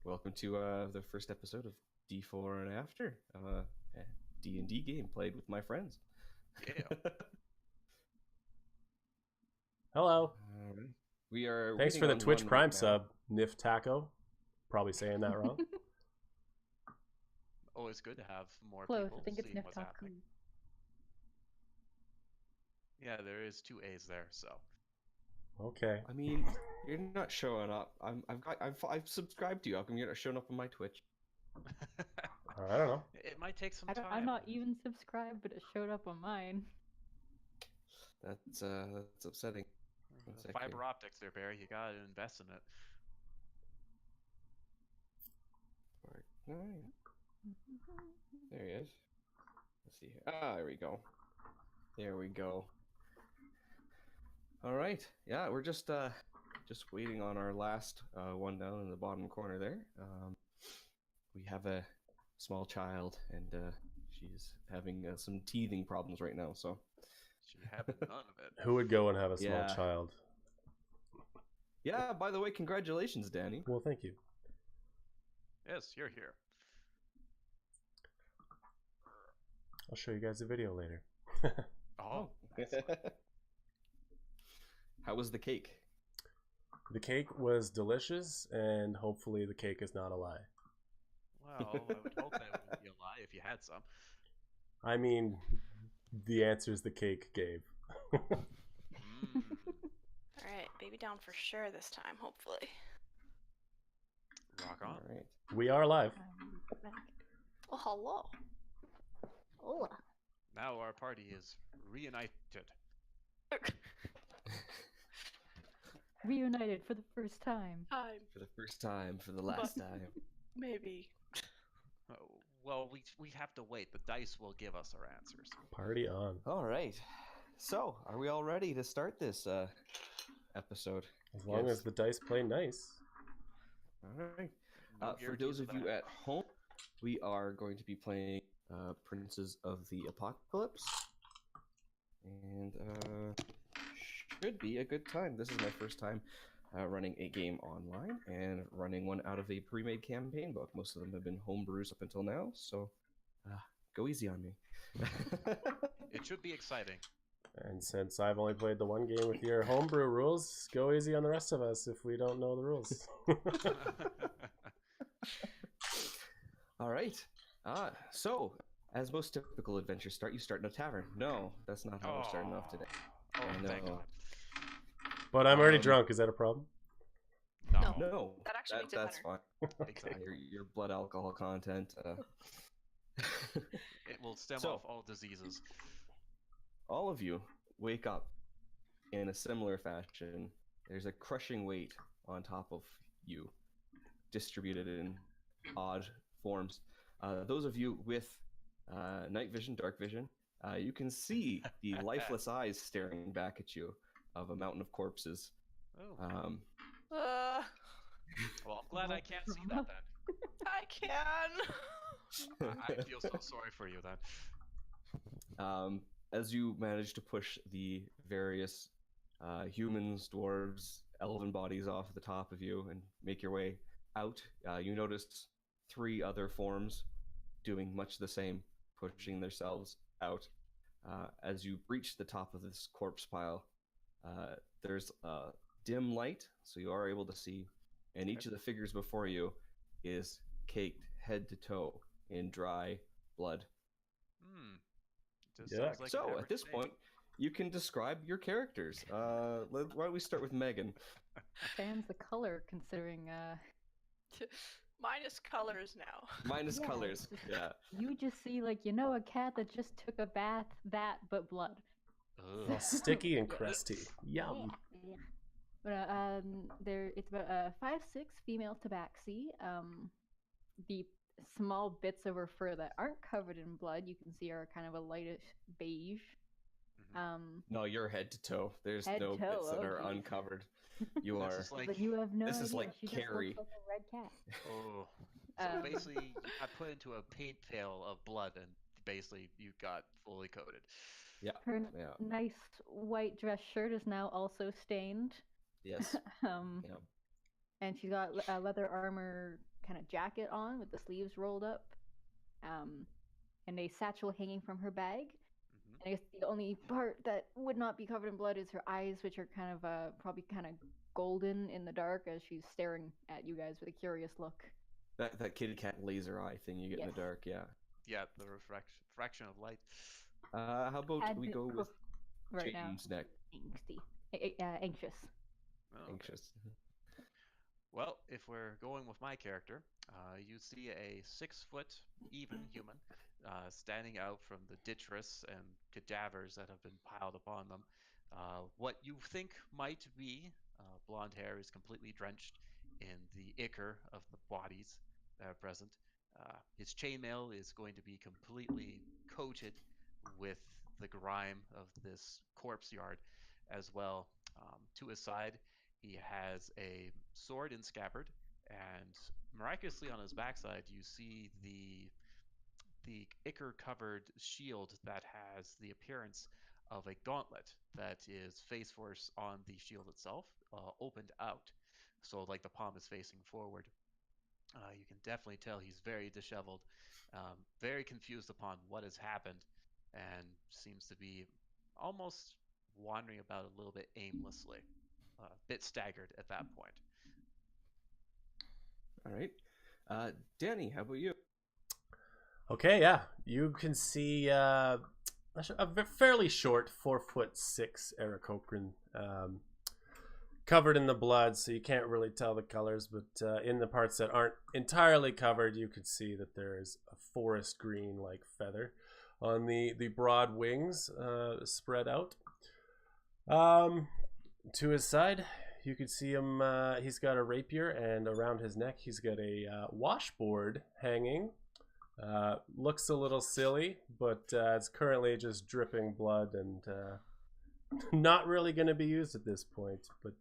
Welcome to the first episode of D4 and After, a D&D game played with my friends. Yeah. Hello. Alright. We are. Thanks for waiting the on Twitch one Prime right now. sub, Nif Taco. Probably saying that wrong. Always good to have more Close. people I think it's seeing what's Niftaku. happening. Yeah, there is 2 A's there, so. Okay. I mean, you're not showing up. I've subscribed to you. How come you're not showing up on my Twitch? I don't know. It might take some time. I'm not even subscribed, but it showed up on mine. That's upsetting. One sec Fiber here. optics there, Barry. You gotta invest in it. Mark 9. There he is. Let's see here. Ah, there we go. There we go. All right. Yeah, we're just waiting on our last one down in the bottom corner there. We have a small child, and she's having some teething problems right now. So She having none of it. Who would go and have a small Yeah. child? yeah. By the way, congratulations, Danny. Well, thank you. Yes, you're here. I'll show you guys a video later. Oh, How was the cake? The cake was delicious, and hopefully the cake is not a lie. well, I would hope that wouldn't be a lie if you had some. I mean, the answers the cake gave. Mm. Alright, baby down for sure this time, hopefully. Rock on. All right. We are live. Back. Well, hello. Hola. Now our party is reunited. Reunited for the first time. Time, For the first time, for the last time. maybe. Oh, well, we have to wait. The dice will give us our answers. Party on. All right. So, are we all ready to start this episode? As long Yes. as the dice play nice. All right. No For guarantees those of you that. at home, we are going to be playing Princes of the Apocalypse, and should be a good time. This is my first time running a game online and running one out of a pre-made campaign book. Most of them have been homebrews up until now, so go easy on me. It should be exciting. And since I've only played the one game with your homebrew rules, go easy on the rest of us if we don't know the rules. All right. So, as most typical adventures start, you start in a tavern. No, that's not how we're starting off today. Oh, I thank know. God. But I'm already Um, drunk. Is that a problem? No. No. No, That actually makes it that's better. fine. Exactly. Your blood alcohol content. It will stem So- off all diseases. All of you wake up in a similar fashion. There's a crushing weight on top of you, distributed in odd forms. Those of you with night vision, dark vision, you can see the lifeless eyes staring back at you of a mountain of corpses. Oh. Uh, Well, I'm glad I can't see that then. I can. I feel so sorry for you then. As you manage to push the various humans, dwarves, elven bodies off the top of you and make your way out, you notice 3 other forms doing much the same, pushing themselves out. As you reach the top of this corpse pile, there's a dim light, so you are able to see, and each of the figures before you is caked head to toe in dry blood. Hmm. Just Yeah. sounds like So, an at average this day. point, you can describe your characters. Why don't we start with Megan? Stands the color considering Minus colors now. Minus Yeah, colors. it's just- Yeah. you just see like a cat that just took a bath, but blood. Ugh. All sticky and crusty. Yum. Yeah. But it's about 5'6" female tabaxi. The small bits of her fur that aren't covered in blood, you can see are kind of a lightish beige. Mhm. No, you're head to toe. There's Head no to toe, bits that are okay. uncovered. You This are. is like- But you have no this idea. is like She just Carrie. looks like a red cat. Oh. So Um, basically, you got put into a paint pail of blood, and basically you got fully coated. Yeah. Her Yeah. nice white dress shirt is now also stained. Yes. um, Yeah. and she's got leather armor kind of jacket on with the sleeves rolled up, and a satchel hanging from her bag. Hmm. And I guess the only part that would not be covered in blood is her eyes, which are kind of probably kind of golden in the dark as she's staring at you guys with a curious look. That Kitty Cat laser eye thing you get in Yes. the dark, yeah. Yeah, the refraction of light. How about Had we been go with right now. James next? Anxious. Oh, okay. Anxious. Well, if we're going with my character, you see a 6-foot even human standing out from the detritus and cadavers that have been piled upon them. What you think might be blonde hair is completely drenched in the ichor of the bodies that are present. His chainmail is going to be completely coated with the grime of this corpse yard as well. To his side, he has a sword in scabbard, and miraculously on his backside, you see the ichor-covered shield that has the appearance of a gauntlet that is face first on the shield itself, opened out. So, like the palm is facing forward. You can definitely tell he's very disheveled, very confused upon what has happened, and seems to be almost wandering about a little bit aimlessly, a bit staggered at that point. All right. Danny, how about you? Okay, yeah, you can see a fairly short 4'6" Aarakocra, covered in the blood, so you can't really tell the colors. But in the parts that aren't entirely covered, you could see that there is a forest green like feather on the broad wings spread out. To his side, you could see him. He's got a rapier, and around his neck, he's got a washboard hanging. Looks a little silly, but it's currently just dripping blood and not really going to be used at this point. But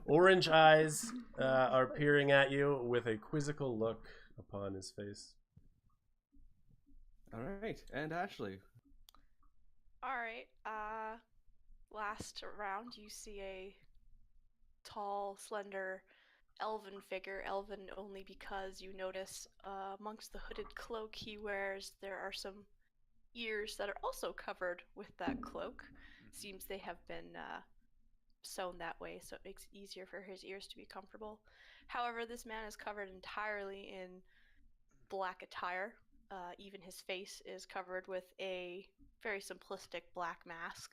orange eyes are peering at you with a quizzical look upon his face. All right. And Ashley. All right. Last round, you see a tall, slender, elven figure. Elven only because you notice amongst the hooded cloak he wears, there are some ears that are also covered with that cloak. Seems they have been sewn that way, so it makes it easier for his ears to be comfortable. However, this man is covered entirely in black attire. Even his face is covered with a very simplistic black mask.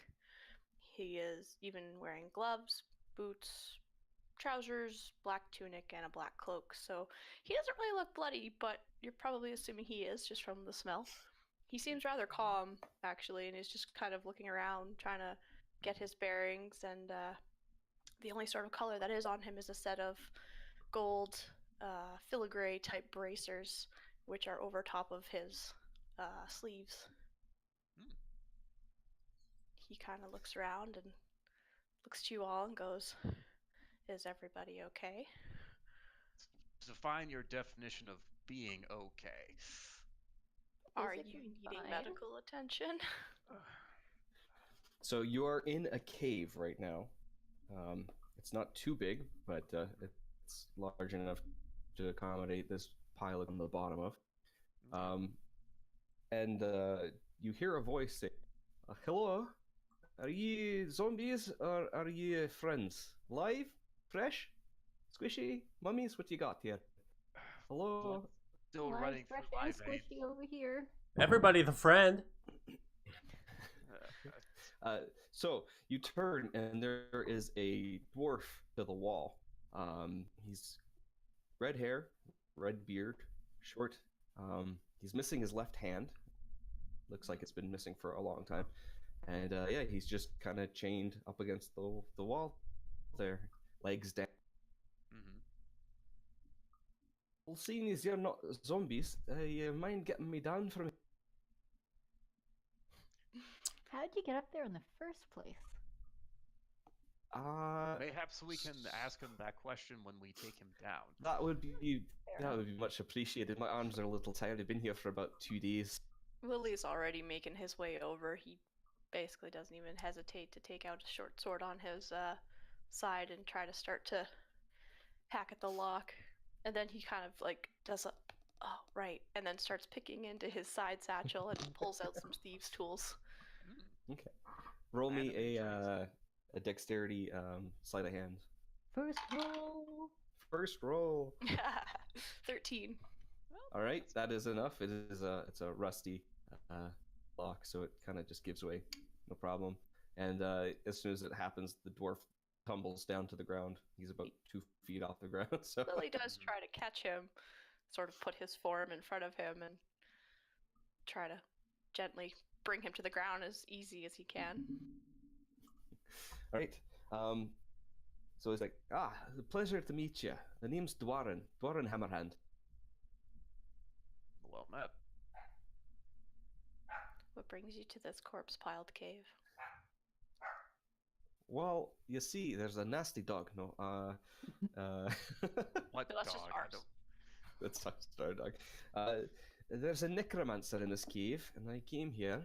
He is even wearing gloves, boots, trousers, black tunic, and a black cloak. So he doesn't really look bloody, but you're probably assuming he is just from the smell. He seems rather calm, actually, and is just kind of looking around, trying to get his bearings. And the only sort of color that is on him is a set of gold filigree type bracers, which are over top of his sleeves. He kind of looks around and looks to you all and goes, "Is everybody okay?" Define your definition of being okay. Are it you needing fine? medical attention? So you are in a cave right now. It's not too big, but it's large enough to accommodate this pile on the bottom of. And you hear a voice say, "Hello, are you zombies or are you friends? Live? Fresh? Squishy? Mummies, what you got here? Hello?" Still Live, running fresh, through my and veins. squishy over here. Everybody, the friend. So you turn and there is a dwarf to the wall. He's red hair, red beard, short. He's missing his left hand. Looks like it's been missing for a long time. And yeah, he's just kind of chained up against the wall there, legs down. Well, seeing as you're not zombies, you mind getting me down from it? How'd you get up there in the first place? Perhaps we can ask him that question when we take him down. That would be much appreciated. My arms are a little tired. I've been here for about 2 days. Willie's already making his way over. He basically doesn't even hesitate to take out a short sword on his side and try to start to hack at the lock. And then he kind of like does a, oh right, and then starts picking into his side satchel and pulls out some thieves' tools. Okay. Roll Man me of many trades. a dexterity sleight of hand. First roll. First roll. 13. All right, that is enough. It's a rusty lock, so it kind of just gives way, no problem. And as soon as it happens, the dwarf tumbles down to the ground. He's about 2 feet off the ground. So Lily does try to catch him, sort of put his form in front of him and try to gently bring him to the ground as easy as he can. all right. So he's like, a pleasure to meet you. The name's Dwarren Hammerhand. Well met. What brings you to this corpse-piled cave? Well, you see, there's a nasty dog. No, What So that's dog? just I ours. don't- that's not our dog. There's a necromancer in this cave, and I came here,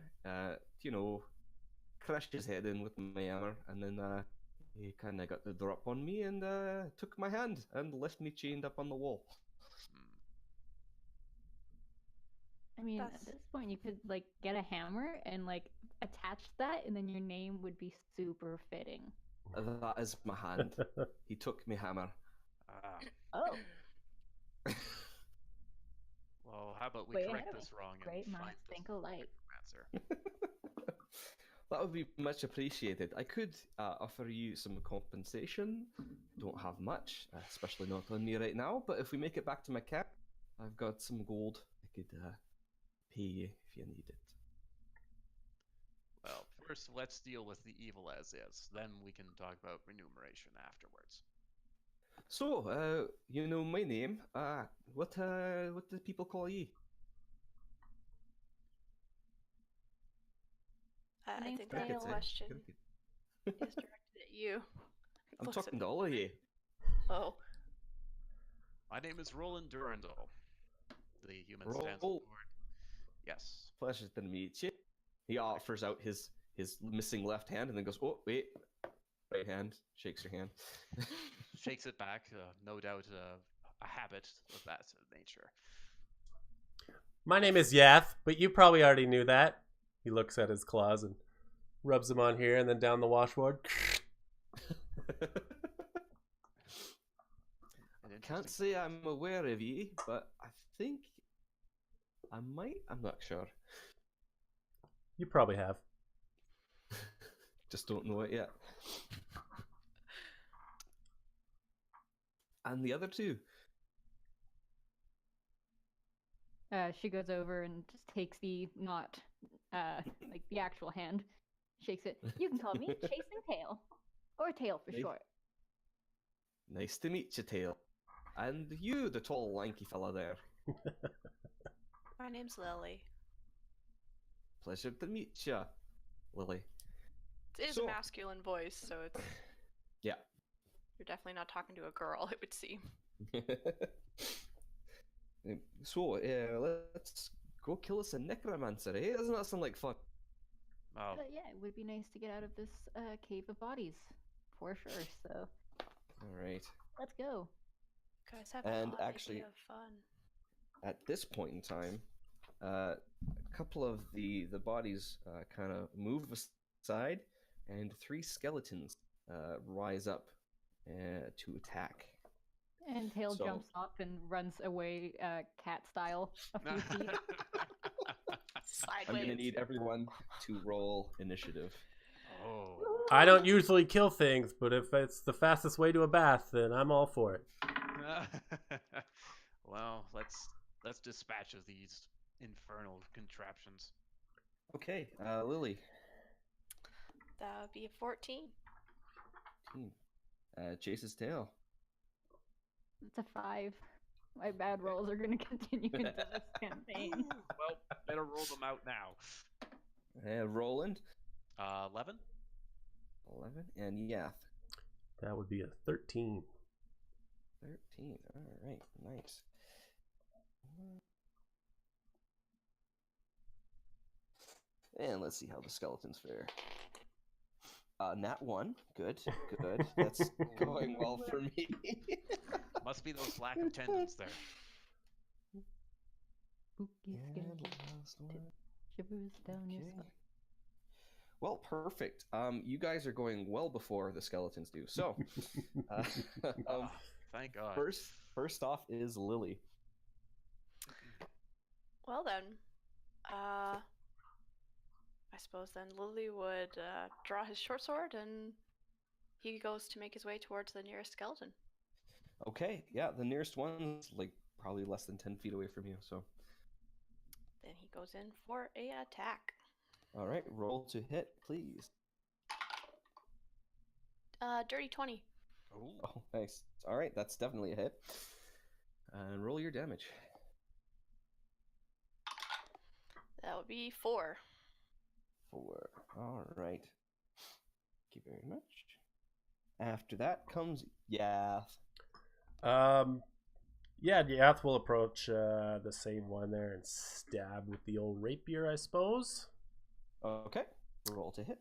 crashed his head in with my hammer, and then he kind of got the drop on me and took my hand and left me chained up on the wall. I mean, That's- at this point, you could like get a hammer and like attach that, and then your name would be super fitting. That is my hand. He took my hammer. Ah, Oh, well, how about we Way correct ahead of this wrong and great find minds this think alike. necromancer? That would be much appreciated. I could offer you some compensation. Don't have much, especially not on me right now. But if we make it back to my camp, I've got some gold. I could pay you if you need it. Well, first let's deal with the evil as is. Then we can talk about remuneration afterwards. So, you know my name. What do people call you? I name's think Cricket, that question is directed at you. I'm Looks at talking to all of you. Oh, My name is Roland Durandal. The human stands Roll. forward. Yes. Pleasure to meet you. He offers out his missing left hand and then goes, oh, wait. Right hand. Shakes your hand. Shakes it back. No doubt a habit of that nature. My name is Yath, but you probably already knew that. He looks at his claws and rubs them on here and then down the washboard. An Can't interesting say I'm aware of you, but I think I might. I'm not sure. You probably have. Just don't know it yet. And the other two. She goes over and just takes the not like the actual hand, shakes it. You can call me Chasing Tail, or Tail for Nice. short. Nice to meet you, Tail. And you, the tall, lanky fella there. my name's Lily. Pleasure to meet you, Lily. It is So- a masculine voice, so it's Yeah. you're definitely not talking to a girl, it would seem. So, let's go kill us a necromancer, eh? Doesn't that sound like fun? Oh, But yeah, it would be nice to get out of this cave of bodies, for sure. So Alright. let's go. Guys have And a lot actually- of fun. At this point in time, a couple of the bodies kind of move aside, and 3 skeletons rise up to attack. And Tail So- jumps up and runs away, cat style, a few feet. Sideways. I'm gonna need everyone to roll initiative. oh. I don't usually kill things, but if it's the fastest way to a bath, then I'm all for it. Well, let's dispatch of these infernal contraptions. Okay, Lily. That would be a 14. Chase's tail. It's a 5. My bad rolls are going to continue into this campaign. Well, better roll them out now. Roland. 11. 11. And Yath. That would be a 13. 13. Alright, nice. And let's see how the skeletons fare. Nat 1. Good, good. That's going well for me. Must be those lack of tendons there. Spooky And skin. last one. Shivers down your Okay. spine. Well, perfect. You guys are going well before the skeletons do. So, uh, Ah, thank God. first off is Lily. Well then, I suppose then Lily would draw his short sword and he goes to make his way towards the nearest skeleton. Okay, yeah, the nearest one's like probably less than 10 feet away from you. So, Then he goes in for a attack. all right, roll to hit, please. Dirty 20. Ooh. Oh, nice. All right, that's definitely a hit. And roll your damage. That would be 4. 4. All right. Thank you very much. After that comes Yath. Yeah, Yath will approach the same one there and stab with the old rapier, I suppose. Okay, roll to hit.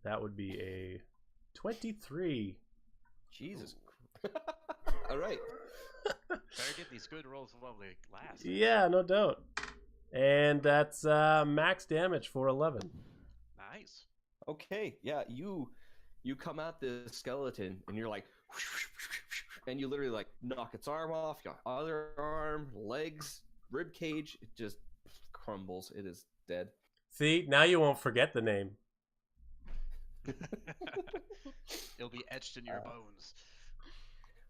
That would be a 23. Jesus. All right. Better get these good rolls while they last. Yeah, no doubt. And that's max damage for 11. Nice. Okay, yeah, you come at the skeleton and you're like, and you literally like knock its arm off, your other arm, legs, rib cage, it just crumbles. It is dead. See, now you won't forget the name. It'll be etched in your bones.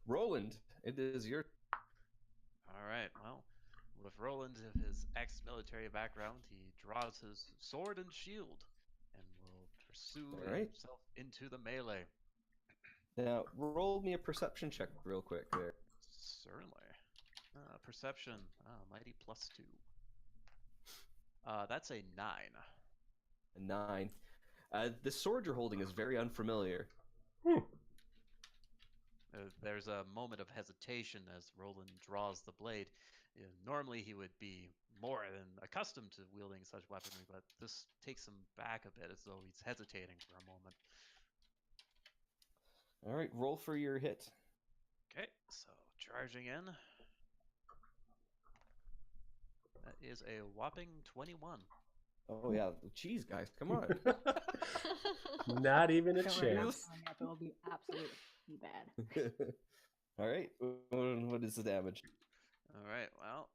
Roland, it is your All right. Well, with Roland, his ex-military background, he draws his sword and shield and will pursue All right. himself into the melee. now. Roll me a perception check real quick there. Certainly. Perception, mighty +2. That's a 9. A 9. The sword you're holding is very unfamiliar. There's a moment of hesitation as Roland draws the blade. Normally he would be more than accustomed to wielding such weaponry, but this takes him back a bit as though he's hesitating for a moment. All right, roll for your hit. Okay, so charging in. That is a whopping 21. Oh yeah, jeez, guys, come on. Not even a Don't worry, I'm chance. telling you, it will be absolutely bad. All right, what is the damage? All right, well,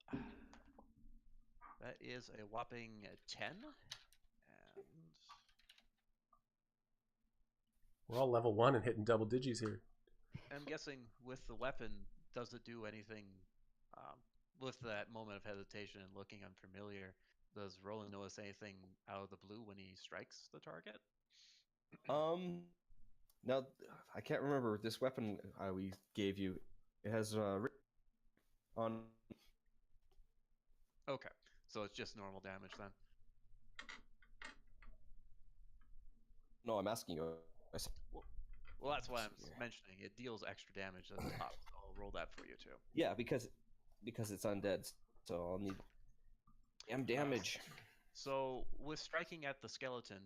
that is a whopping 10. And We're all level 1 and hitting double digits here. I'm guessing with the weapon, does it do anything with that moment of hesitation and looking unfamiliar? Does Roland notice anything out of the blue when he strikes the target? Now I can't remember this weapon we gave you. It has on. Okay, so it's just normal damage then. No, I'm asking you. Well, that's why I'm mentioning it deals extra damage at the top. So I'll roll that for you too. Yeah, because it's undead, so I'll need damage. So with striking at the skeleton,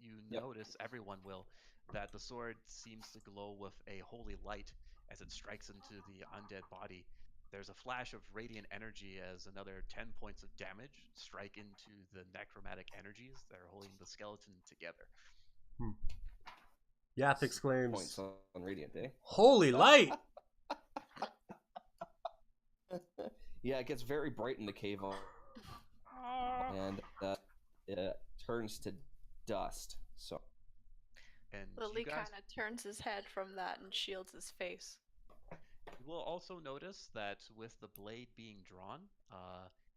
you notice, everyone will, that the sword seems to glow with a holy light as it strikes into the undead body. There's a flash of radiant energy as another 10 points of damage strike into the necromantic energies that are holding the skeleton together. Yath exclaims, Points on radiant, eh? "Holy light!" Yeah, it gets very bright in the cave, and it turns to dust. So And Lily you guys, kind of turns his head from that and shields his face. you will also notice that with the blade being drawn,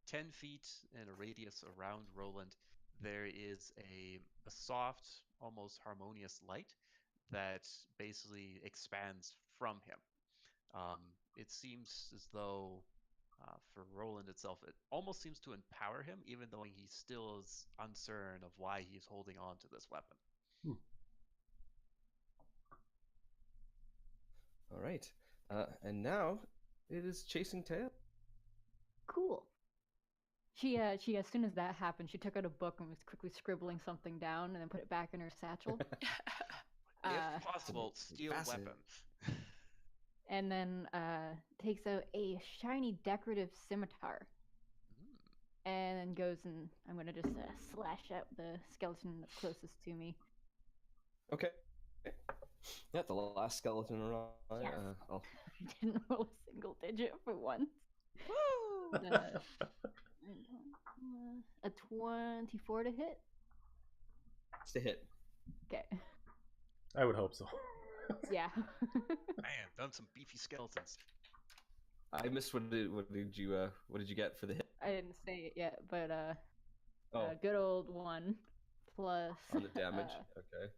10 feet in a radius around Roland, there is a soft, almost harmonious light that basically expands from him. It seems as though for Roland itself, it almost seems to empower him, even though he still is uncertain of why he's holding on to this weapon. all right, and now it is chasing tail. Cool. She as soon as that happened, she took out a book and was quickly scribbling something down and then put it back in her satchel. If possible, steal fascinating. weapons. and then takes out a shiny decorative scimitar, and then goes and I'm gonna just slash at the skeleton that's closest to me. Okay. Yeah, the last skeleton around. Yes. I'll... Didn't roll a single digit for once. Woo! A 24 to hit. It's a hit. Okay. I would hope so. Yeah. Man, done some beefy skeletons. I missed what did you get for the hit? I didn't say it yet, but Oh, good old 1 plus on the damage. Okay.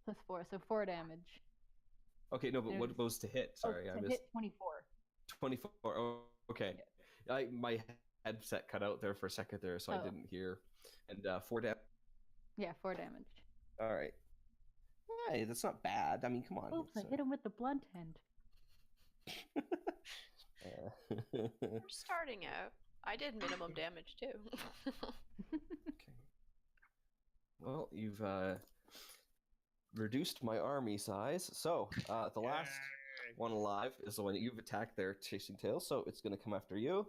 plus 4, so 4 damage. Okay, no, but what There's- was to hit? Sorry, oh, I to missed. hit 24. 24. Oh, okay. My headset cut out there for a second there, so I Oh. didn't hear. And 4 damage. Yeah, 4 damage. All right. Hey, that's not bad. I mean, come on. Oops, I hit him with the blunt end. We're starting out. I did minimum damage too. Okay. Well, you've reduced my army size. So, the last one alive is the one that you've attacked there, chasing tail. So it's going to come after you.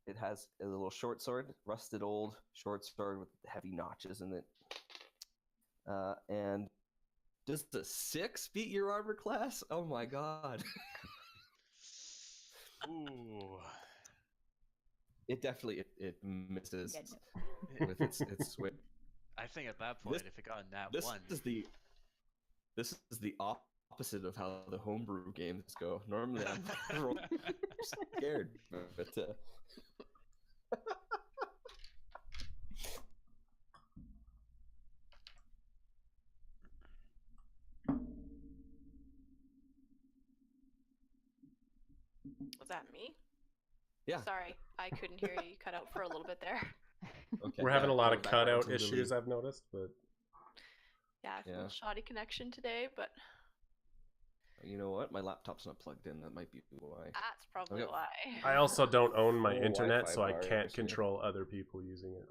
It has a little short sword, rusted old short sword with heavy notches in it. And does the 6 beat your armor class? Oh my god. Ooh. It definitely it misses Yeah, no. with its swing. I think at that point, This- if it got a nat This 1, is the opposite of how the homebrew games go. Normally I'm scared, but Was that me? yeah. Sorry, I couldn't hear you. You cut out for a little bit there. Okay, We're having yeah, a lot going of back around cutout to Lily. issues, I've noticed, but Yeah, I have a Yeah. little shoddy connection today, but You know what? My laptop's not plugged in. That might be why. that's probably Okay. why. I also don't own my Full internet, Wi-Fi so I bar, can't actually. control other people using it.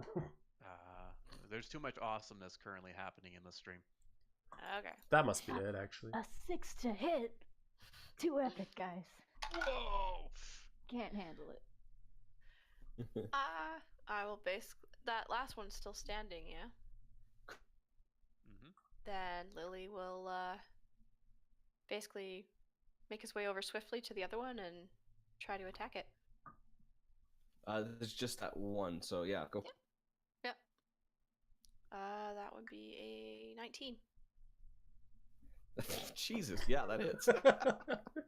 there's too much awesomeness currently happening in the stream. Okay. That must be it, actually. A 6 to hit. Too epic, guys. Whoa! Can't handle it. I will basically. That last one's still standing, yeah? Hmm. Then Lily will basically make his way over swiftly to the other one and try to attack it. There's just that one, so yeah, go. Yep. That would be a 19. Jesus, yeah, that is.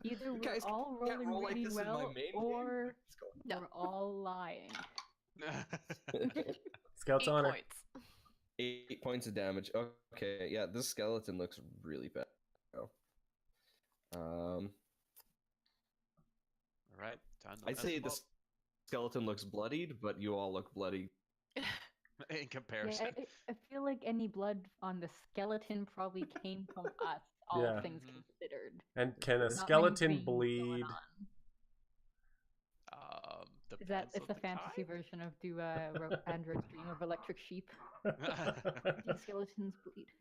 Either You we're guys all can't rolling roll like really this in my well, main or game. What's going No. we're all lying. Scouts 8 honor. points. 8 points of damage. Okay, yeah, this skeleton looks really bad. All right, time to I'd mess say them this skeleton looks bloodied, but you all look bloody. up in Yeah, comparison. I feel like any blood on the skeleton probably came from us, all Yeah. things Mhm. considered. And can a Not many skeleton dreams going bleed? on. Is that Depends it's on the the fantasy version of do androids dream of electric sheep? kind. Do skeletons bleed?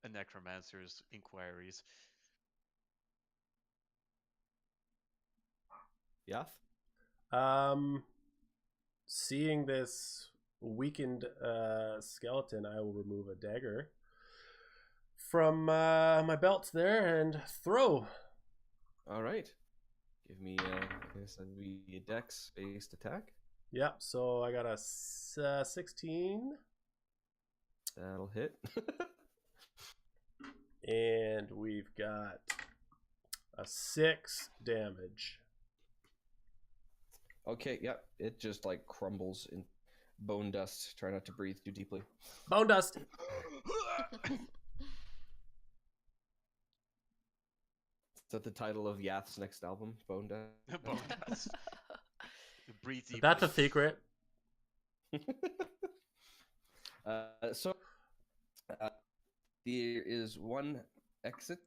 A necromancer's inquiries. Yeah. Seeing this weakened skeleton, I will remove a dagger from my belt there and throw. All right. Give me this would be a dex-based attack. Yep, so I got a 16. That'll hit. And we've got a 6 damage. Okay, yep. It just like crumbles in bone dust. Try not to breathe too deeply. Bone dust. Is that the title of Yath's next album? Bone Dust? Bone dust. Breathe deeply. That's a secret. So there is one exit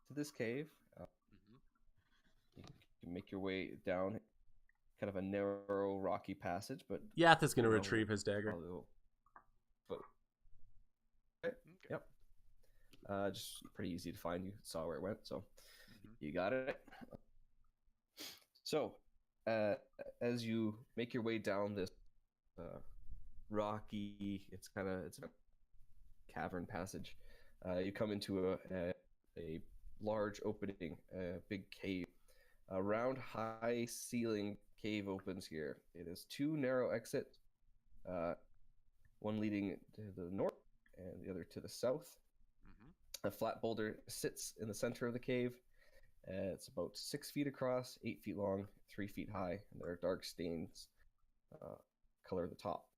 to this cave. Mhm. You can make your way down kind of a narrow, rocky passage, but Yath is going to No. retrieve his dagger. probably will- Okay. Yep. Just pretty easy to find. You saw where it went. So, You got it. So, as you make your way down this rocky, it's a cavern passage. You come into a large opening, a big cave. A round, high ceiling cave opens here. It has two narrow exits, one leading to the north and the other to the south. Mm-hmm. A flat boulder sits in the center of the cave. It's about 6 feet across, 8 feet long, 3 feet high, and there are dark stains color the top.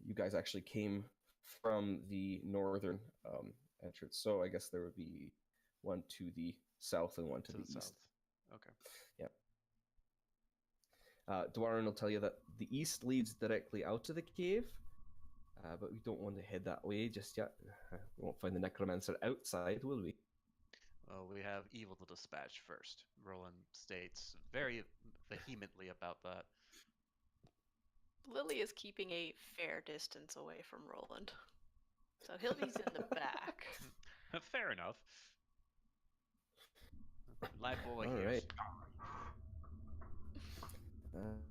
You guys actually came from the northern entrance, so I guess there would be one to the south and one to the east. South. Okay. Yeah. Dwarin will tell you that the east leads directly out to the cave, but we don't want to head that way just yet. We won't find the necromancer outside, will we? Well, we have evil to dispatch first. Roland states very vehemently about that. Lily is keeping a fair distance away from Roland. So Hildy's in the back. Fair enough. Light boy All here. right.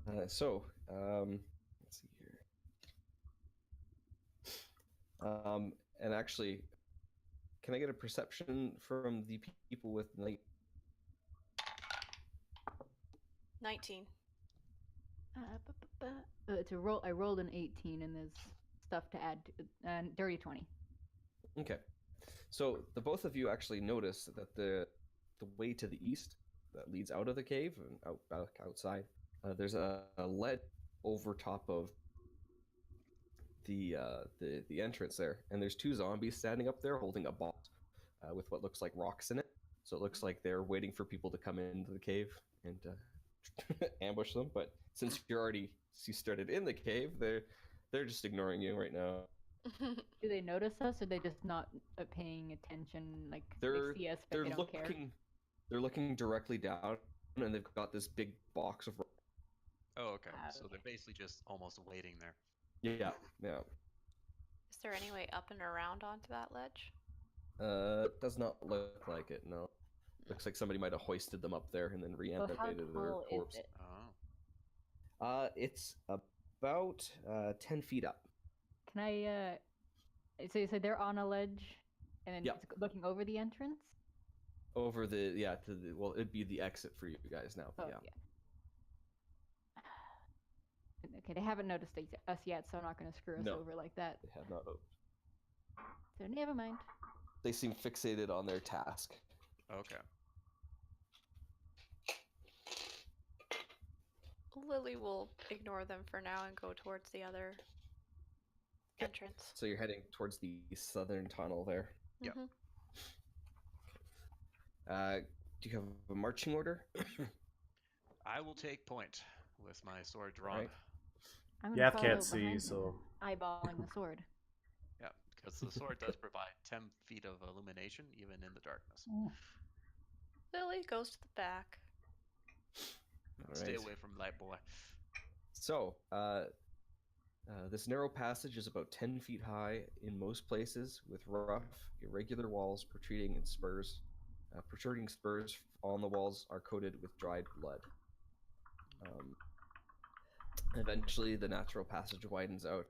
Let's see here. And actually, can I get a perception from the people with night? 19. It's a roll. I rolled an 18, and there's stuff to add. And dirty 20. Okay. So the both of you actually notice that the way to the east that leads out of the cave and back outside, there's a lead over top of the entrance there, and there's two zombies standing up there holding a box with what looks like rocks in it. So it looks like they're waiting for people to come into the cave and ambush them. But since you started in the cave, they're just ignoring you right now. Do they notice us, or are they just not paying attention? Like They're they see us, but they're they don't looking care. they're looking directly down, and they've got this big box of. Oh, okay. Ah, So they're okay. basically just almost waiting there. Yeah. Is there any way up and around onto that ledge? Does not look like it. No. Looks like somebody might have hoisted them up there and then Well, how reanimated their tall is corpse. it? Oh. It's about 10 feet up. Can I? So you said they're on a ledge, and then Yeah. it's looking over the entrance. Over it'd be the exit for you guys now. Oh, Yeah. Okay, they haven't noticed us yet, so I'm not going to screw us No. over like that. They have not. So never mind. They seem fixated on their task. Okay. Lily will ignore them for now and go towards the other entrance. So you're heading towards the southern tunnel there. Yep. Mhm. Do you have a marching order? I will take point with my sword drawn. Right. I'm gonna Yath follow can't see, behind him, so eyeballing the sword. Yeah, because the sword does provide 10 feet of illumination even in the darkness. Lily goes to the back. Stay Alright. away from light boy. So, this narrow passage is about 10 feet high in most places, with rough, irregular walls protruding spurs. Protruding spurs on the walls are coated with dried blood. Eventually, the natural passage widens out,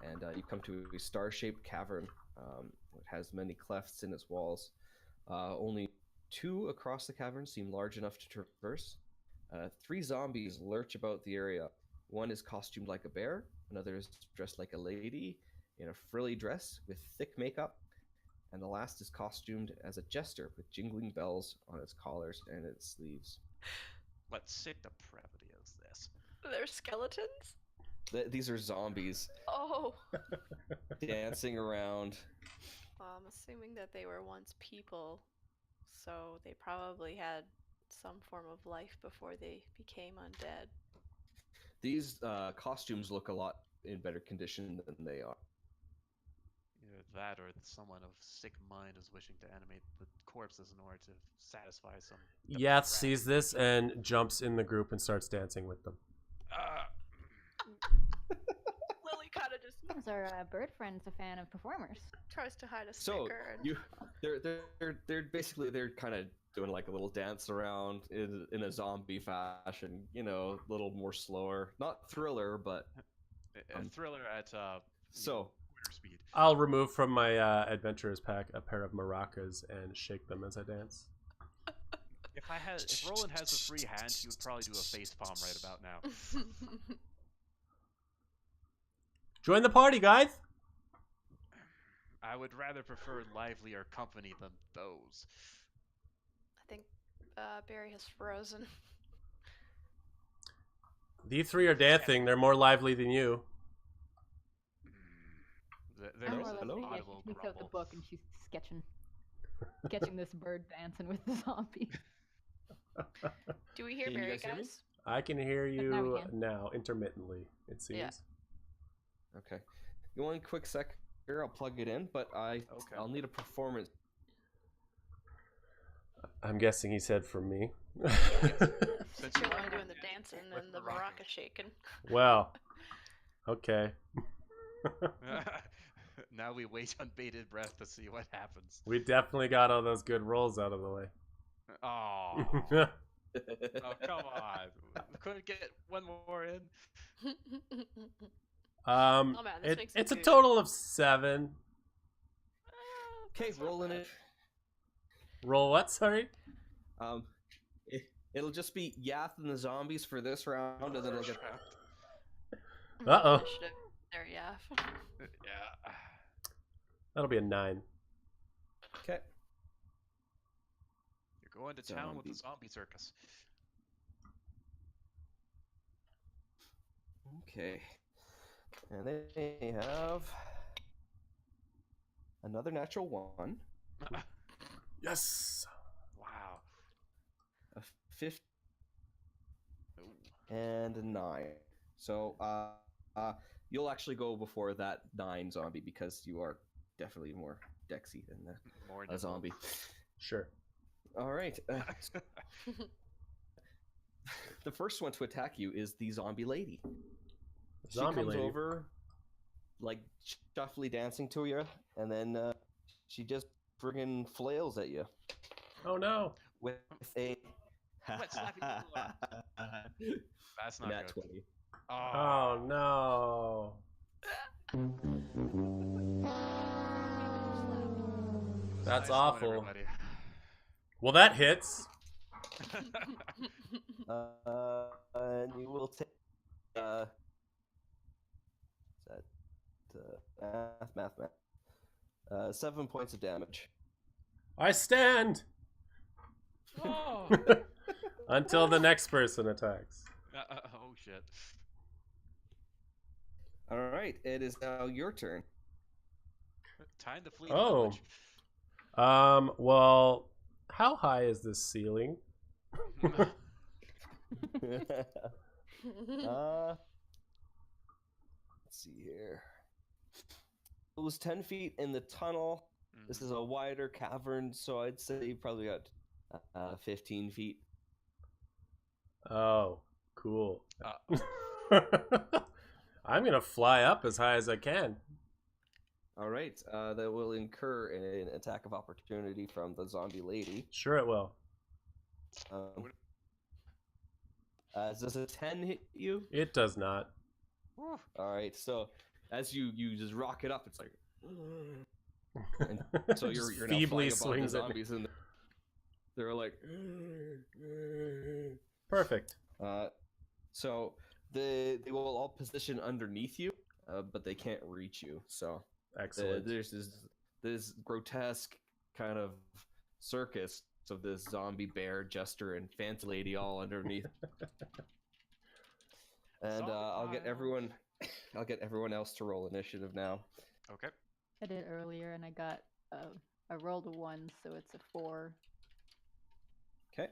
and you come to a star-shaped cavern. It has many clefts in its walls. Only 2 across the cavern seem large enough to traverse. 3 zombies lurch about the area. One is costumed like a bear, another is dressed like a lady in a frilly dress with thick makeup, and the last is costumed as a jester with jingling bells on its collars and its sleeves. What sick depravity is this? They're skeletons? These are zombies Oh! dancing around. I'm assuming that they were once people, so they probably had some form of life before they became undead. These costumes look a lot in better condition than they are. Either that or someone of sick mind is wishing to animate the corpses in order to satisfy some. Yath sees this and jumps in the group and starts dancing with them. Lily kind of just Seems our bird friend's a fan of performers. tries to hide a So snicker. And... they're basically kind of doing like a little dance around in a zombie fashion, you know, a little more slower. Not Thriller, but A thriller at so quarter speed. I'll remove from my adventurer's pack a pair of maracas and shake them as I dance. If Roland has a free hand, he would probably do a face palm right about now. Join the party, guys! I would rather prefer livelier company than those. I think Barry has frozen. These three are dancing. They're more lively than you. There's I'm an more like, yeah, audible she takes out the grumble. book and she's sketching this bird dancing with the zombie. Do we hear Can you Barry, guys hear me? guys? I can hear Now we you can. now, intermittently, it seems. Yeah. okay. One quick sec here, I'll plug it in, but Okay. I'll need a performance. I'm guessing he said from me. Since You're you the are one doing the dancing with and the rocking. maraca shaking. Well, okay. Now we wait on bated breath to see what happens. We definitely got all those good rolls out of the way. Oh, oh come on! We couldn't get one more in. Oh, man, this makes it it's a good. total of 7. Okay, That's not rolling bad. it. Roll what? Sorry. It'll just be Yath and the zombies for this round, and then I'll get. Uh-oh. Initiative. There, yeah. Yeah. That'll be a 9. Okay. You're going to town with the Zombie. zombie circus. Okay. And they have another natural 1, Yes. Wow. a 5, Ooh. and a 9. So you'll actually go before that 9 zombie because you are definitely more Dexy than More a nimble. zombie. Sure. All right. The first one to attack you is the zombie lady. Zombie she comes lady. over, like shuffly dancing to you, and then she just friggin' flails at you Oh no. with a Wet slappy That's not nat good. 20. Oh no. That's Nice one, awful. everybody. Well, that hits. And you will take is that math 7 points of damage. I stand Oh. until the next person attacks. Oh shit. All right, it is now your turn. Time to flee Oh. the village. Well, how high is this ceiling? Let's see here. It was 10 feet in the tunnel. This is a wider cavern, so I'd say you probably got 15 feet. Oh, cool. Uh, I'm gonna fly up as high as I can. All right, that will incur an attack of opportunity from the zombie lady. Sure, it will. Does a 10 hit you? It does not. whew. All right, so as you just rock it up, it's like, and so Just you're now feebly flying above swings the at me. zombies, and they're like, Perfect. so they will all position underneath you, but they can't reach you. So Excellent. there's this grotesque kind of circus of this zombie bear, jester, and fancy lady all underneath. And I'll get everyone else to roll initiative now. Okay. I did earlier and I got I rolled a 1, so it's a 4. Okay.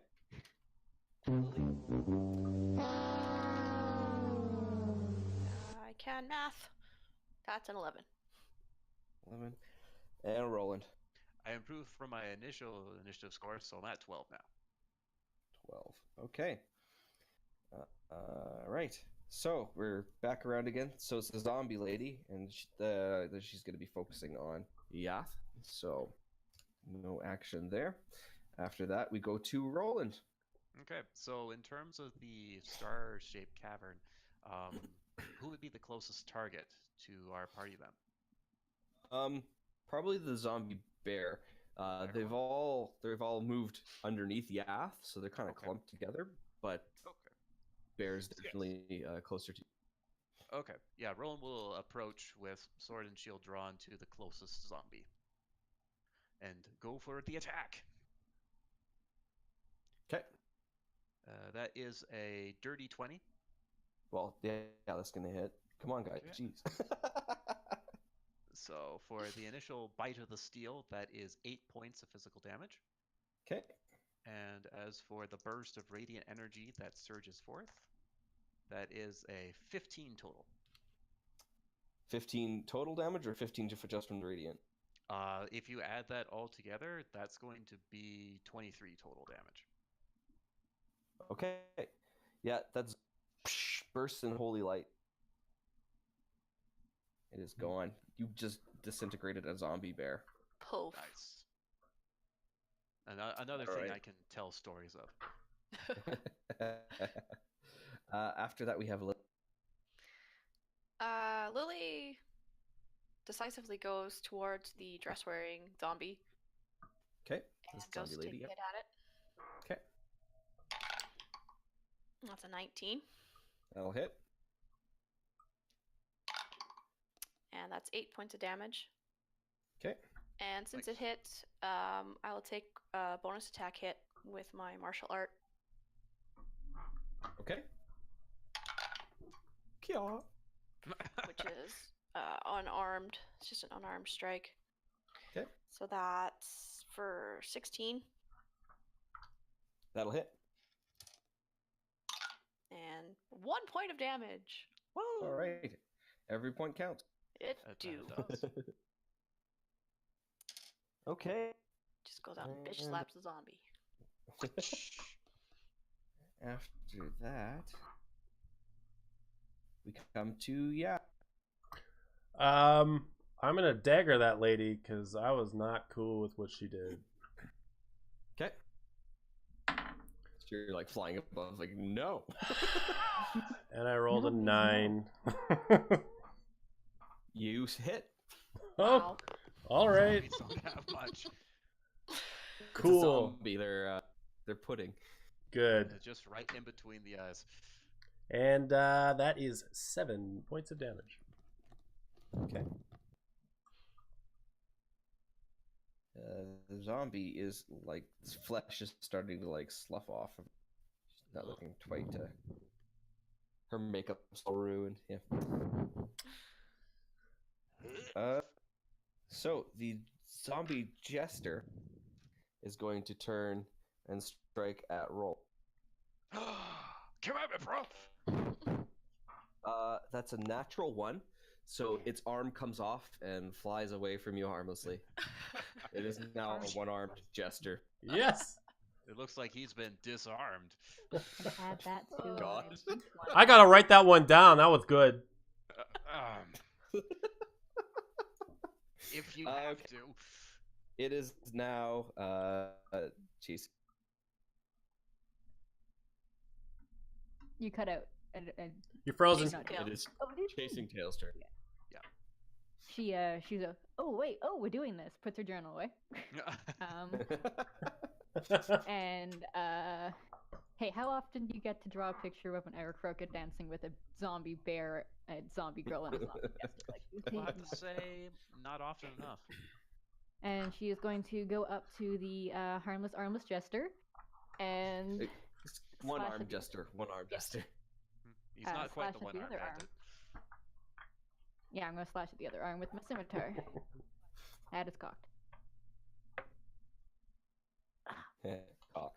I can math. That's an 11. 11. And Roland. I improved from my initial initiative score, so I'm at 12 now. 12. Okay. Right. So we're back around again. So it's the zombie lady, and she's going to be focusing on Yath. So no action there. After that, we go to Roland. Okay, so in terms of the star-shaped cavern, who would be the closest target to our party then? Probably the zombie bear. Bear They've all moved underneath Yath, so they're kind of Okay. clumped together. But Okay. bear's Yes. definitely closer to. Okay, yeah, Roland will approach with sword and shield drawn to the closest zombie. And go for the attack. Okay. That is a dirty 20. Well, yeah, that's gonna hit. Come on, guys. Okay. Jeez. So for the initial bite of the steel, that is 8 points of physical damage. Okay. And as for the burst of radiant energy that surges forth, that is a 15 total. 15 total damage or 15 just from the radiant? If you add that all together, that's going to be 23 total damage. Okay. Yeah, that's bursts in holy light. It is gone. You just disintegrated a zombie bear. Poof. Nice. Another All thing right. I can tell stories of. After that, we have Lily decisively goes towards the dress-wearing zombie okay. and This goes zombie to lady. hit Yep. at it. Okay, That's a 19, that'll hit. and that's 8 points of damage. Okay. And since Nice. it hit, I will take a bonus attack hit with my martial art. Okay. Kia. Which is unarmed. It's just an unarmed strike. Okay. So that's for 16 That'll hit. and 1 point of damage. Woo! All right. Every point counts. It That do. does. Okay. Just goes out and bitch And- slaps the zombie. After that, we come to I'm gonna dagger that lady because I was not cool with what she did. Okay. So you're like flying above, like, no. And I rolled a No, please, 9. You hit. Oh, Wow. all right, Zombies don't have much. It's a cool, zombie. They're pudding. good. Just right in between the eyes. And that is 7 points of damage. Okay. The zombie is like its flesh is starting to like slough off. She's not looking quite. Her makeup's all ruined. Yeah. So the zombie jester is going to turn and strike at Roll. Come at me, bro. That's a natural 1. So its arm comes off and flies away from you harmlessly. It is now a one-armed jester. Yes, It looks like he's been disarmed. Add that to God. my D20. I gotta write that one down. That was good. If you Okay. have to. It is now, jeez. You cut out. You're frozen. Not Yeah. It is Oh, it is chasing Tail's turn. she's a. Oh wait. Oh, we're doing this. Puts her journal away. And hey, how often do you get to draw a picture of an Aarakocra dancing with a zombie bear, a zombie girl, and a zombie jester? Like, I'll have to say, not often enough. and she is going to go up to the harmless, armless jester, and It's one-armed Slash at the- jester. One-armed jester. He's Uh, not quite slash the at one the arm other arm. bandit. yeah, I'm gonna slash at the other arm with my scimitar. That is cocked. Cocked.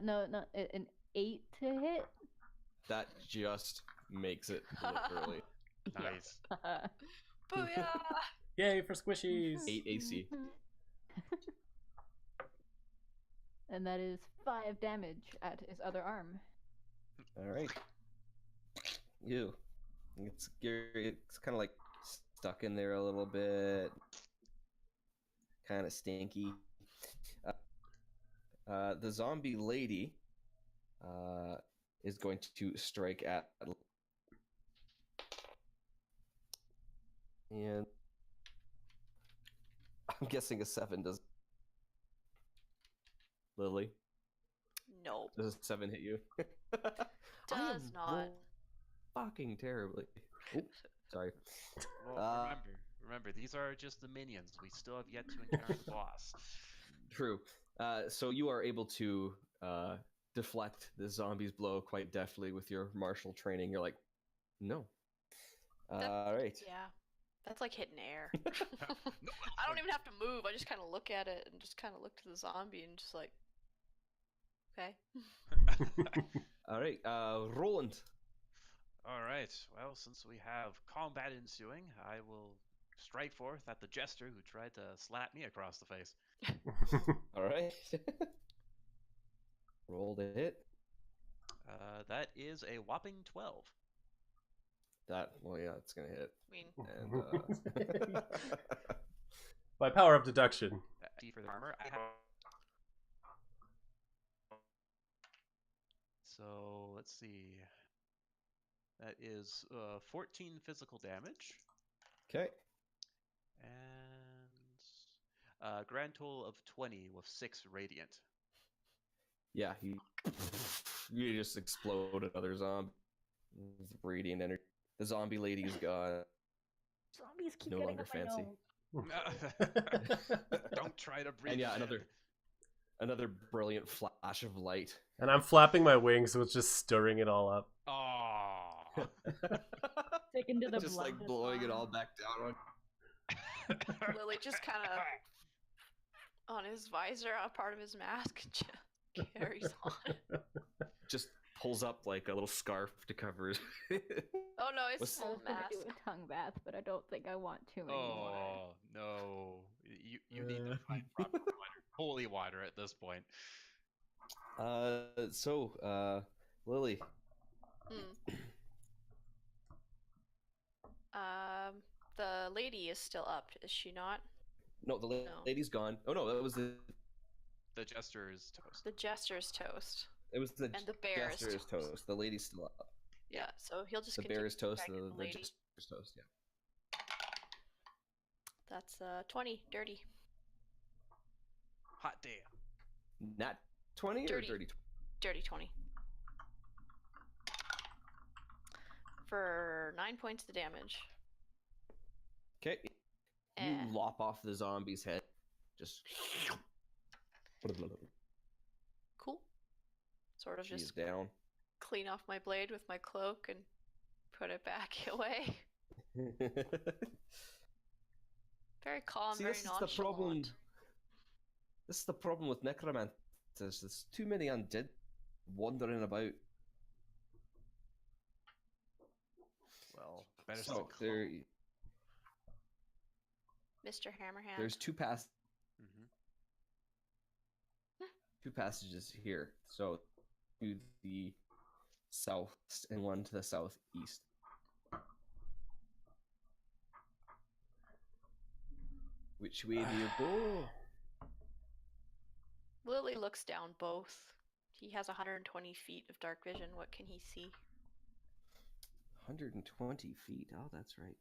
No, an 8 to hit. That just makes it literally. Nice. Booyah! Yay for squishies. 8 AC. And that is 5 damage at his other arm. All right. You. It's kind of like stuck in there a little bit. Kind of stinky. The zombie lady is going to strike at, and I'm guessing a 7 does. Lily, Nope. does a 7 hit you? I am Does not. roll fucking terribly. Oh, sorry. Well, remember, these are just the minions. We still have yet to encounter the boss. True. So you are able to deflect the zombie's blow quite deftly with your martial training. You're like, no. All right. Yeah. That's like hitting air. I don't even have to move. I just kind of look at it and just kind of look to the zombie and just like, okay. All right. Roland. All right. Well, since we have combat ensuing, I will strike forth at the jester who tried to slap me across the face. All right. Roll the hit. That is a whopping 12. Well, yeah, it's gonna hit. I mean, And By power of deduction. D for the armor. I have... So let's see. That is 14 physical damage okay. and a grand total of 20 with 6 radiant. Yeah, you just explode another zombie. Radiant energy. The zombie lady is gone. Zombies keep No getting longer up my fancy. nose. Don't try to breathe. And yeah, another brilliant flash of light. And I'm flapping my wings, so it's just stirring it all up. Oh. Taken to the Just blood like just blowing it gone. all back down on. Lily just kind of on his visor, a part of his mask, carries on. Just pulls up like a little scarf to cover it. Oh no, it's What's- a I full was gonna mask. do a tongue bath, but I don't think I want to anymore. Oh no! You need to find proper water, holy water at this point. Lily. The lady is still up, is she not? No, the No. lady's gone. Oh no, that was the jester is toast. The jester's toast. It was the And the bear is jester's toast. toast. The lady's still up. Yeah, so he'll just The continue bear is toast. attacking The lady. jester's toast. Yeah. That's 20, dirty. Hot damn. Nat 20 or Dirty. dirty? Dirty 20. For 9 points of damage. Okay. You Eh. lop off the zombie's head. Just. Cool. Sort of She's just down. clean off my blade with my cloak and put it back away. Very calm, See, very this is nonchalant. the problem. This is the problem with necromancers. There's too many undead wandering about. Well, better So still there, Mr. Hammerhand. there's two Mm-hmm. passages here. So to the south and one to the southeast. Which way do you go? Lily looks down both. He has 120 feet of dark vision. What can he see? 120 feet. Oh, that's right.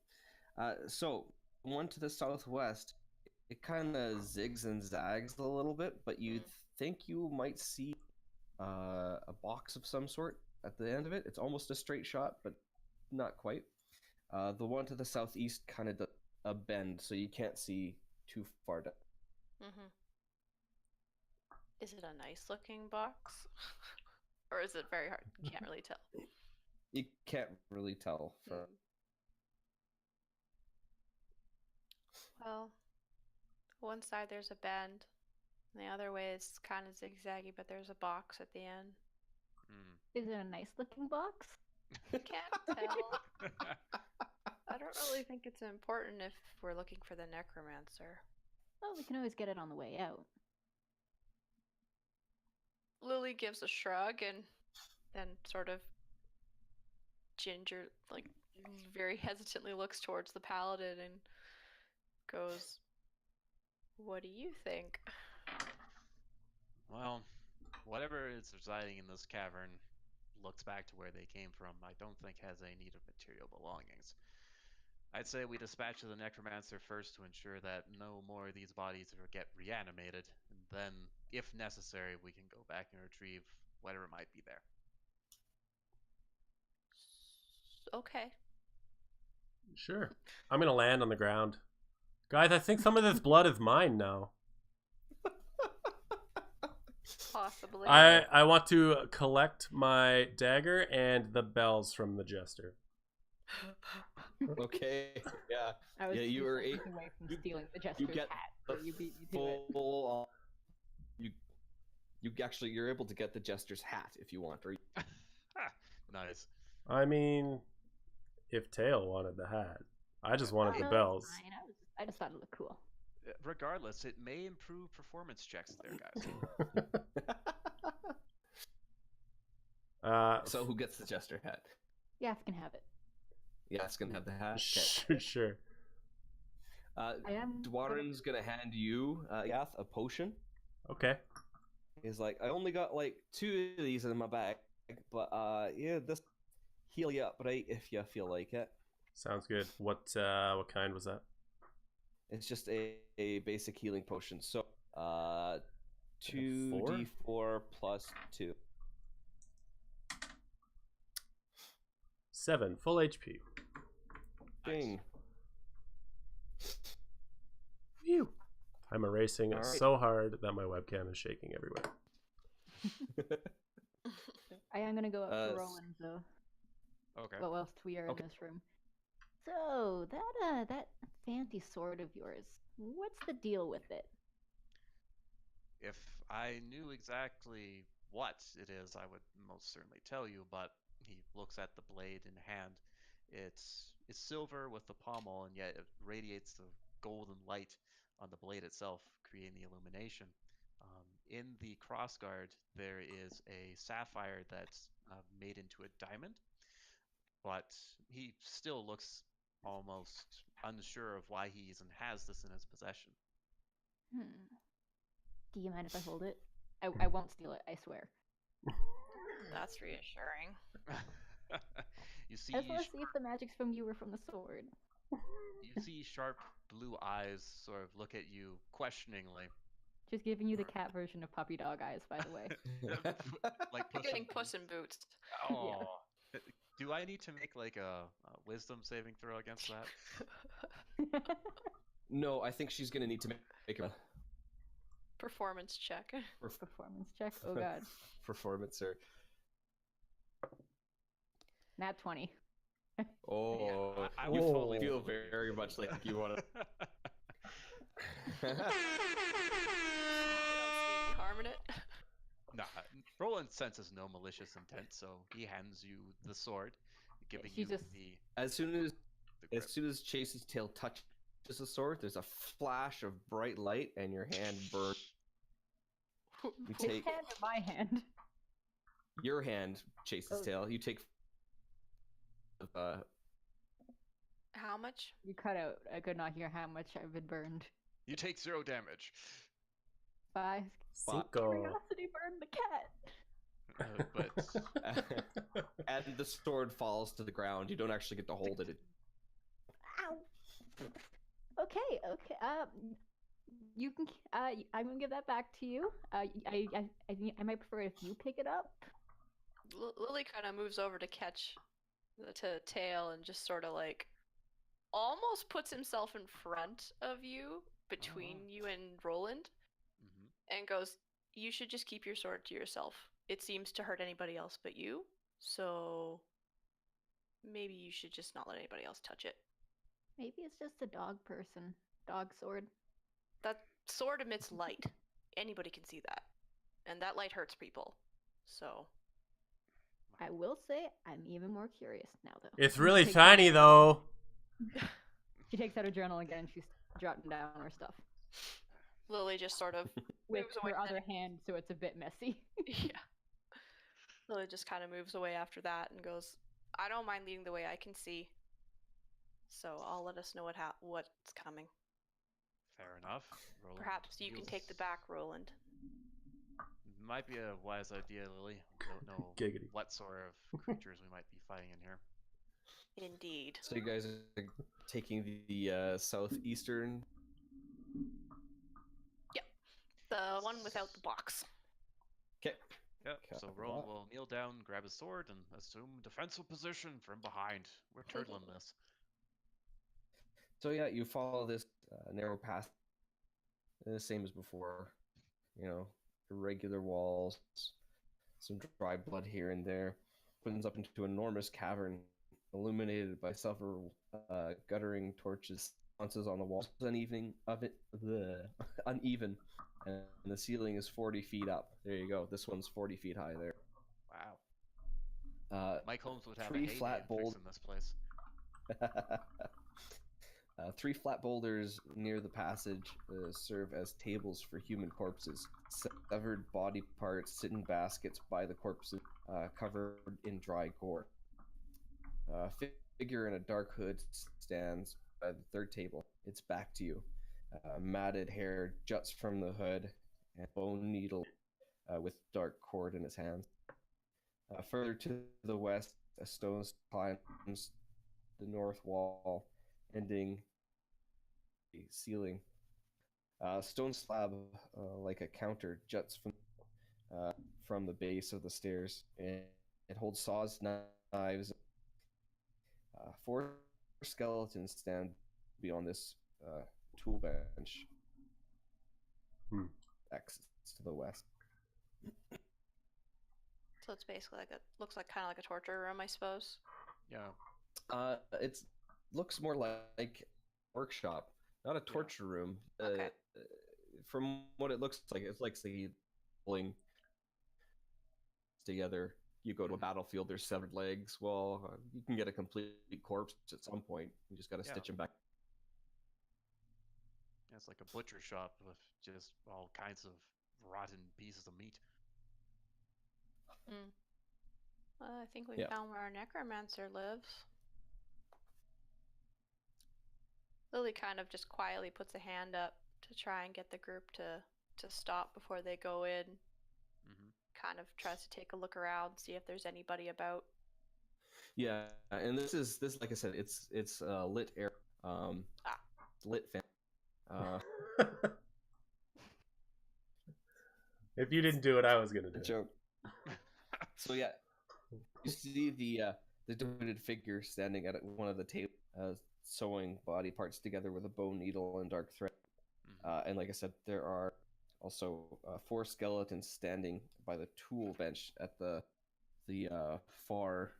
So one to the southwest, it kind of zigs and zags a little bit, but you think you might see a box of some sort at the end of it. It's almost a straight shot, but not quite. The one to the southeast kind of a bend, so you can't see too far down. Mm-hmm. Is it a nice looking box? Or is it very hard? You can't really tell. You can't really tell. From... Well, one side there's a bend, and the other way it's kind of zigzaggy, but there's a box at the end. Is it a nice looking box? Can't tell. I don't really think it's important if we're looking for the necromancer. Well, we can always get it on the way out. Lily gives a shrug and then sort of very hesitantly looks towards the paladin and goes, "What do you think?" Well, whatever is residing in this cavern looks back to where they came from. I don't think has any need of material belongings. I'd say we dispatch the necromancer first to ensure that no more of these bodies ever get reanimated, and then, if necessary, we can go back and retrieve whatever might be there. Okay. Sure. I'm gonna land on the ground. Guys, I think some of this blood is mine now. Possibly. I want to collect my dagger and the bells from the jester. Okay. Yeah. I was Yeah, you two were seconds away from you- stealing the jester's get hat. the So you beat me to it. full. You're able to get the jester's hat if you want, or Nice. I mean, if Tail wanted the hat, I just wanted Oh, the no, bells. it's fine. I just thought it looked cool. Regardless, it may improve performance checks there, guys. So who gets the jester hat? Yas can have it. Yes, gonna have the hat. Okay. Sure. I am. Dwaren's gonna hand you, Yath, a potion. Okay. He's like, I only got like 2 of these in my bag, but yeah, this heal you up, right? If you feel like it. Sounds good. What kind was that? It's just a basic healing potion. So, Four? 2d4 plus 2. 7 full HP. Ding. Phew. I'm erasing All right. so hard that my webcam is shaking everywhere. I am gonna go up Uh, to Roland though. Okay. Well, whilst we are Okay. in this room. So that fancy sword of yours, what's the deal with it? If I knew exactly what it is, I would most certainly tell you, but he looks at the blade in hand. It's silver with the pommel, and yet it radiates the golden light on the blade itself, creating the illumination. In the crossguard, there is a sapphire that's made into a diamond, but he still looks almost unsure of why he even has this in his possession. Do you mind if I hold it? I won't steal it, I swear. That's reassuring. You see, I just want to see if the magic's from you or from the sword. you see sharp blue eyes sort of look at you questioningly. Just giving you the cat version of puppy dog eyes, by the way. Like You're Puss getting in Puss in Boots. Oh. Do I need to make like a wisdom saving throw against that? No, I think she's gonna need to make a Performance check. Performance check. Oh god. performance or. Nat 20. Oh, I you would totally feel believe it. very much like you want to. I don't see any harm in it. Nah, Roland senses no malicious intent, so he hands you the sword, giving she you just- the As soon grip. as Chase's tail touches the sword, there's a flash of bright light, and your hand burns. You His take hand or my hand? your hand, Chase's Oh. tail. You take. How much? You cut out. I could not hear how much I've been burned. You take 0 damage. 5. Cinco. Curiosity burned the cat. But and the sword falls to the ground. You don't actually get to hold it. Ow. Okay. You can. I'm gonna give that back to you. I might prefer if you pick it up. Lily kind of moves over to catch the tail and just sort of like almost puts himself in front of you, between you and Roland, Mhm. and goes, "You should just keep your sword to yourself. It seems to hurt anybody else but you, so maybe you should just not let anybody else touch it." Maybe it's just a dog person. Dog sword. That sword emits light. Anybody can see that. And that light hurts people. So, I will say I'm even more curious now, though. It's She really takes shiny out- though. She takes out her journal again and she's jotting down her stuff Lily just sort of with moves away her from other it. hand, so it's a bit messy. Yeah. Lily just kind of moves away after that and goes, "I don't mind leading the way. I can see. So I'll let us know what's coming. Fair enough. Roland Perhaps you can take the feels back, Roland." Might be a wise idea, Lily. We don't know Giggity. what sort of creatures we might be fighting in here. Indeed. So you guys are taking the southeastern. The one without the box. Okay. Yep. Copy So Rowan that. will kneel down, grab his sword, and assume defensive position from behind. We're turtling this. So yeah, you follow this narrow path, the same as before. You know, irregular walls, some dry blood here and there. Opens up into an enormous cavern, illuminated by several guttering torches. Sconces on the walls, uneven, uneven, and the ceiling is 40 feet up. There you go. This one's 40 feet high there. Wow. Mike Holmes would have a three heyday flat in bold- fixing this place. 3 flat boulders near the passage serve as tables for human corpses. Severed body parts sit in baskets by the corpses, covered in dry gore. A figure in a dark hood stands by the third table. Its back to you. Matted hair juts from the hood, and bone needle with dark cord in his hands. Further to the west, a stone climbs the north wall, ending the ceiling. Stone slab, like a counter, juts from the base of the stairs, and it holds saws, knives. 4 skeletons stand beyond this tool bench. Exits to the west. So it's basically looks like kind of like a torture room, I suppose. Yeah. It looks more like a workshop, not a torture room. Okay. From what it looks like, it's like the pulling together. You go to a battlefield, there's severed legs. Well, you can get a complete corpse at some point. You just got to stitch them back. It's like a butcher shop with just all kinds of rotten pieces of meat. Well, I think we found where our necromancer lives. Lily kind of just quietly puts a hand up to try and get the group to stop before they go in. Kind of tries to take a look around, see if there's anybody about. Yeah, and this like I said, it's lit air, lit fan. If you didn't do it, I was gonna do it. Joke. So yeah, you see the devoted figure standing at one of the tables, sewing body parts together with a bone needle and dark thread. And like I said, there are also 4 skeletons standing by the tool bench at the far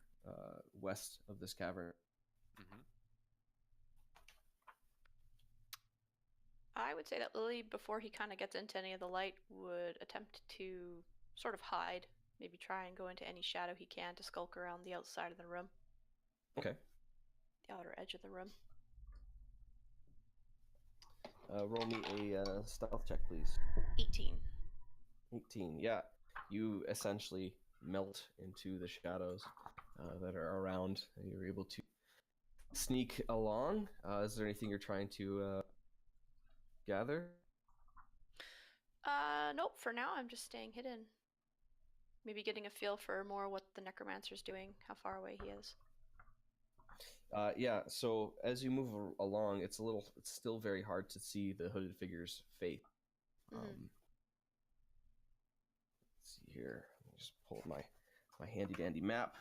west of this cavern. I would say that Lily, before he kind of gets into any of the light, would attempt to sort of hide, maybe try and go into any shadow he can to skulk around the outside of the room. Okay. The outer edge of the room. Roll me a stealth check, please. 18. 18. Yeah, you essentially melt into the shadows that are around, and you're able to sneak along. Is there anything you're trying to gather? Nope. For now, I'm just staying hidden. Maybe getting a feel for more what the necromancer's doing, how far away he is. Yeah, so as you move along, it's still very hard to see the hooded figure's face. Let's see here. Let me just pull up my handy dandy map.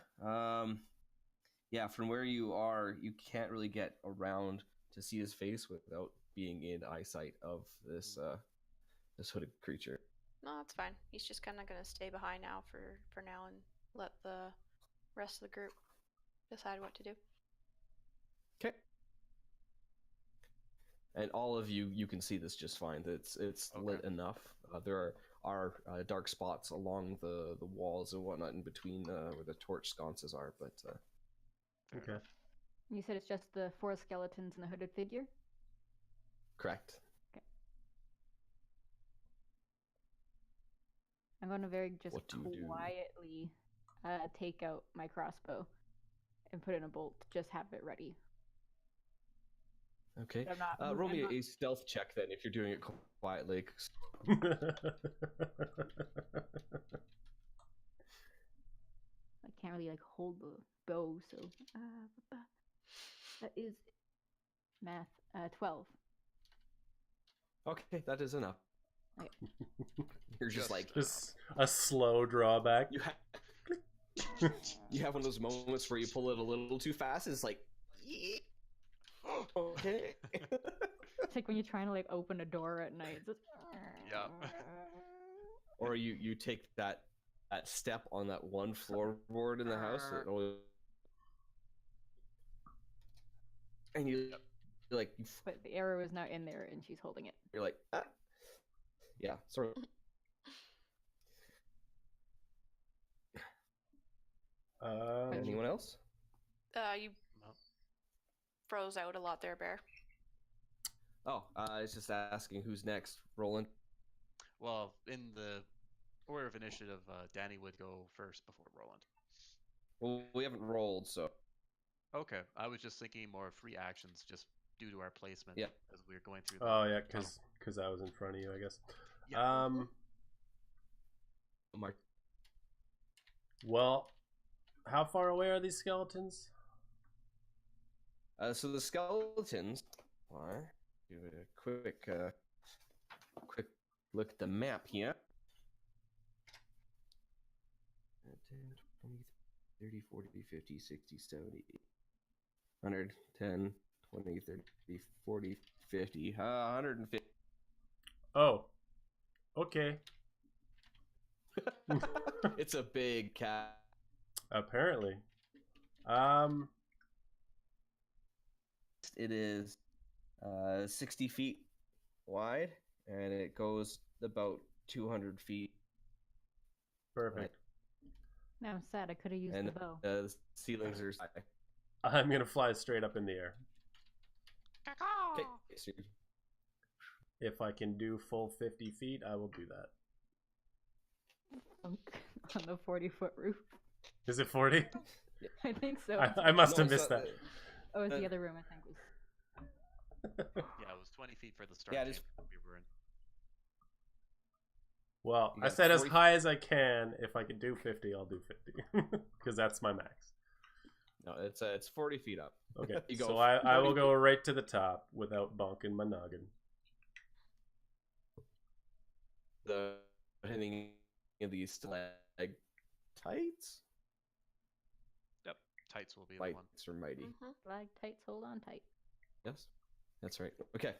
Yeah, from where you are, you can't really get around to see his face without being in eyesight of this hooded creature. No, that's fine. He's just kind of gonna stay behind now for now and let the rest of the group decide what to do. Okay. And all of you can see this just fine. It's lit enough. There are dark spots along the walls and whatnot in between where the torch sconces are, but Okay. You said it's just the 4 skeletons and the hooded figure? correct. Okay. I'm going to very just What do you do? quietly take out my crossbow and put in a bolt. Just have it ready. Okay. I'm not. Roll I'm me not- a stealth check then if you're doing it quietly. 'Cause I can't really like hold the bow, so that is math. 12. Okay, that is enough. Okay. You're just Just like Just a slow drawback. you have you have one of those moments where you pull it a little too fast. It's like, "Yeet." Okay. It's like when you're trying to like open a door at night. It's just... Yeah. Or you take that step on that one floorboard in the house, and you like But the arrow is now in there, and she's holding it. you're like, ah. Yeah, sort of. Anyone else? You No. froze out a lot there, Bear. Oh, I was just asking who's next. Roland. Well, in the order of initiative, Danny would go first before Roland. Well, we haven't rolled, so Okay, I was just thinking more free actions just due to our placement. Yeah. As we were going through. The Oh yeah, tunnel. because I was in front of you, I guess. Yeah. Mark. Well, how far away are these skeletons? So the skeletons are. Give it a quick look at the map here. 10, 20, 30, 40, 50, 60, 70, 100, 10, 20, 30, 40, 50, 150. Oh, okay. It's a big cat. Apparently. It is 60 feet wide, and it goes about 200 feet. Perfect. Now I'm sad. I could have used And the bow. the ceilings are high. I'm gonna fly straight up in the air. Okay, so If I can do full 50 feet, I will do that. On the 40-foot roof. Is it 40? I think so. I must No, have it's missed not- that. Oh, it's the uh, other room, I think. Was... Yeah, it was 20 feet for the start. Yeah, Yeah, just- we were in. Well, You I got said as 40 high as I can. If I can do 50, I'll do 50. Because that's my max. No, it's 40 feet up. Okay, You go so I will 40 go right to the top without bonking my noggin. The hitting in these stalactites, Yep, tights will be the one. lights are mighty. Mm-hmm. Flag tights, hold on tight. Yes, that's right. Okay.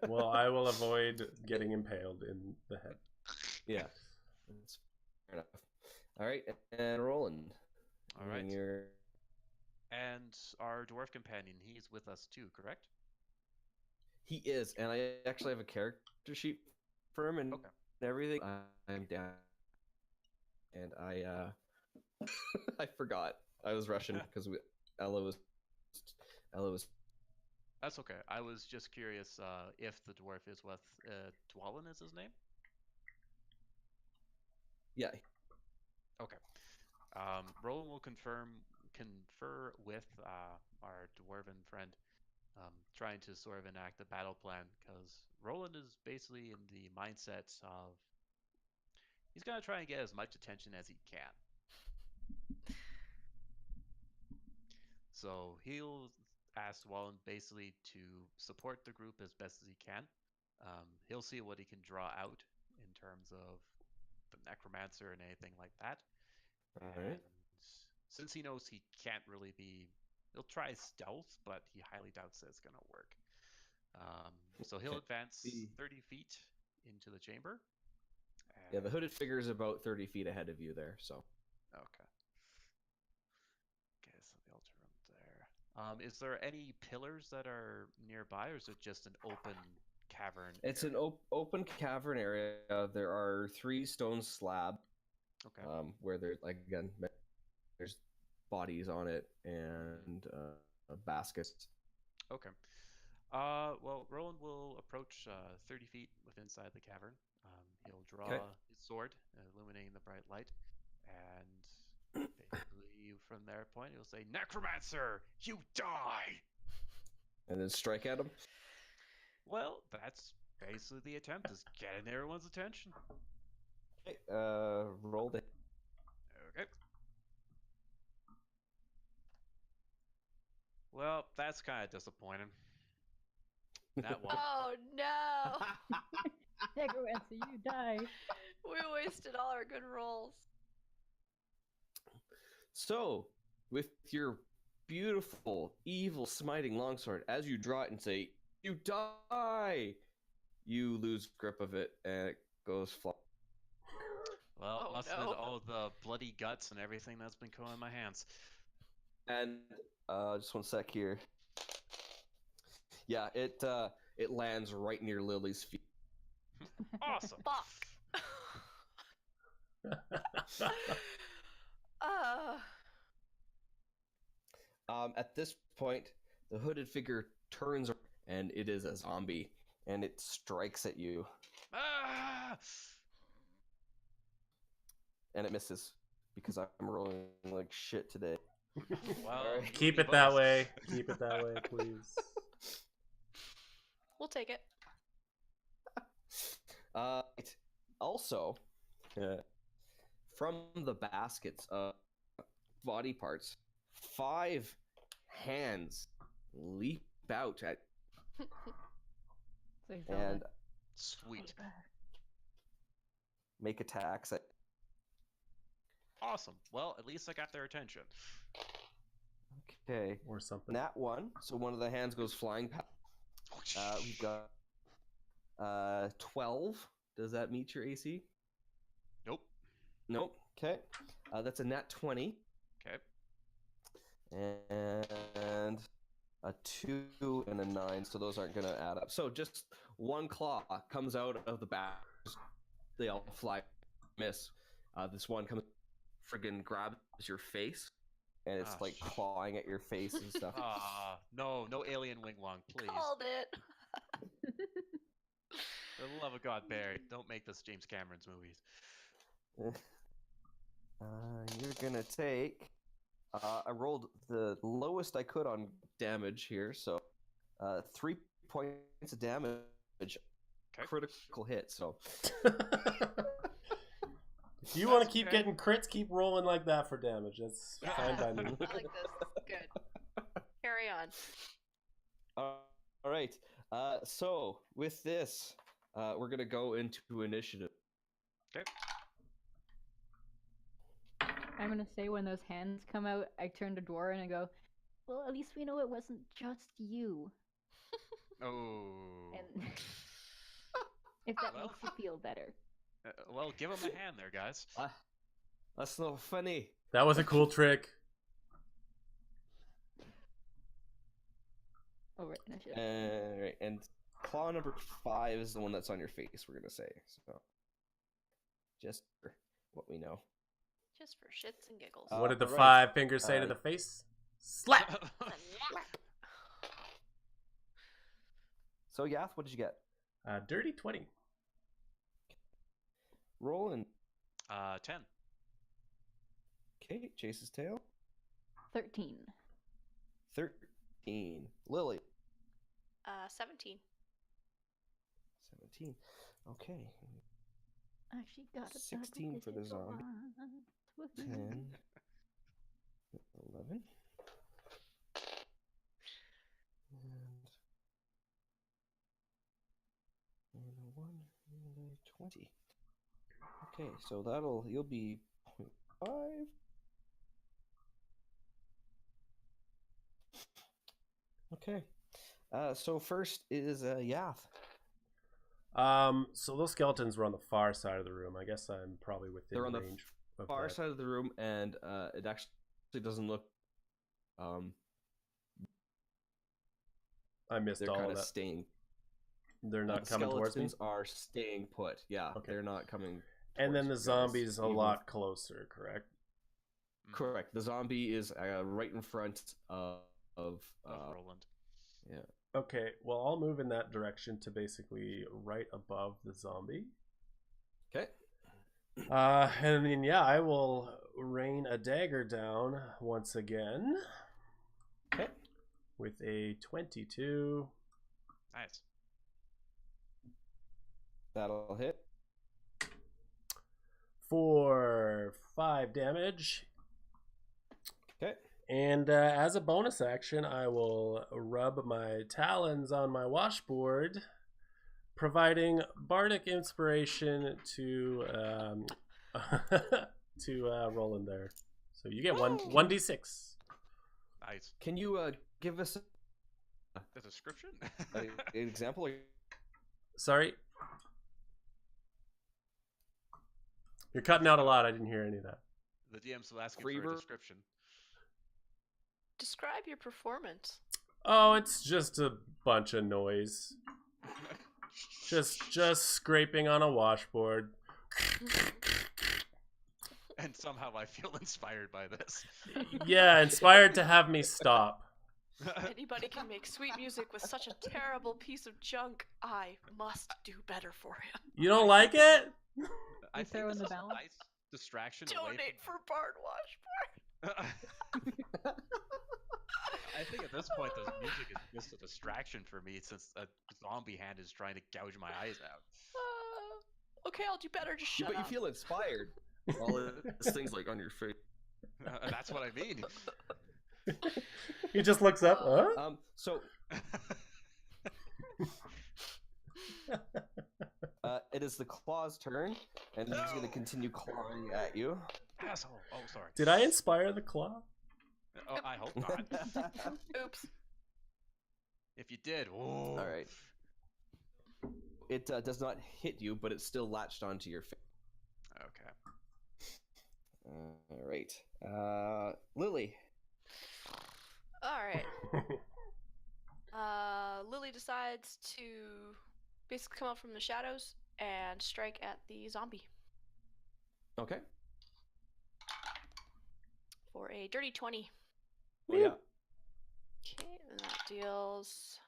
Well, I will avoid getting impaled in the head. Yeah, that's fair enough. All right, and Roland. All right. You're... And our dwarf companion, he's with us too, correct? He is, and I actually have a character sheet for him and Okay. everything. I'm down, and I I forgot. I was rushing because Ella was. That's okay. I was just curious if the dwarf is with Dwalin is his name? Yeah. Okay. Roland will confer with our dwarven friend, trying to sort of enact a battle plan, because Roland is basically in the mindset of he's going to try and get as much attention as he can. So he'll ask Wallen basically to support the group as best as he can. He'll see what he can draw out in terms of the necromancer and anything like that. All right. And since he knows he can't really be, he'll try stealth, but he highly doubts that it's going to work. So he'll Okay. advance The- 30 feet into the chamber. Yeah, the hooded figure is about 30 feet ahead of you there. So Okay. Okay, so the altar room there. Is there any pillars that are nearby, or is it just an open cavern? it's area? an open cavern area. There are 3 stone slabs. Okay. Where there's there's bodies on it and baskets. Okay. Well, Roland will approach 30 feet within inside the cavern. He'll draw Okay. his sword, illuminating the bright light, and basically from their point, he'll say, "Necromancer, you die!" And then strike at him. Well, that's basically the attempt, is getting everyone's attention. Okay, roll the. Okay. Well, that's kind of disappointing. That one. Oh no! Necromancer, you die. We wasted all our good rolls. So, with your beautiful, evil, smiting longsword, as you draw it and say, "You die," you lose grip of it, and it goes flying. Well, Oh, must have no. been all the bloody guts and everything that's been going in my hands. And just one sec here. Yeah, it lands right near Lily's feet. Awesome. Fuck. uh, At this point, the hooded figure turns and it is a zombie, and it strikes at you, Ah! and it misses because I'm rolling like shit today. Well, Alright. Keep you it that both. way. Keep it that way, please. we'll take it. Also, from the baskets of body parts, 5 hands leap out at So he's and Sweet. make attacks at. Awesome. Well, at least I got their attention. Okay, Or something. nat 1. So one of the hands goes flying past. We've got 12. Does that meet your AC? Nope. Nope. Okay. That's a nat 20. Okay. And a 2 and a 9, so those aren't going to add up. So just one claw comes out of the back. They all fly, miss. This one comes, friggin' grabs your face, and it's Ah, like clawing at your face and stuff. No alien wing lung, please. Called it. For the love of God, Barry, don't make this James Cameron's movies. You're gonna take. I rolled the lowest I could on damage here, so 3 points of damage. Okay. Critical hit. So If you want to That's keep okay. getting crits, keep rolling like that for damage. That's fine by me. I like this. Good. Carry on. all right. So with this, we're gonna go into initiative. Okay. I'm gonna say when those hands come out, I turn to Dwarf and I go, "Well, at least we know it wasn't just you." Oh. And if that Well. makes you feel better. Well, give him a hand there, guys. That's not funny. That was a cool trick. Oh, right, initiative. Right, and claw number 5 is the one that's on your face. We're gonna say so. Just for what we know. Just for shits and giggles. What did the alright. 5 fingers say to Uh, the face? Slap! Slap. So Yath, what did you get? Dirty 20. Rolling. 10. Okay, Chase's tail. 13. 13. Lily. 17. 17. Okay. Actually got a 16 for the zombie. 10. 11. And a 1 and a 20. Okay, so you'll be 0.5. Okay. So first is Yath. So those skeletons were on the far side of the room. I guess I'm probably within They're on the range of Far that. side of the room, and it actually doesn't look. I missed They're all kind of of that. staying. They're not the coming towards me. skeletons are staying put. Yeah, Okay. they're not coming. And then the towards you guys, zombies a even- lot closer, correct? Correct. The zombie is right in front of Of Roland. yeah. Okay, well, I'll move in that direction to basically right above the zombie. Okay. And then, yeah, I will rain a dagger down once again. Okay. with a 22 Nice. That'll hit. for 5 damage. Okay. And as a bonus action, I will rub my talons on my washboard, providing bardic inspiration to roll in there. So you get 1d6. Nice. Can you give us The description? an example? Sorry? You're cutting out a lot. I didn't hear any of that. The DM's still asking for Freebird? a description. Describe your performance. Oh, it's just a bunch of noise. Just scraping on a washboard. And somehow I feel inspired by this. Yeah, inspired to have me stop. Anybody can make sweet music with such a terrible piece of junk. I must do better for him. You don't like it? I You throw think in this the is a balance? nice distraction away Donate for Bard Washboard. from... I think at this point the music is just a distraction for me since a zombie hand is trying to gouge my eyes out. Okay, I'll do better. Just shut But you up. feel inspired. All this thing's like on your face. That's what I mean. He just looks up. Huh? So it is the claw's turn, and he's going to continue clawing at you. Asshole. Oh, sorry. Did I inspire the claw? Oh, I hope not. Oops. If you did, All right. It does not hit you, but it's still latched onto your face. Okay. All right. Lily. All right. Lily decides to basically come up from the shadows and strike at the zombie Okay. for a dirty 20. Oh, yeah. Okay, and that deals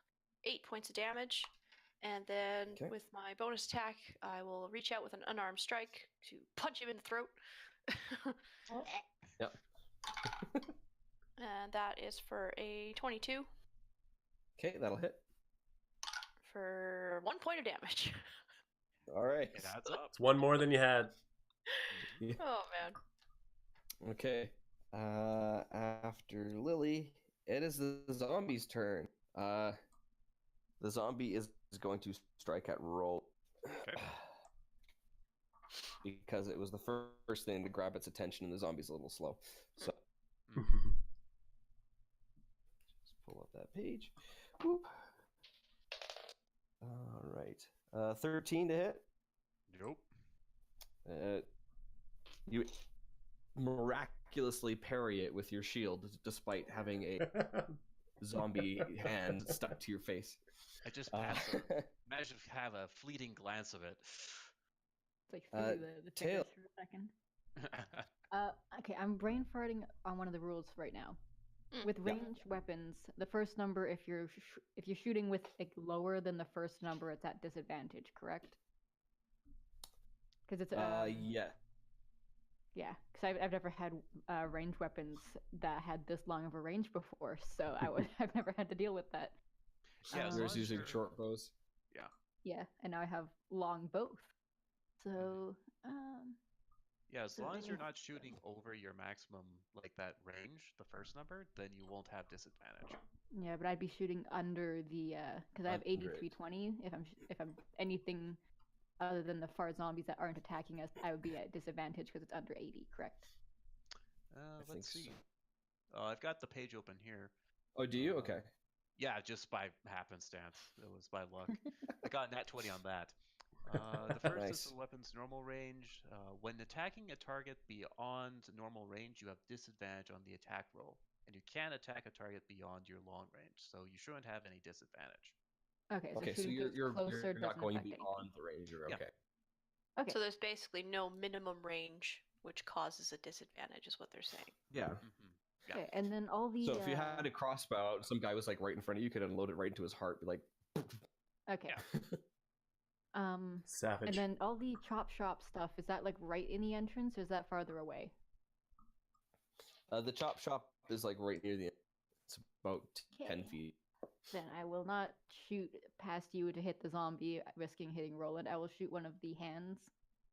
8 points of damage. And then Okay. with my bonus attack, I will reach out with an unarmed strike to punch him in the throat. Yep. And that is for a 22 Okay, that'll hit. for 1 point of damage. All right. It adds up. It's one more than you had. Oh man. Okay. After Lily, it is the zombie's turn. The zombie is going to strike at roll. Okay. Because it was the first thing to grab its attention, and the zombie's a little slow. So just pull up that page. Whoop. All right. 13 to hit. Nope. You miraculously parry it with your shield, despite having a zombie hand stuck to your face. I just passed it. Imagine if you have a fleeting glance of it. It's like through the Tail. fingers for a second. Okay, I'm brain farting on one of the rules right now. With Yeah. ranged weapons, the first number, if you're shooting with like lower than the first number, it's at disadvantage, correct? Because it's Yeah. yeah. Because I've never had ranged weapons that had this long of a range before, so I've never had to deal with that. Yeah, as long There's as usually you're- short bows. Yeah, and now I have long both. So Yeah, as So long as you're then- not shooting over your maximum, like that range, the first number, then you won't have disadvantage. yeah, but I'd be shooting under the because I have Under it. 8320. If I'm anything other than the far zombies that aren't attacking us, I would be at disadvantage because it's under 80, correct? Let's think see. so. I've got the page open here. Oh, do you? Okay. Yeah, just by happenstance. It was by luck. I got nat 20 on that. The first Nice. is the weapon's normal range. When attacking a target beyond normal range, you have disadvantage on the attack roll, and you can attack a target beyond your long range, so you shouldn't have any disadvantage. Okay, so Okay, so shooting you're closer not doesn't going affect anything. beyond the range. You're Yeah. okay. Okay. So there's basically no minimum range, which causes a disadvantage, is what they're saying. Yeah. Yeah. Okay, and then all the So if you had a crossbow out, some guy was like right in front of you, you could unload it right into his heart. Be like, okay. And Savage. then all the chop shop stuff, is that like right in the entrance or is that farther away? the chop shop is like right near the. It's about 10 Okay. feet. Then I will not shoot past you to hit the zombie, risking hitting Roland. I will shoot one of the hands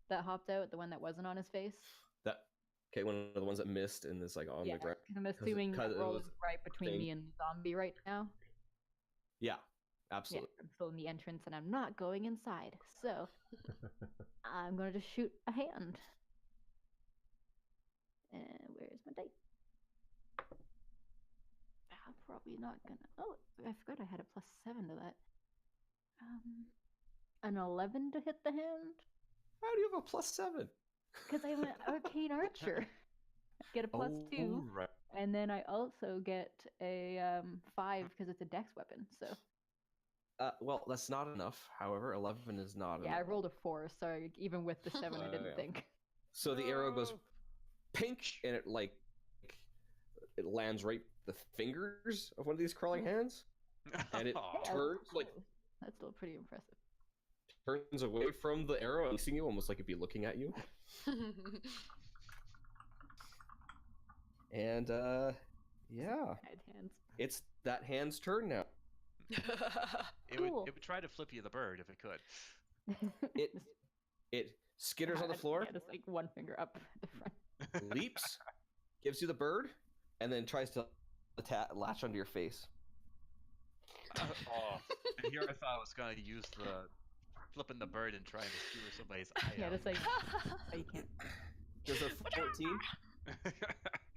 that hopped out, the one that wasn't on his face. That okay? One of the ones that missed and is like on Yeah, the ground. 'cause I'm assuming that 'cause it was Roland's right between thing. me and the zombie right now. Yeah, Yeah, absolutely. I'm still in the entrance and I'm not going inside. So I'm going to just shoot a hand. And where's my dice? I'm probably not gonna. Oh, I forgot I had a +7 to that. An 11 to hit the hand How do you have a +7? because I'm an arcane archer. I get a +2, right. and then I also get a 5 because it's a dex weapon. So Well, that's not enough. However, 11 is not yeah, I enough. rolled a 4, so even with the 7, I didn't yeah. think. So the arrow goes pink, and it lands right the fingers of one of these crawling hands, and it Aw. turns That's still pretty impressive. turns away from the arrow, facing you, almost like it'd be looking at you. And yeah, Bad hands. it's that hand's turn now. It Cool. would try to flip you the bird if it could. It skitters on the floor, Yeah, just like one finger up the front. leaps, gives you the bird, and then tries to latch onto your face. Oh, and here I thought I was going to use the flipping the bird and trying to skewer somebody's eye Yeah, out. just like oh, you can't. Does a 14?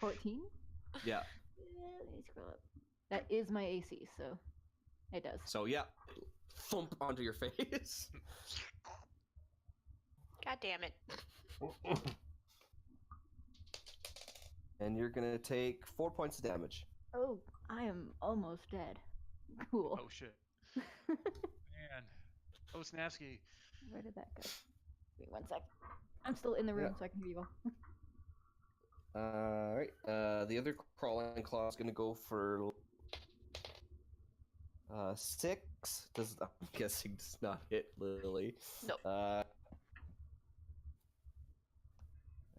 14? Yeah. Let me scroll up. That is my AC, so it does. So yeah, thump onto your face. God damn it. And you're gonna take 4 points of damage. Oh, I am almost dead. Cool. Oh shit, man! Oh Snapsky. Where did that go? Wait 1 sec. I'm still in the room, so I can hear you all. Alright, the other crawling claw is gonna go for 6. I'm guessing does not hit Lily. Nope.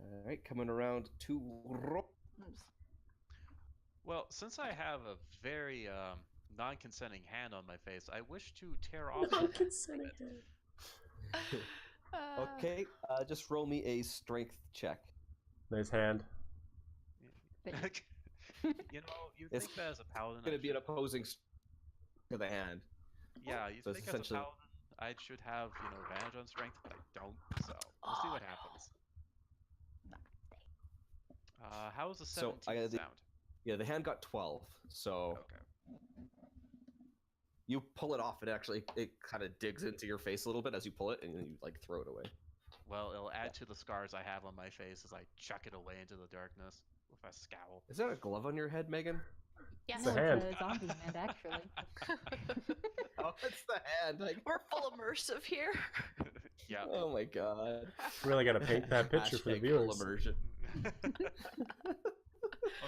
Alright, coming around to Oops. Well, since I have a very non-consenting hand on my face, I wish to tear off. the hand from it. Okay, just roll me a strength check. Nice hand. You know, you It's think that as a paladin, It's gonna I be an should- opposing to the hand. Yeah, you So it's think as a essentially- paladin, I should have advantage on strength, but I don't. So we'll see Oh, what no. happens. How was the So, 17 I gotta do- sound? Yeah, the hand got 12. So Okay. you pull it off, it kind of digs into your face a little bit as you pull it, and then you like throw it away. Well, it'll add to the scars I have on my face as I chuck it away into the darkness with a scowl. Is that a glove on your head, Megan? Yes. It's a No, hand. it's a zombie hand, actually. Oh, it's the hand. We're full immersive here. Yeah. Oh my god. Really got to paint that picture for the Hashtag viewers. full immersion. Oh,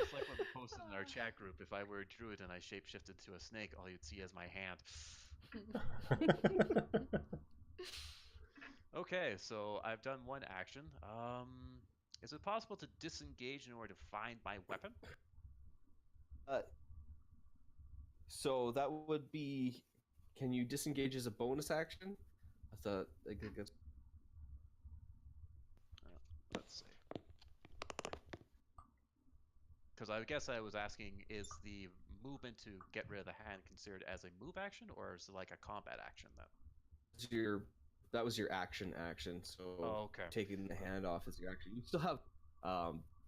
it's like when we posted in our chat group, if I were a druid and I shapeshifted to a snake, all you'd see is my hand. Okay, so I've done one action. Is it possible to disengage in order to find my weapon? So that would be. Can you disengage as a bonus action? I thought. Let's see. Because I guess I was asking, is the movement to get rid of the hand considered as a move action, or is it like a combat action then? That was your action. So Oh, okay. taking the hand off is your action. You still have,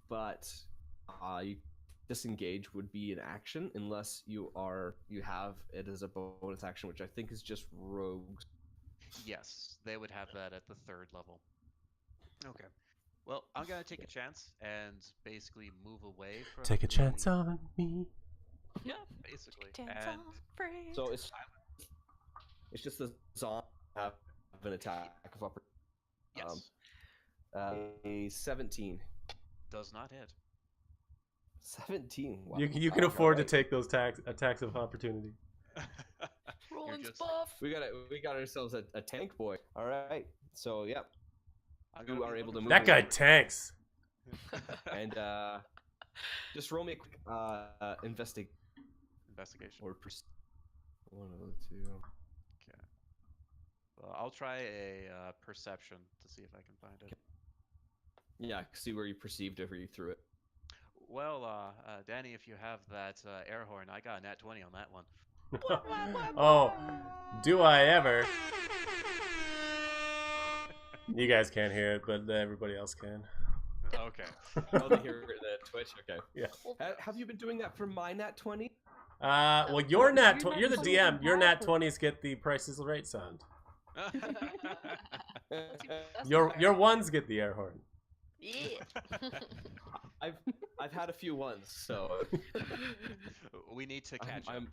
but you disengage would be an action unless you have it as a bonus action, which I think is just rogues. Yes, they would have that at the 3rd level. Okay. Well, I'm gonna take a chance and basically move away from. Take a the- chance on me. Yeah, basically. Dance And on friends. So it's just the zombie have an attack of upper. yes, A 17. does not hit. 17. Wow. You can Wow, afford to alright. take those attacks of opportunity. Roland's just- buff. We got ourselves a tank boy. All right. So yeah, I'm You gonna are be able to looking move That guy away. tanks. and just roll me a quick investigate. investigation? Or one of the two. Okay. Well, I'll try a perception to see if I can find it. Yeah, see where you perceived it, where you threw it. Well, Danny, if you have that air horn, I got a nat 20 on that one. Oh, do I ever? You guys can't hear it, but everybody else can. Okay. Oh, they hear the Twitch. Okay. Yeah. Have you been doing that for my nat 20? Well, your nat Your you're the nat 20s DM. Your are nat powerful. 20s get the Price is Right sound. That's Your fair. ones get the air horn. Yeah. I've had a few ones, so We need to catch up. I'm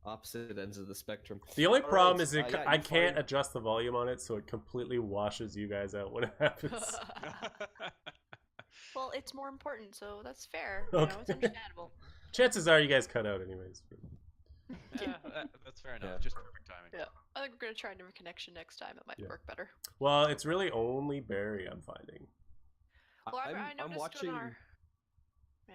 opposite ends of the spectrum. The only All problem right, is it, yeah, I you can't find- adjust the volume on it, so it completely washes you guys out when it happens. Well, it's more important, so that's fair. You know, it's Okay. understandable. Chances are you guys cut out anyways. Yeah, that's fair enough. Yeah. just perfect timing. Yeah. I think we're gonna try a different connection next time. It might Yeah. work better. Well, it's really only Barry I'm finding. Well, I I'm noticed watching on our... Yeah.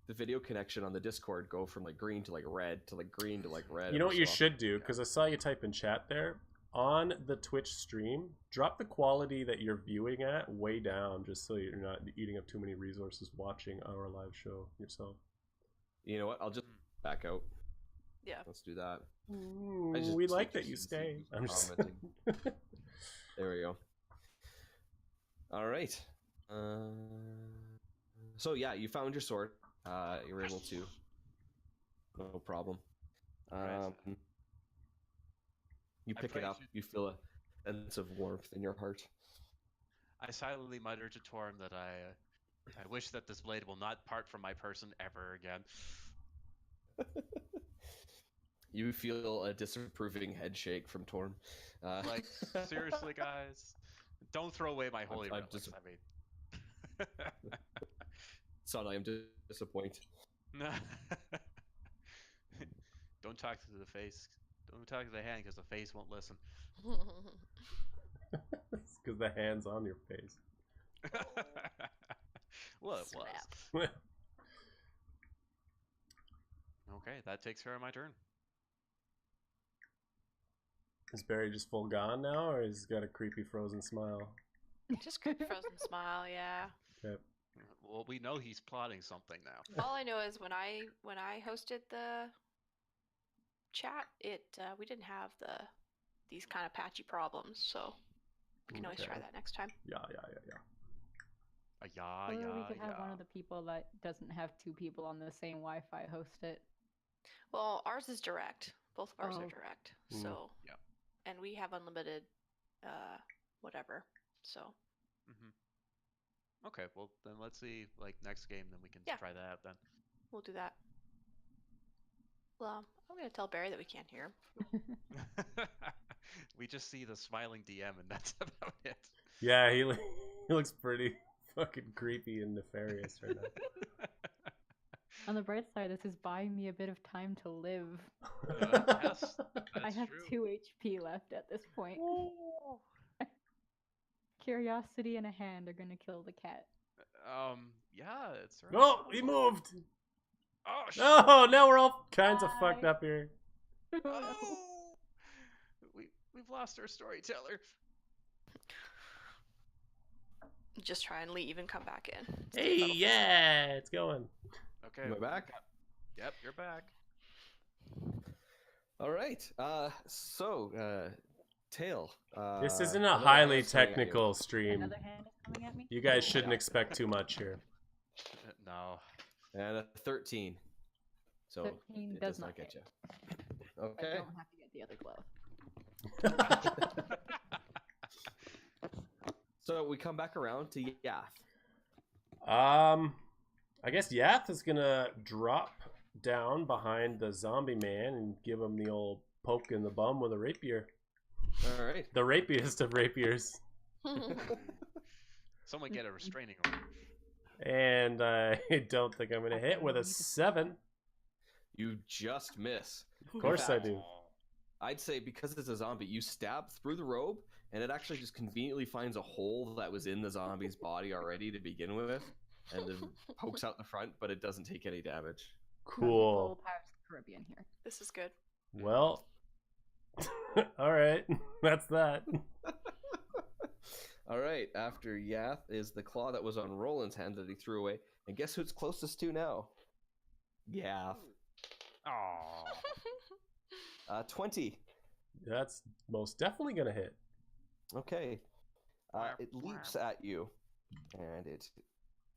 the video connection on the Discord go from like green to like red to like green to like red. You know what every you so should do? Because I saw you type in chat there. On the Twitch stream, drop the quality that you're viewing at way down, just so you're not eating up too many resources watching our live show yourself. often. You know what? I'll just back out. Yeah. Let's do that. We like that you stay. I'm just commenting. There we go. All right. So yeah, you found your sword. You were able to. No problem. Right. You I pick it praise up. You feel a sense of warmth in your heart. I silently mutter to Torm that I wish that this blade will not part from my person ever again. You feel a disapproving head shake from Torm. Like, seriously, guys? Don't throw away my holy I'm relics, I mean. Son, I am disappointed. Don't talk to the face. Don't talk to the hand because the face won't listen. because the hand's on your face. Well, it Snap. was. Okay, that takes care of my turn. Is Barry just full gone now, or he's got a creepy frozen smile? Just creepy frozen smile, yeah. Yep. Well, we know he's plotting something now. All I know is when I hosted the chat, we didn't have these kind of patchy problems, so we can always try Okay. that next time. Yeah. Yeah, Or we yeah, could have one yeah. of the people that doesn't have two people on the same Wi-Fi host it. Well, ours is direct. Both of ours Oh. are direct. Mm. So Yep. and we have unlimited whatever. So Mm-hmm. Okay, well then let's see. Like next game, then we can Yeah. try that out then. we'll do that. Well, I'm gonna tell Barry that we can't hear him. We just see the smiling DM, and that's about it. Yeah, he looks pretty fucking creepy and nefarious right now. On the bright side, this is buying me a bit of time to live. Yes, I that's have true. 2 HP left at this point. Curiosity and a hand are gonna kill the cat. Yeah, it's right. Oh, he moved. Oh, sh- Oh, now we're all kinds of fucked Bye. up here. Oh! We've lost our storyteller. Just try and leave and come back in. See if Hey, that'll fix it. yeah, it's going. Okay. Am I back? Yep, you're back. All right. Tail. This isn't a another highly hand's coming at you. technical stream. Another hand is coming at me. You guys shouldn't Yeah. expect too much here. No. And a 13. So 13 it does not not get hit. you. I Okay. don't have to get the other glove. So we come back around to Yath. I guess Yath is gonna drop down behind the zombie man and give him the old poke in the bum with a rapier. All right. The rapiest of rapiers. Someone get a restraining order. And I don't think I'm gonna hit with a 7. You just miss. Of course I do. I'd say because it's a zombie, you stab through the robe, and it actually just conveniently finds a hole that was in the zombie's body already to begin with, and then pokes out the front, but it doesn't take any damage. Cool. again here. This is good. Well, all right. That's that. All right, after Yath is the claw that was on Roland's hand that he threw away. And guess who it's closest to now? Yath. Aww. 20. That's most definitely going to hit. Okay. It leaps at you, and it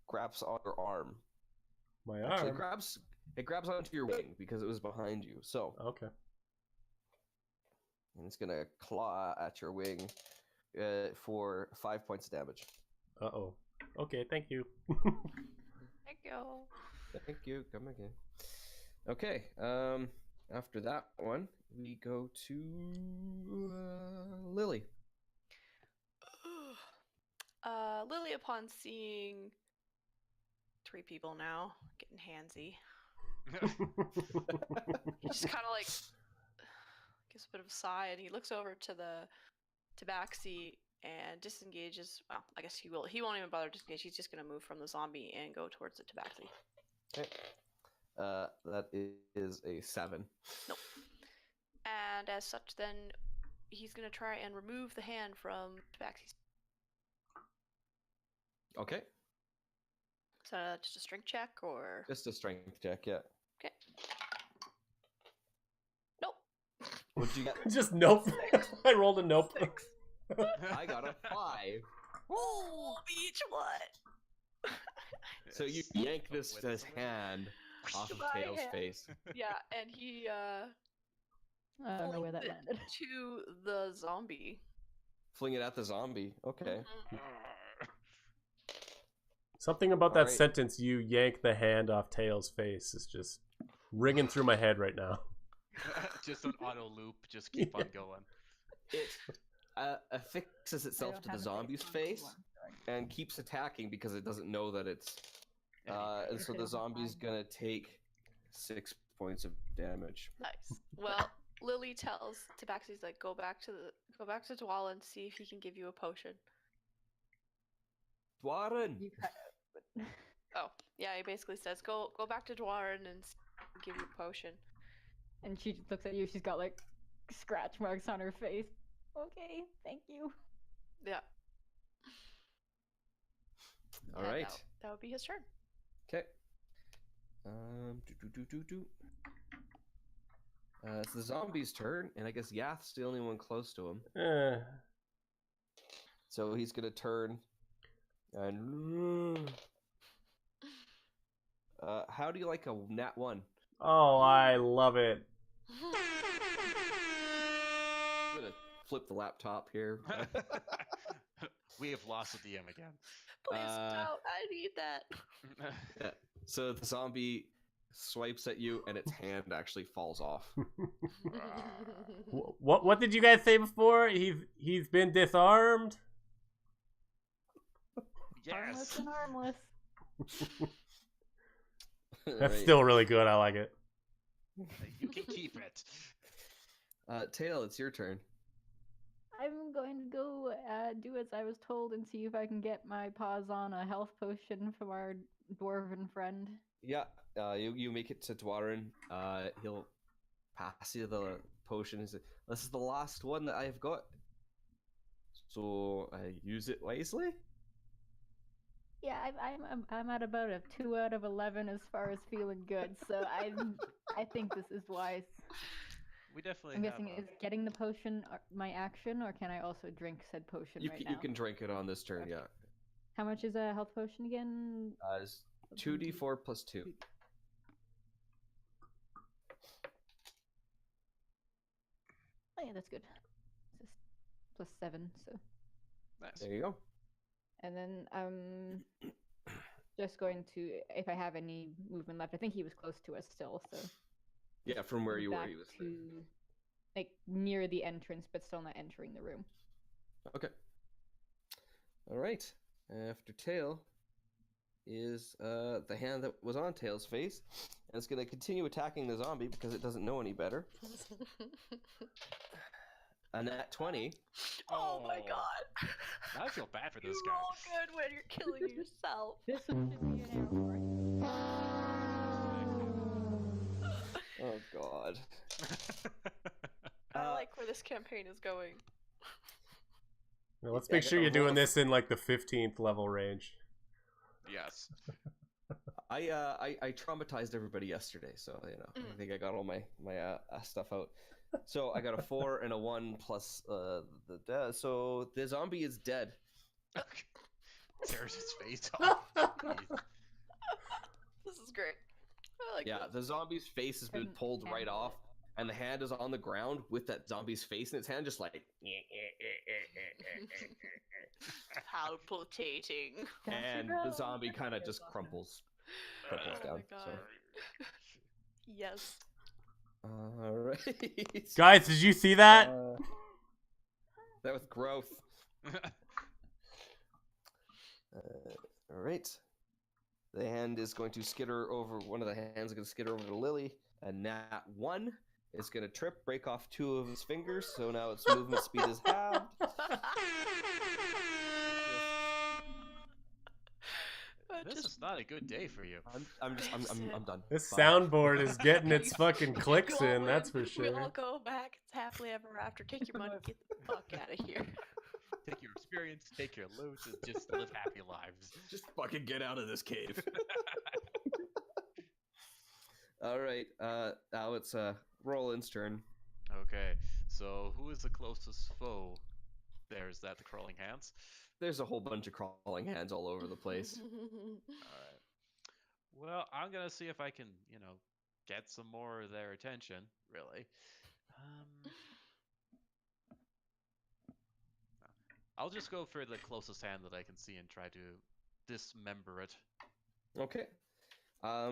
grabs on your arm. My Actually, arm. it grabs onto your wing because it was behind you. So, Okay. and it's gonna claw at your wing for 5 points of damage. Uh-oh. Okay, thank you. Thank you. Thank you. Come again. Okay. After that one, we go to Lily. Lily, upon seeing 3 people now, getting handsy, he just kind of like gives a bit of a sigh, and he looks over to the Tabaxi and disengages. Well, I guess he will. He won't even bother to disengage. He's just gonna move from the zombie and go towards the Tabaxi. Okay. That is a 7. Nope. And as such, then he's gonna try and remove the hand from Tabaxi's. Okay. Is that just a strength check or? Just a strength check, yeah. Okay. Nope. What'd you get? Just nope. I rolled a nope. I got a 5. Oh, beach what? So you yank this hand off of My Tails' hand. face. Yeah, and he I don't know where that flings it landed. to the zombie. Fling it at the zombie. Okay. Mhm. Something about that Alright. sentence, you yank the hand off Tails' face, is just ringing through my head right now. Just an auto loop. Just keep on going. It affixes itself to the zombie's face and keeps attacking because it doesn't know that it's. And so the zombie's gonna take 6 points of damage. Nice. Well, Lily tells Tabaxi's like, go back to Dwala and see if he can give you a potion. Dwarren! You kind Oh, yeah, he basically says, go back to Dwarren and give you a potion. and she just looks at you. She's got like scratch marks on her face. Okay, thank you. Yeah. All Yeah, right. That would be his turn. Okay. It's the zombie's turn, and I guess Yath's the only one close to him. So he's gonna turn and. How do you like a nat 1? Oh, I love it. I'm gonna flip the laptop here. We have lost the DM again. Please don't. I need that. Yeah. So the zombie swipes at you, and its hand actually falls off. What did you guys say before? He's been disarmed? Harmless Yes. and harmless. That's Right. still really good. I like it. You can keep it. Tail, it's your turn. I'm going to go do as I was told and see if I can get my paws on a health potion from our dwarven friend. Yeah, you make it to Dwarren. He'll pass you the potion. He says, "This is the last one that I've got, so use it wisely." Yeah, I'm at about a 2 out of 11 as far as feeling good. So I think this is wise. We definitely I'm have guessing is getting the potion my action, or can I also drink said potion You right can, now? you can drink it on this turn. Okay. Yeah, How much is a health potion again? it's 2d4 plus 2. Oh yeah, that's good. It's plus 7, so. nice. There you go. And then just going to, if I have any movement left, I think he was close to us still, so. Yeah, from where you were, back he was. to, like near the entrance, but still not entering the room. Okay. All right. After Tail is the hand that was on Tail's face, and it's going to continue attacking the zombie because it doesn't know any better. A nat 20. Oh my Oh. god. I feel bad for You this roll guy. good when you're killing yourself. This was just be an arrow, right? Oh god. I like where this campaign is going. Now, let's Yeah, make I sure gotta you're doing roll. this in like the 15th level range. Yes. I traumatized everybody yesterday, so I think I got all my stuff out. So I got a 4 and a 1 plus so the zombie is dead. Tears his face off. Jeez. This is great. I like Yeah, this. the zombie's face has been Couldn't pulled right handle off, and the hand is on the ground with that zombie's face in its hand, just like. Palpitating. And the zombie kind of just crumples Oh down. my god. Yes. All right. Guys, did you see that? That was growth. All right. The hand is going to skitter over. One of the hands is going to skitter over to Lily. And nat 1 is going to trip, break off 2 of his fingers. So now its movement speed is halved. This is not a good day for you. I'm done. This Bye. soundboard is getting its Keep fucking clicks in, that's for We all sure. go back. It's happily ever after. Take your money. Get the fuck out of here. Take your experience, take your loot, and just live happy lives. Just fucking get out of this cave. All right. Now it's Roland's turn. Okay, so who is the closest foe? There's that, the crawling hands. There's a whole bunch of crawling hands all over the place. Alright. Well, I'm gonna see if I can, get some more of their attention, really. I'll just go for the closest hand that I can see and try to dismember it. Okay.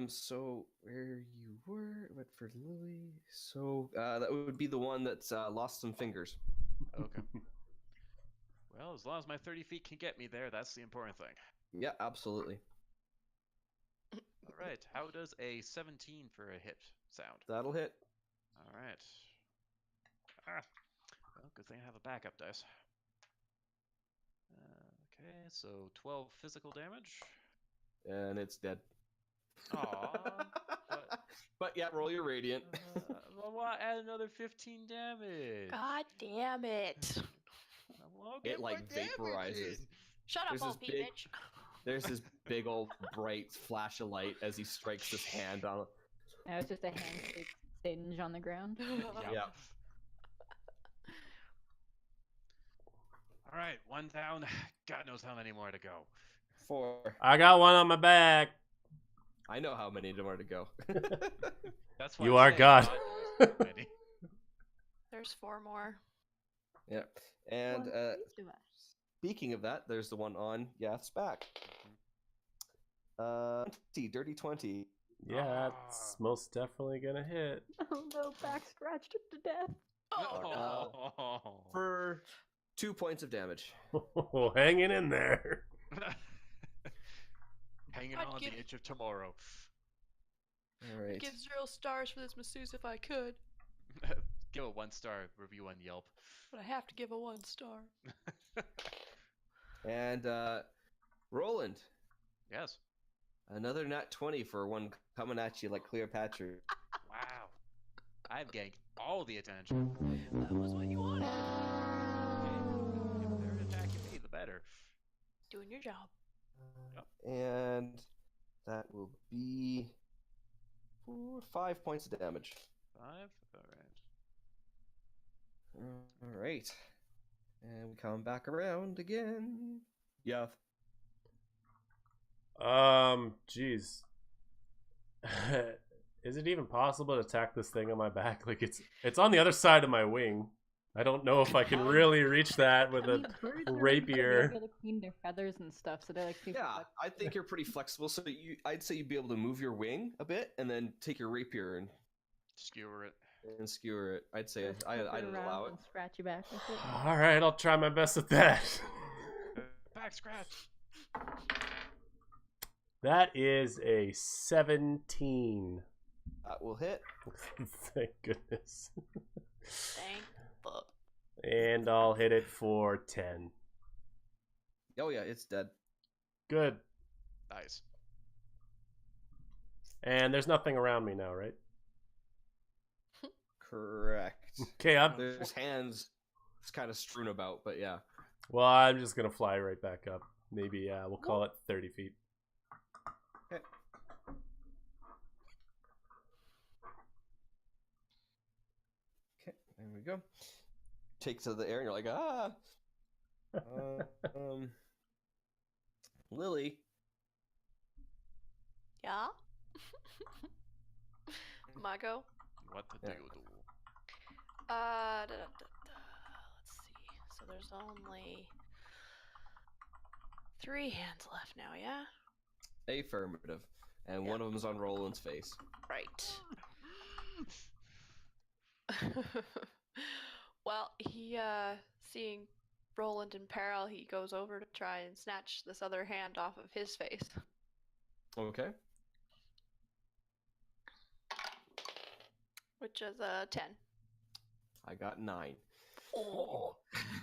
So where you were, went for Lily. So that would be the one that's lost some fingers. Okay. Well, as long as my 30 feet can get me there, that's the important thing. Yeah, absolutely. Alright, how does a 17 for a hit sound? That'll hit. Alright. Well, good thing I have a backup dice. Okay, so 12 physical damage. And it's dead. Aww. But yeah, roll your radiant. Well, add another 15 damage. God damn it. Well, It, like, vaporizes. Shut up, There's old this big- bitch. There's this big old bright flash of light as he strikes his hand on. Now it's just a handshake singe on the ground. Yeah. All right, one down. God knows how many more to go. 4. I got one on my back. I know how many more to go. That's why You I'm are saying God. not so many. There's 4 more. Yeah. And One for each of us. speaking of that, there's the one on Yath's back. 20, dirty 20. Yeah, it's most definitely gonna hit. Oh no, back scratched it to death. Oh no. Oh. For 2 points of damage. Hanging in there. Hanging I'd on give- the edge of tomorrow. All right. I'd give 0 stars for this masseuse if I could, Give a 1-star review on Yelp. but I have to give a 1 star. And Roland, Yes. another nat 20 for one coming at you like Cleopatra. Wow. I'm getting all the attention. That was what you wanted. Okay. If they're attacking me, the better. Doing your job. And that will be 5 points of damage. 5? Alright. All right. And we come back around again. Yeah. Jeez. Is it even possible to attack this thing on my back? Like it's on the other side of my wing. I don't know if I can really reach that with a Birds are rapier. Able to clean their feathers and stuff, so they're like super Yeah, flexible. I think you're pretty flexible. So I'd say you'd be able to move your wing a bit, and then take your rapier Skewer it. and skewer it. I'd say Just I'd flip it allow around it. and scratch you back with it. All right, I'll try my best with that. Back scratch. That is a 17. That will hit. Thank goodness. Thank fuck. And I'll hit it for 10. Oh yeah, it's dead. Good. Nice. And there's nothing around me now, right? Correct. Okay, There's hands kind of strewn about, but yeah. well, I'm just gonna fly right back up. Maybe we'll call it 30 feet. Okay. Okay, there we go. Take to the air, and you're like, ah. Lily. Yeah? Mago? What to Yeah. do? Let's see. So there's only 3 hands left now, yeah? Affirmative. And Yeah. one of them's on Roland's face. Right. Well, he, seeing Roland in peril, he goes over to try and snatch this other hand off of his face. Okay. Which is a 10. I got 9. Oh,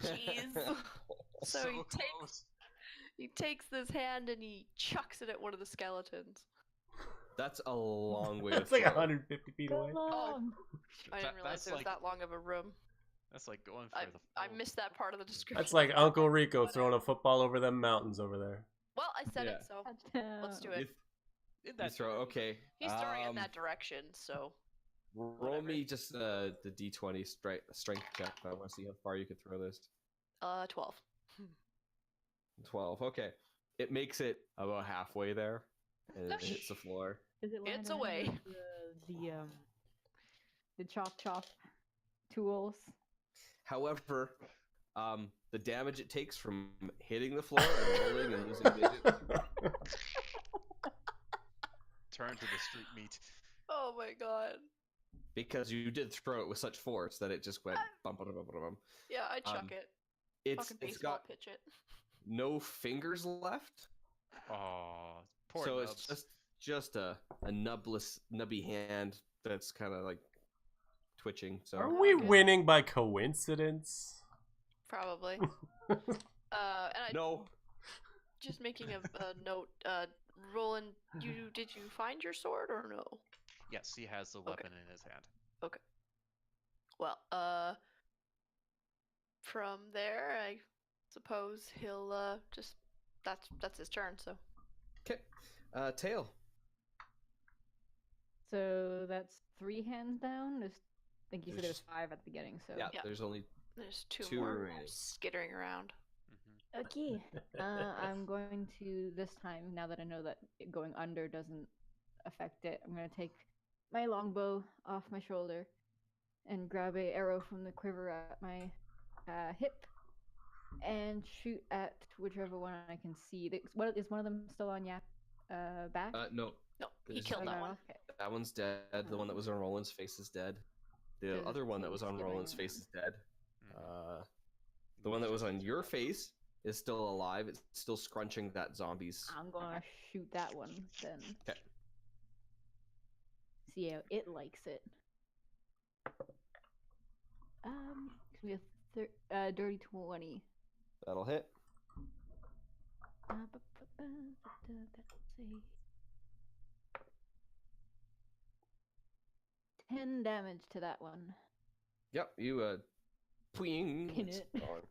jeez. So he takes this hand and he chucks it at one of the skeletons. That's a long way That's to like throw. 150 feet away. Long. I didn't realize that's it was like- that long of a room. That's like going for I the. full- missed that part of the description. That's like Uncle Rico throwing a football over them mountains over there. Well, I said Yeah. it, so Touchdown. let's do You, it. In you that throw. direction. Okay. He's throwing it in that direction, so Roll whatever. me just the D20 strength check. I want to see how far you can throw this. 12. 12. Okay. It makes it about halfway there, and it Gosh. hits the floor. Is it It's landing away. with the chop tools? However, the damage it takes from hitting the floor and rolling and losing digits. Turn to the street meat. Oh my god. Because you did throw it with such force that it just went bump, bump, bump, bump, bump. Yeah, I chuck Um, it. It's Fucking it's baseball got pitch it. no fingers left, Oh, poor so nubs. it's just a nubby hand that's kind of like twitching. So Are we Okay. winning by coincidence? Probably. And I no. just making a note. Roland, did you find your sword or no? Yes, he has the weapon in his hand. Well, from there, I suppose he'll just that's his turn. So Okay, tail. So that's 3 hands down. I think you said there was There's- 5 at the beginning. So Yeah, Yeah. there's only there's two Two more remaining. skittering around. Hmm Okay. I'm going to this time. Now that I know that going under doesn't affect it, I'm going to take my longbow off my shoulder and grab a arrow from the quiver at my hip and shoot at whichever one I can see. What is one of them still on Yap back? no. No, he There's killed Oh, that no, one. Okay. That one's dead. The one that was on Roland's face is dead. The There's other one that two was on skittering Roland's face around. is dead. Mm-hmm. The one that was on your face is still alive. It's still scrunching that zombie's. I'm gonna shoot that one then. 'Kay. See how it likes it. It's gonna be a dirty 20. That'll hit. That's a 10 damage to that one. Yep, you Pwing. Pin It's it. gone.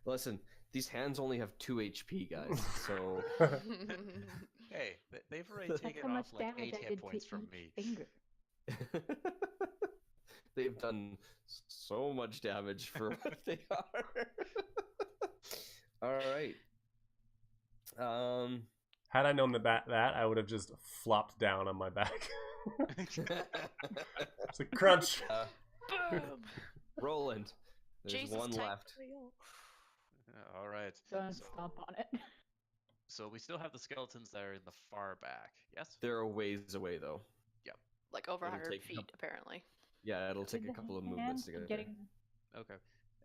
Listen, these hands only have 2 HP, guys. So Hey, they've already That's taken how much off like damage 8 I hit did points to from each me. finger. they've done so much damage for what they are. All right. Had I known that I would have just flopped down on my back. It's a crunch. Boom. Roland. There's Jesus one tank left. wheel. All right. Don't So, stomp on it. so we still have the skeletons that are in the far back. Yes. They're a ways away, though. Like over It'll 100 take a feet, couple- apparently. Yeah, it'll take Did a the couple of hand movements to get there. getting Okay.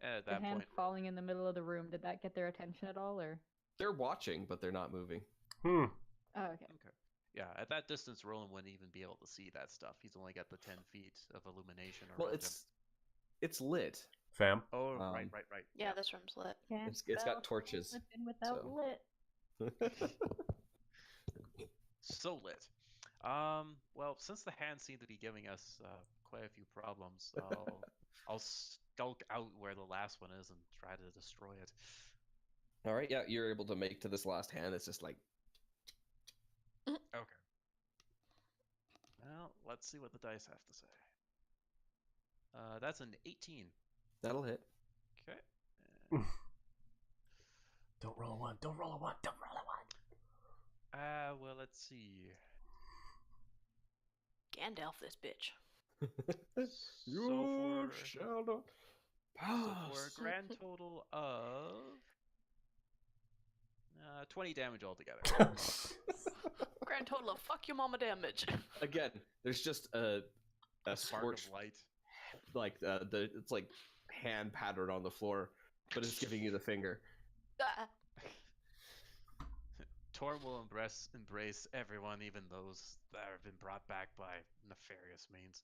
At the that hand point, falling in the middle of the room, did that get their attention at all, or? They're watching, but they're not moving. Hmm. Oh, okay. yeah, at that distance, Roland wouldn't even be able to see that stuff. He's only got the 10 feet of illumination around Well, him. it's lit. Fam. Oh, right. Yeah, this room's lit. Can't It's spell got torches. flipping without so. lit. So lit. Well, since the hands seem to be giving us quite a few problems, I'll skulk out where the last one is and try to destroy it. All right, yeah, you're able to make to this last hand. It's just like, Okay. Well, let's see what the dice have to say. That's an 18. that'll hit. Okay. Don't roll a 1. Don't roll a 1. Don't roll a 1. Well, let's see. Gandalf this bitch. You for- shall not So for a pass. grand total of 20 damage altogether. Grand total of fuck your mama damage. Again, there's just a Spark scorch, of light. like it's like hand pattern on the floor, but it's giving you the finger. Ah. Tor will embrace everyone, even those that have been brought back by nefarious means.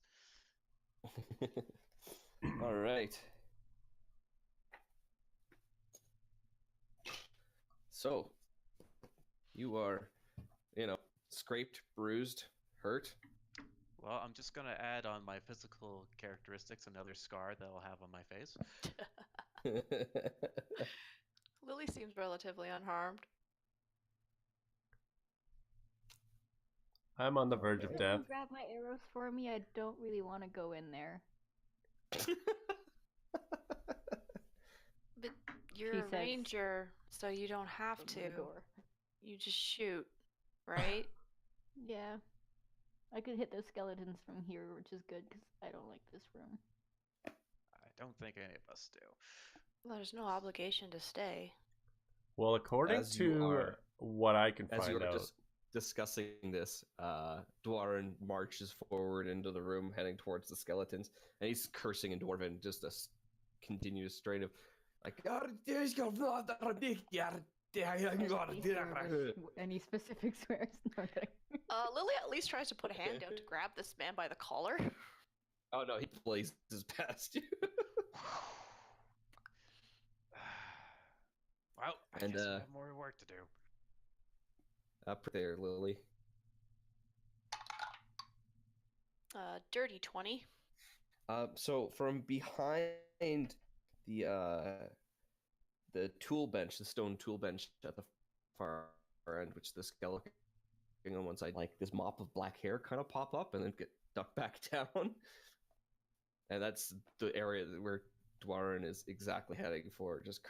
All right. So, you are, scraped, bruised, hurt. Well, I'm just gonna add on my physical characteristics another scar that I'll have on my face. Lily seems relatively unharmed. I'm on the verge of Can death. you grab my arrows for me? I don't really want to go in there. But you're She a says- ranger, so you don't have Open to. the door. You just shoot, right? Yeah. I could hit those skeletons from here, which is good because I don't like this room. I don't think any of us do. Well, there's no obligation to stay. Well, according As you to are- what I can As you find were out, just discussing this, Dwarin marches forward into the room, heading towards the skeletons, and he's cursing in Dwarven, just a continuous strain of, like, Any specific swears? No, I'm kidding. Lily at least tries to put a hand out to grab this man by the collar. Oh no, he blazes past you. Well, I And, guess I have more work to do. Up there, Lily. Dirty 20. So from behind the tool bench, the stone tool bench at the far end, which the skeleton on one side, like this mop of black hair kind of pop up and then get ducked back down. And that's the area where Dwarin is exactly heading for, just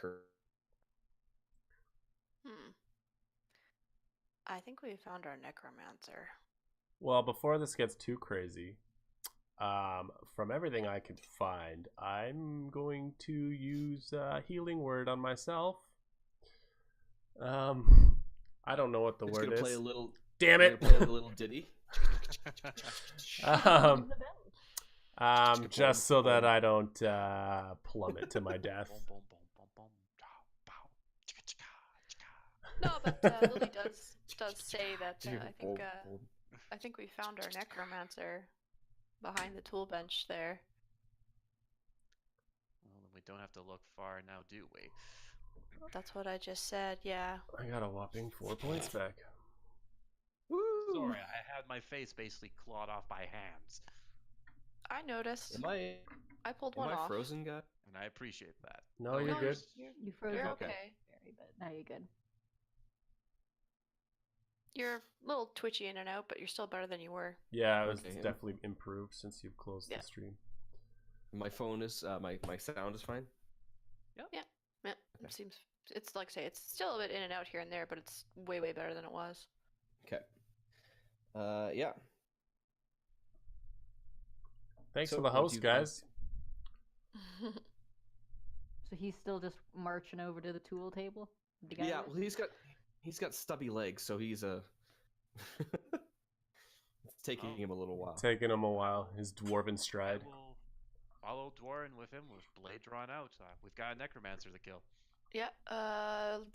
I think we found our necromancer. well, before this gets too crazy, from everything I can find, I'm going to use Healing Word on myself. I don't know what the It's word gonna is. play a little. Damn you're it! gonna play a little ditty. um, The bell. just so that I don't plummet to my death. Boom, boom, boom, boom, boom. Pow, pow. Chicka, chicka, chicka. No, but Lily does say that I think we found our necromancer behind the tool bench there. Well, then we don't have to look far now, do we? That's what I just said. Yeah. I got a whopping 4 points back. Woo! Sorry, I had my face basically clawed off by hands, I noticed. Am I pulled one off. frozen, guy? and I appreciate that. No, Oh, you're no, good. You froze You're up okay. okay. very, but now you're good. You're a little twitchy in and out, but you're still better than you were. Yeah, it was Okay, yeah. definitely improved since you've closed Yeah. the stream. My phone is my sound is fine. Yeah, it seems it's like I say, it's still a bit in and out here and there, but it's way better than it was. Okay. Yeah. Thanks So for the what do host, you guys. So he's still just marching over to the tool table? with the guy Yeah, with- well, he's got stubby legs, so he's a. It's taking Oh. him a little while. Taking him a while. His dwarven I stride. will follow Dwarin with him with blade drawn out. We've got a necromancer to kill. Yeah,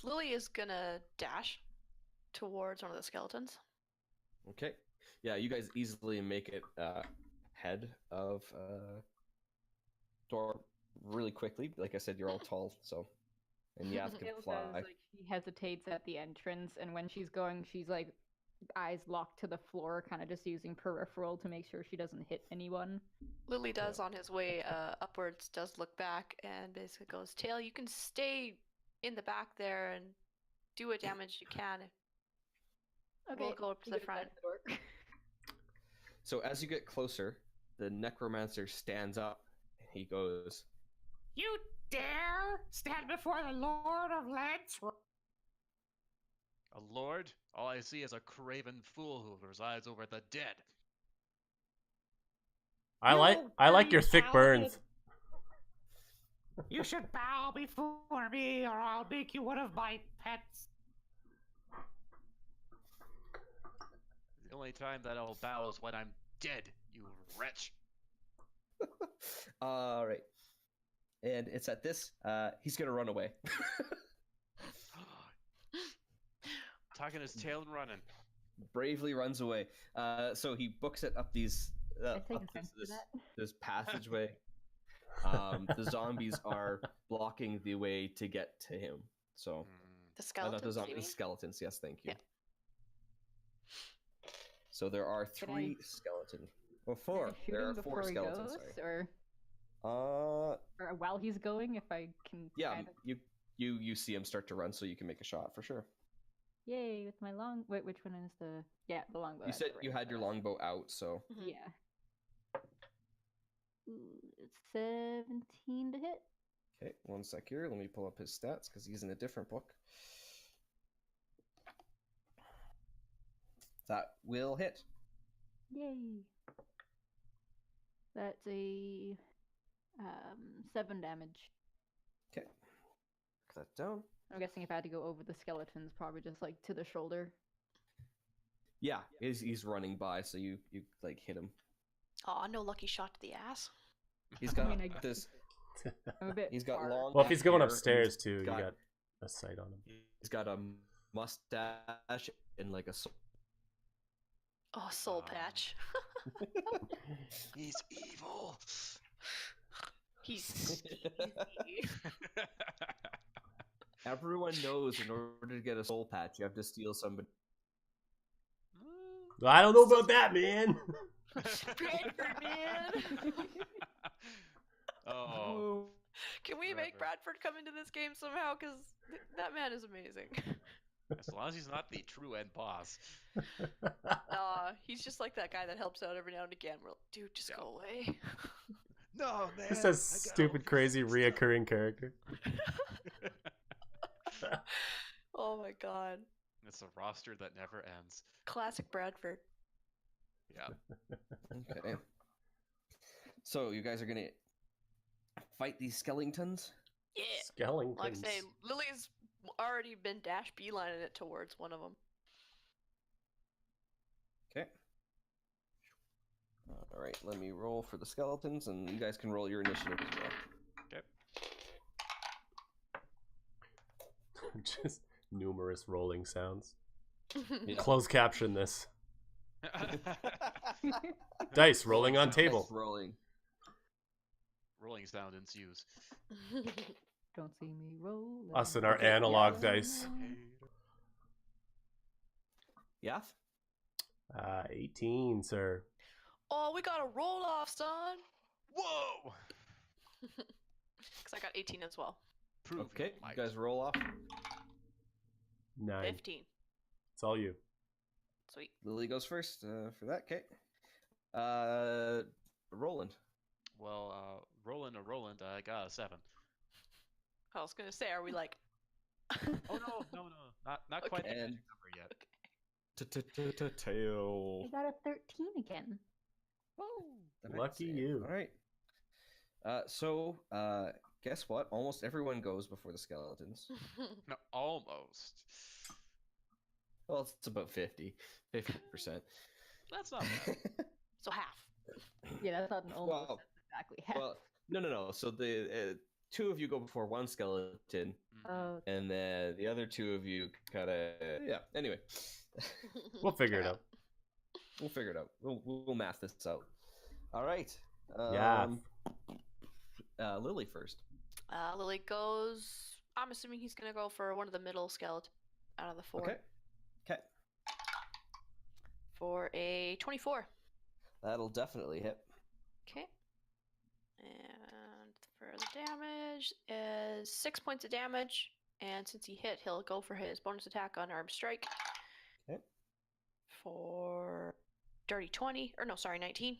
Lily is gonna dash towards one of the skeletons. Okay. Yeah, you guys easily make it head of door really quickly. Like I said, you're all tall, so and Yath can Gil fly. says, like, she hesitates at the entrance, and when she's going, she's like eyes locked to the floor, kind of just using peripheral to make sure she doesn't hit anyone. Lily does on his way upwards, does look back and basically goes, Tail, you can stay in the back there and do what damage you can. We'll go up to you the get front. back to the door. So as you get closer, the necromancer stands up and he goes, You dare stand before the Lord of Lance? A lord? All I see is a craven fool who presides over the dead. I like your thick burns. You should bow before me, or I'll make you one of my pets. The only time that I'll bow is when I'm dead, you wretch. all right. And it's at this, he's going to run away. Tucking his tail and running. Bravely runs away. So he books it up these I up take this, offense to this, that. this passageway. The zombies are blocking the way to get to him. So The not skeletons, the you zombies, mean? skeletons. Yes, thank you. Yeah. So there are Can I- 3 skeletons. Well, Can I 4. shoot There him are 4 before he skeletons. goes, Sorry. or while he's going, if I can. Yeah. kind of- You see him start to run, so you can make a shot for sure. Yay! With my long. Wait, which one is the? Yeah, the longbow. You has said the you range had your on it. longbow out, so Mhm. Yeah. Ooh, it's 17 to hit. okay. 1 sec here. Let me pull up his stats because he's in a different book. That will hit. Yay! That's a 7 damage. Okay. Mark that down. I'm guessing if I had to go over the skeletons, probably just like to the shoulder. Yeah, he's running by, so you like hit him. Aw, no lucky shot to the ass. He's I got mean, I- this. I'm a bit. He's got far. long. Well, if he's going hair, upstairs he's too, you got- got a sight on him. He's got a mustache and like a. Oh, soul Ah. patch. He's evil. He's sneaky. Everyone knows in order to get a soul patch, you have to steal somebody. I don't know about that, man. Bradford, man! Oh, Can we make Forever. Bradford come into this game somehow? Because that man is amazing. as long as he's not the true end boss. He's just like that guy that helps out every now and again. We're like, dude, just go away. No, man. Just a stupid, crazy, reoccurring character. Oh my god. It's a roster that never ends. Classic Bradford. Yeah. Okay. So you guys are gonna fight these skeletons. Yeah. Skeletons. Like I say, Lily's already been dash beelining it towards one of them. Okay. All right. Let me roll for the skeletons, and you guys can roll your initiative as well. Just numerous rolling sounds. Yeah. Closed caption this. Dice rolling on table. Dice rolling. Rolling sound ensues. Don't see me roll. Us and our Okay, analog yeah. dice. Yeah. 18, sir. Oh, we got a roll off, son. Whoa! Because I got 18 as well. Prove Okay. your You might. guys roll off. 9. 15. It's all you. Sweet. Lily goes first for that. Okay. Roland. Well, Roland, I got a 7. I was gonna say, are we like? Oh no, not quite the Okay. magic number yet. Tail. I got a 13 again. Lucky you. All right. So, guess what? Almost everyone goes before the skeletons. No, almost. Well, it's about 50%. That's not bad. So half. Yeah, that's not an almost. Well, That's exactly half. well, no. So the 2 of you go before one skeleton, Oh, and then the other 2 of you kind of yeah. Anyway, We'll figure it out. we'll figure it out. We'll math this out. All right. Yeah. Lily first. Lily goes. I'm assuming he's gonna go for one of the middle skeleton out of the 4. Okay. Okay. for a 24. That'll definitely hit. Okay. And for the damage is 6 points of damage. And since he hit, he'll go for his bonus attack unarmed strike. Okay. For dirty 20. Or no, sorry, 19.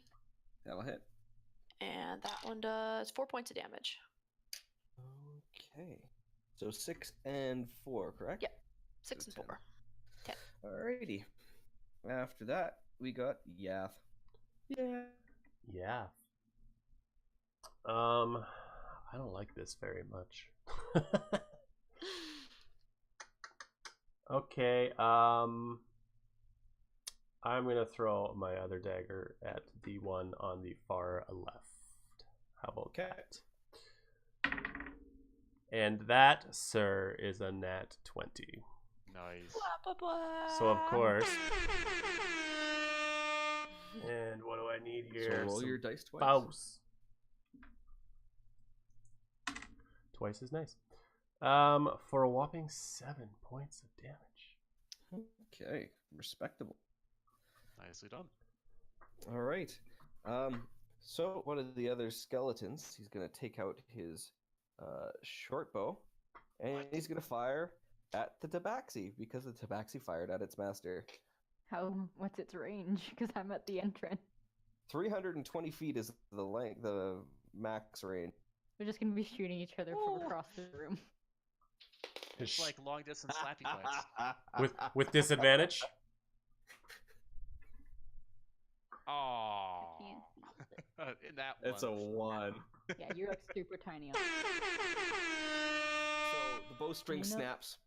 That'll hit. And that one does 4 points of damage. Okay. So 6 and 4, correct? Yep. 6 and So 4. 10. Alrighty. After that, we got Yath. Yeah. Yeah. I don't like this very much. Okay, I'm gonna throw my other dagger at the one on the far left. How about that? And that, sir, is a nat 20. Nice. Blah, blah, blah. So of course. And what do I need here? So roll Some your dice twice. Bows. Twice as nice. For a whopping 7 points of damage. Okay, respectable. Nicely done. All right. So one of the other skeletons, he's gonna take out his short bow, and he's gonna fire at the tabaxi because the tabaxi fired at its master. What's its range? Because I'm at the entrance. 320 feet is the max range. We're just gonna be shooting each other from across the room. It's like long distance slappy fights. With disadvantage. Oh. Can't In that It's a one. 1. Yeah, you're like super tiny. So the bowstring I know. snaps.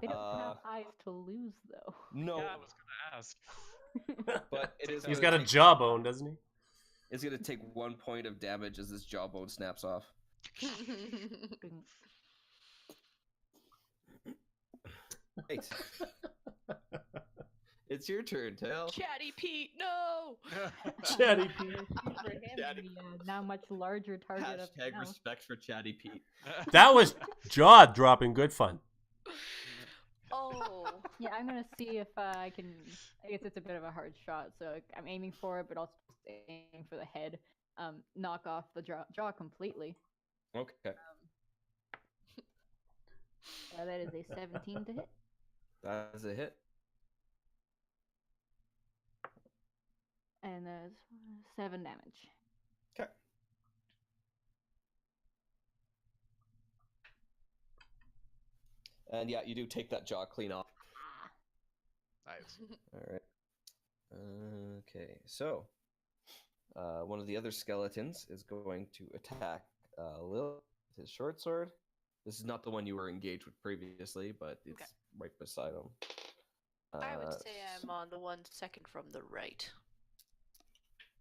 They don't have eyes to lose, though. No, Yeah, I was gonna ask. but it is. He's gonna got a take- jawbone, doesn't he? It's gonna take 1 point of damage as this jawbone snaps off. Right. It's your turn, Tail. Chatty Pete, no! Chatty Pete. For him, Chatty. the now much larger target of Hashtag now. respect for Chatty Pete. That was jaw dropping good fun. Oh. Yeah, I'm gonna see if I can. I guess it's a bit of a hard shot, so I'm aiming for it, but also just aiming for the head. Knock off the jaw completely. Okay. That is a 17 to hit. That's a hit. And there's 7 damage. Okay. And yeah, you do take that jaw clean off. Nice. All right. Okay, so one of the other skeletons is going to attack Lil with his short sword. This is not the one you were engaged with previously, but it's Okay. right beside him. I would say I'm on the one second from the right.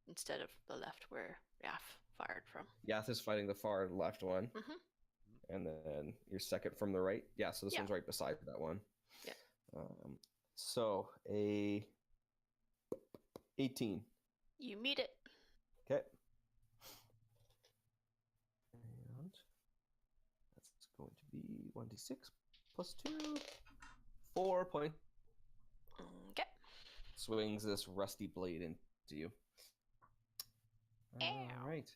Instead of the left where Yath fired from. Yath is fighting the far left one. Mhm. And then your second from the right. Yeah, so this Yeah. one's right beside that one. Yeah. So a 18. You meet it. Okay. And that's going to be 1d6 plus 2. 4 points. Okay. Swings this rusty blade into you. Ow. Alright.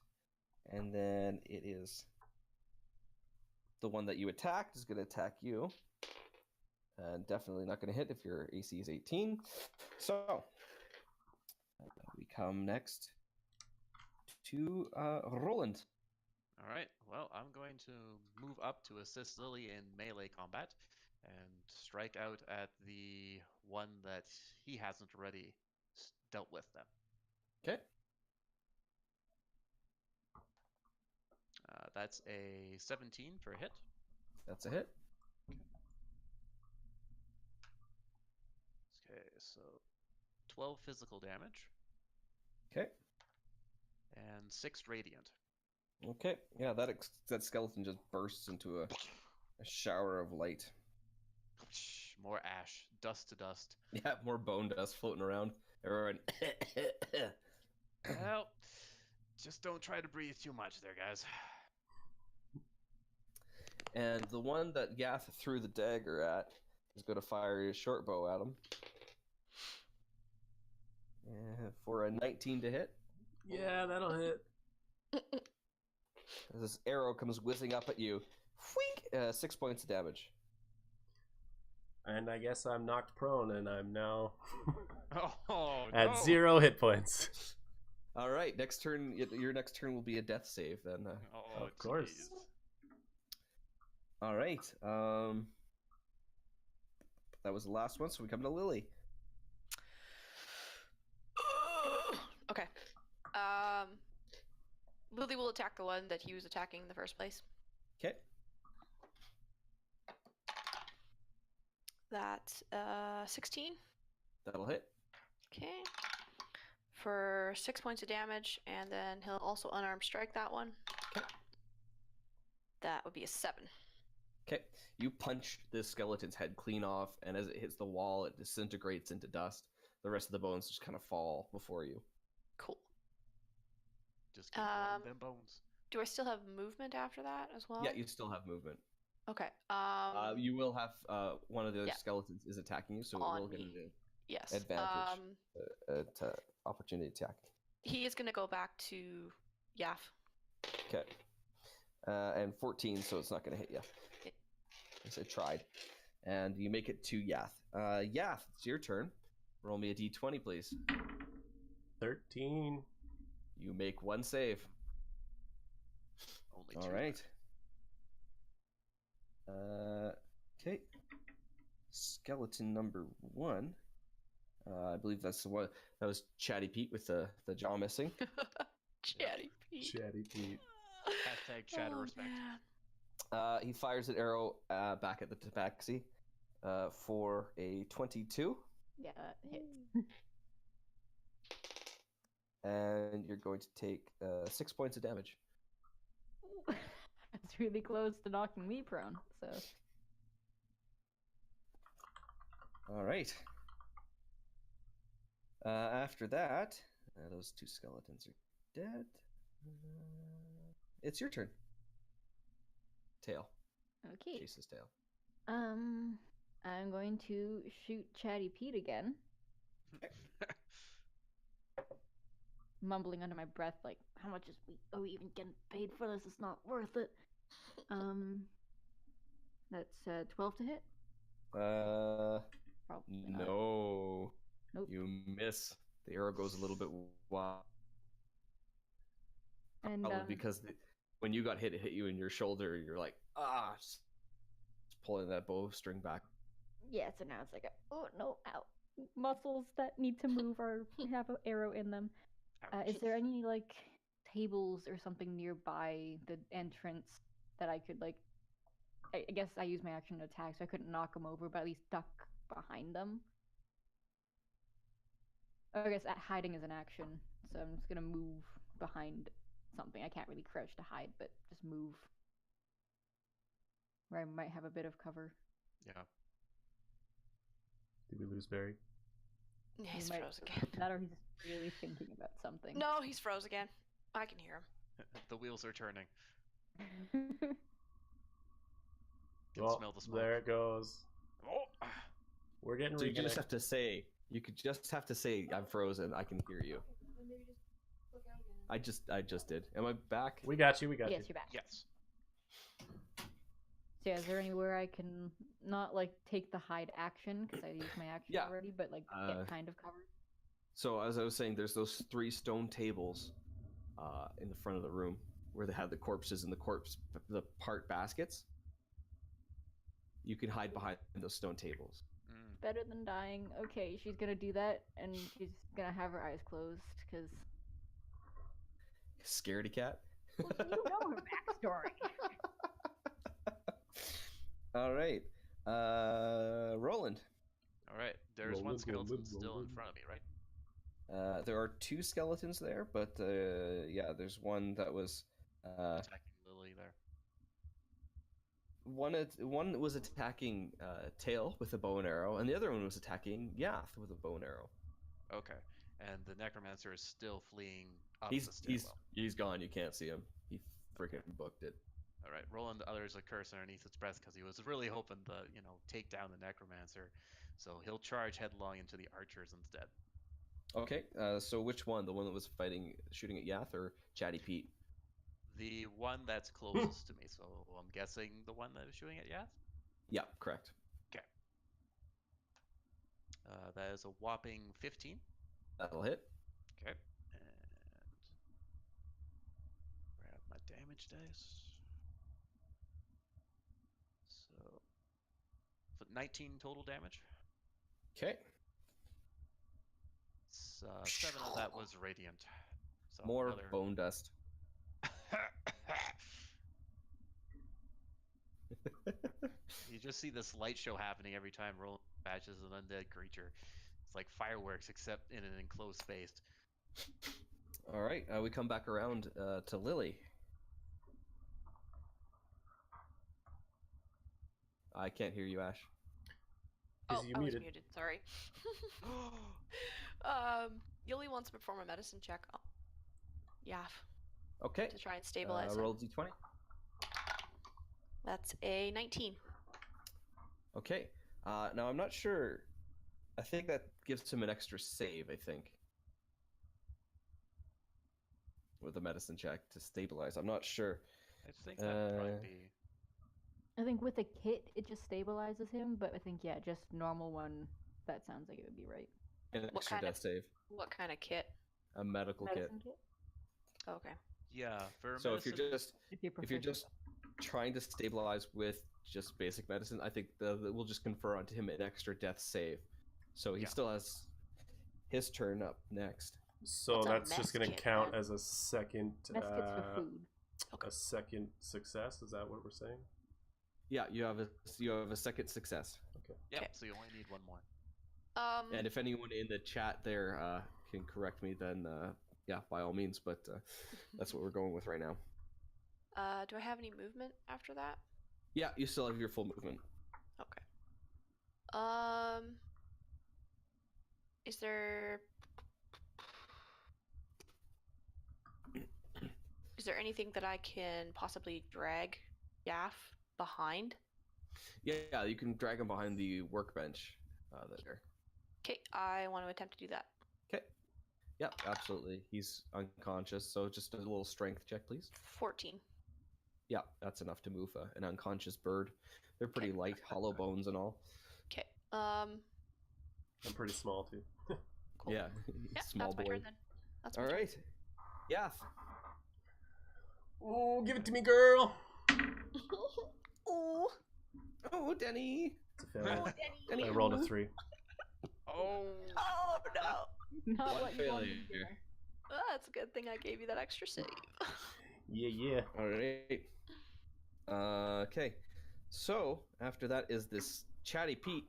And then it is the one that you attacked is going to attack you. And definitely not going to hit if your AC is 18. So, we come next to Roland. All right. Well, I'm going to move up to assist Lily in melee combat and strike out at the one that he hasn't already dealt with then. Okay. That's a 17 for a hit. That's a hit. Okay, so 12 physical damage Okay. and 6 radiant. Okay. Yeah, that skeleton just bursts into a shower of light. More ash, dust to dust. Yeah, more bone dust floating around. Everyone. Well, just don't try to breathe too much there, guys. And the one that Yath threw the dagger at is going to fire his short bow at him. For a 19 to hit. Yeah, that'll hit. This arrow comes whizzing up at you. Whink! 6 points of damage. And I guess I'm knocked prone, and I'm now Oh, at no. 0 hit points. All right, next turn. Your next turn will be a death save then. Oh, Of course. jeez. All right. That was the last one, so we come to Lily. Okay. Lily will attack the one that he was attacking in the first place. Okay. That's 16. That'll hit. Okay. For 6 points of damage, and then he'll also unarmed strike that one. Okay. That would be a 7. Okay. You punch this skeleton's head clean off, and as it hits the wall, it disintegrates into dust. The rest of the bones just kind of fall before you. Cool. Just keep rolling them bones. Do I still have movement after that as well? Yeah, you still have movement. Okay. You will have one of the yeah. skeletons is attacking you, so it On will get me. an Yes. advantage. Opportunity attack. He is gonna go back to Yaf. Okay. And 14, so it's not going to hit you. Okay. I said tried. And you make it to Yath. Yath, it's your turn. Roll me a d20, please. 13. You make one save. Only All 2. right. Okay. Skeleton number 1. I believe that's the one. That was Chatty Pete with the jaw missing. Chatty Pete. Chatty Pete. Hashtag shadow Oh, respect. man. He fires an arrow back at the tabaxi for a 22. Yeah, that hits. And you're going to take 6 points of damage. It's really close to knocking me prone, so. All right. After that, those 2 skeletons are dead. It's your turn. Tail. Okay. Chase's tail. I'm going to shoot Chatty Pete again, mumbling under my breath, like, how much are we even getting paid for this? It's not worth it. That's 12 to hit. Probably not. No. Nope. You miss. The arrow goes a little bit wild. And Probably because when you got hit, it hit you in your shoulder. You're like, just pulling that bowstring back. yeah, so now it's like, oh no, ow. Muscles that need to move have an arrow in them. Is there any like tables or something nearby the entrance that I could like? I guess I use my action to attack, so I couldn't knock them over, but at least duck behind them. I guess hiding is an action, so I'm just gonna move behind something. I can't really crouch to hide, but just move where I might have a bit of cover. Yeah. Did we lose Barry? Yeah, he's might- froze again. That or he's just really thinking about something. No, he's froze again. I can hear him. The wheels are turning. Can Well, smell the smoke. there it goes. Oh! We're getting So you just reconnected. have to say, I'm frozen. I can hear you. I just did. Am I back? We got you. We got Yes, you. you're back. Yes. So yeah, is there anywhere I can not like take the hide action because I used my action Yeah. already, but like get kind of covered? So as I was saying, there's those 3 stone tables in the front of the room where they have the corpses and the part baskets. You can hide behind those stone tables. Mm. Better than dying. Okay, she's gonna do that, and she's gonna have her eyes closed because Scaredy cat. you know her backstory. All right. Roland. All right. There's one skeleton still in front of me, right? There are 2 skeletons there, but yeah, there's one that was Attacking Lily there. one was attacking Tail with a bow and arrow, and the other one was attacking Yath with a bow and arrow. Okay. And the necromancer is still fleeing up the stairwell. He's gone. You can't see him. He freaking booked it. All right. Roland utters a curse underneath its breath because he was really hoping to, take down the necromancer. So he'll charge headlong into the archers instead. Okay, so which one? The one that was shooting at Yath, or Chatty Pete? The one that's closest to me. So I'm guessing the one that is shooting at Yath. Yeah, correct. Okay. That is a whopping 15. That'll hit. Okay. And grab my damage dice. So 19 total damage. Okay. 7 of that was radiant. So More another... bone dust. You just see this light show happening every time Roland patches an undead creature. It's like fireworks, except in an enclosed space. All right, we come back around to Lily. I can't hear you, Ash. Oh, you I muted? was muted. Sorry. Yuli wants to perform a medicine check. Oh. Yaff. Okay. To try and stabilize roll him. d20. That's a 19. Okay. Now I'm not sure. I think that gives him an extra save, I think. With a medicine check to stabilize. I'm not sure. I think that'd probably be... I think with a kit, it just stabilizes him, but I think, yeah, just normal one, that sounds like it would be right. An What extra kind death of- save. What kind of kit? A medical kit. Medicine kit? Oh, okay. Yeah, for So medicine... if you're If you're just trying to stabilize with just basic medicine, I think we'll just confer onto him an extra death save. So he Yeah. still has his turn up next. So What's a that's mess just going to kit, count then? as a second Mess kits for food. a second success. Is that what we're saying? Yeah, you have a second success. Yep, Okay. so you only need one more. And if anyone in the chat there can correct me, then yeah, by all means. But that's what we're going with right now. Do I have any movement after that? Yeah, you still have your full movement. Okay. Is there anything that I can possibly drag Yaff behind? Yeah, you can drag him behind the workbench there. Okay, I want to attempt to do that. Okay. Yep, absolutely. He's unconscious, so just a little strength check, please. 14. Yeah, that's enough to move an unconscious bird. They're pretty light, hollow bones and all. Okay. I'm pretty small too. Cool. Yeah, Yeah, small that's my boy. turn then. That's my All turn. right. Yeah. Oh, give it to me, girl. Ooh. Oh, Denny. It's a failure. Oh, Denny. I rolled a 3. Oh! Oh, no. Not One what you wanted to failure. hear. Oh, that's a good thing I gave you that extra save. Yeah. All right. Okay. So after that is this Chatty Pete.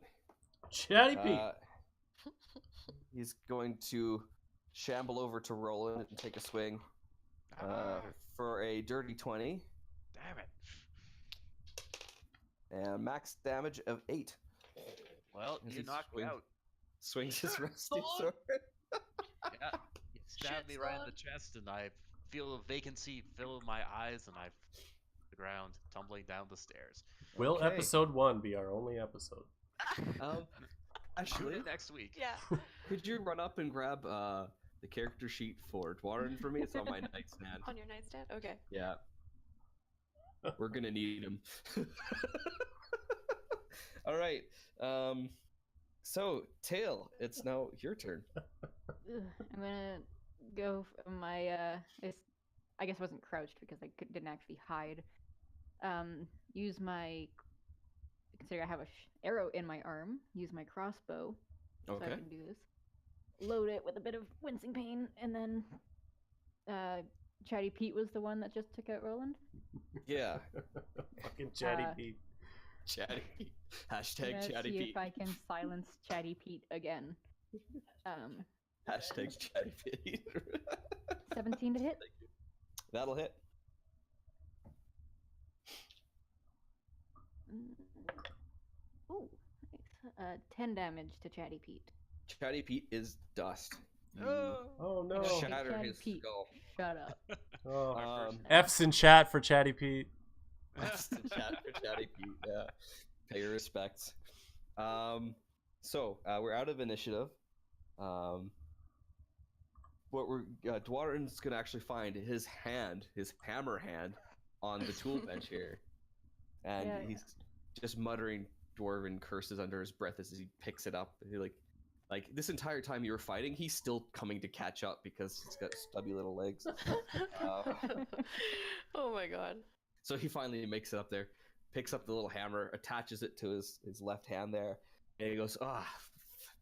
Chatty Pete. He's going to shamble over to Roland and take a swing for a dirty 20 Damn it. and max damage of 8. Well, As you he knocked me out. Swings his rusty Son. sword. Yeah. You stabbed me right in son. the chest, and I feel a vacancy fill my eyes, and I the ground, tumbling down the stairs. Will Okay. episode 1 be our only episode? Tune Actually, in next week. Yeah. could you run up and grab the character sheet for Dwarren for me? It's on my nightstand. On your nightstand? Okay. Yeah. We're gonna need him. All right. So Tail, it's now your turn. Ugh, I'm gonna go for my I guess I wasn't crouched because I didn't actually hide. Use my consider I have a arrow in my arm. Use my crossbow so I Okay. can do this. Load it with a bit of wincing pain, and then Chatty Pete was the one that just took out Roland. Yeah. Fucking Chatty Uh, Pete. Chatty Pete. Hashtag Let's Chatty see Pete. if I can silence Chatty Pete again. Hashtag Chatty Pete. 17 to hit. That'll hit. Oh, nice. 10 damage to Chatty Pete. Chatty Pete is dust. You Oh no. Shut shatter Chatty his Pete. skull. Shut up. Oh. Um, F's in chat for Chatty Pete. That's the chat for Chatty Pete. Yeah. Pay your respects. So we're out of initiative. what we're Dwarren's gonna actually find his hammer hand, on the tool bench here, and Yeah. he's just muttering dwarven curses under his breath as he picks it up. He like this entire time you were fighting, he's still coming to catch up because he's got stubby little legs. Oh my god. So he finally makes it up there, picks up the little hammer, attaches it to his left hand there, and he goes,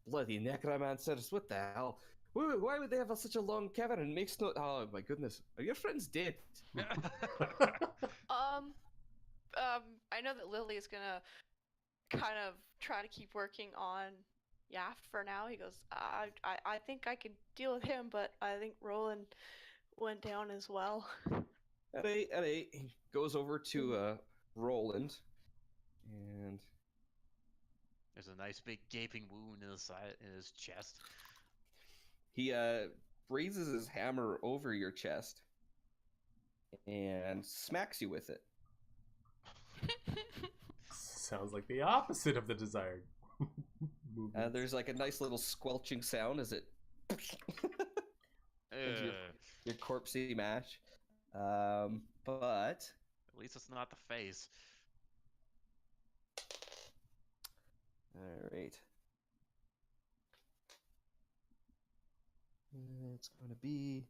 bloody necromancers, what the hell? Why would they have such a long cavern? Makes no... Oh my goodness, are your friends dead? I know that Lily is gonna kind of try to keep working on Yaft for now. He goes, I think I can deal with him, but I think Roland went down as well. At eight, he goes over to Roland, and There's a nice big gaping wound in his chest. he raises his hammer over your chest and smacks you with it. Sounds like the opposite of the desired movement. There's like a nice little squelching sound as it Ugh. your corpsey mash. But At least it's not the face. all right, it's gonna be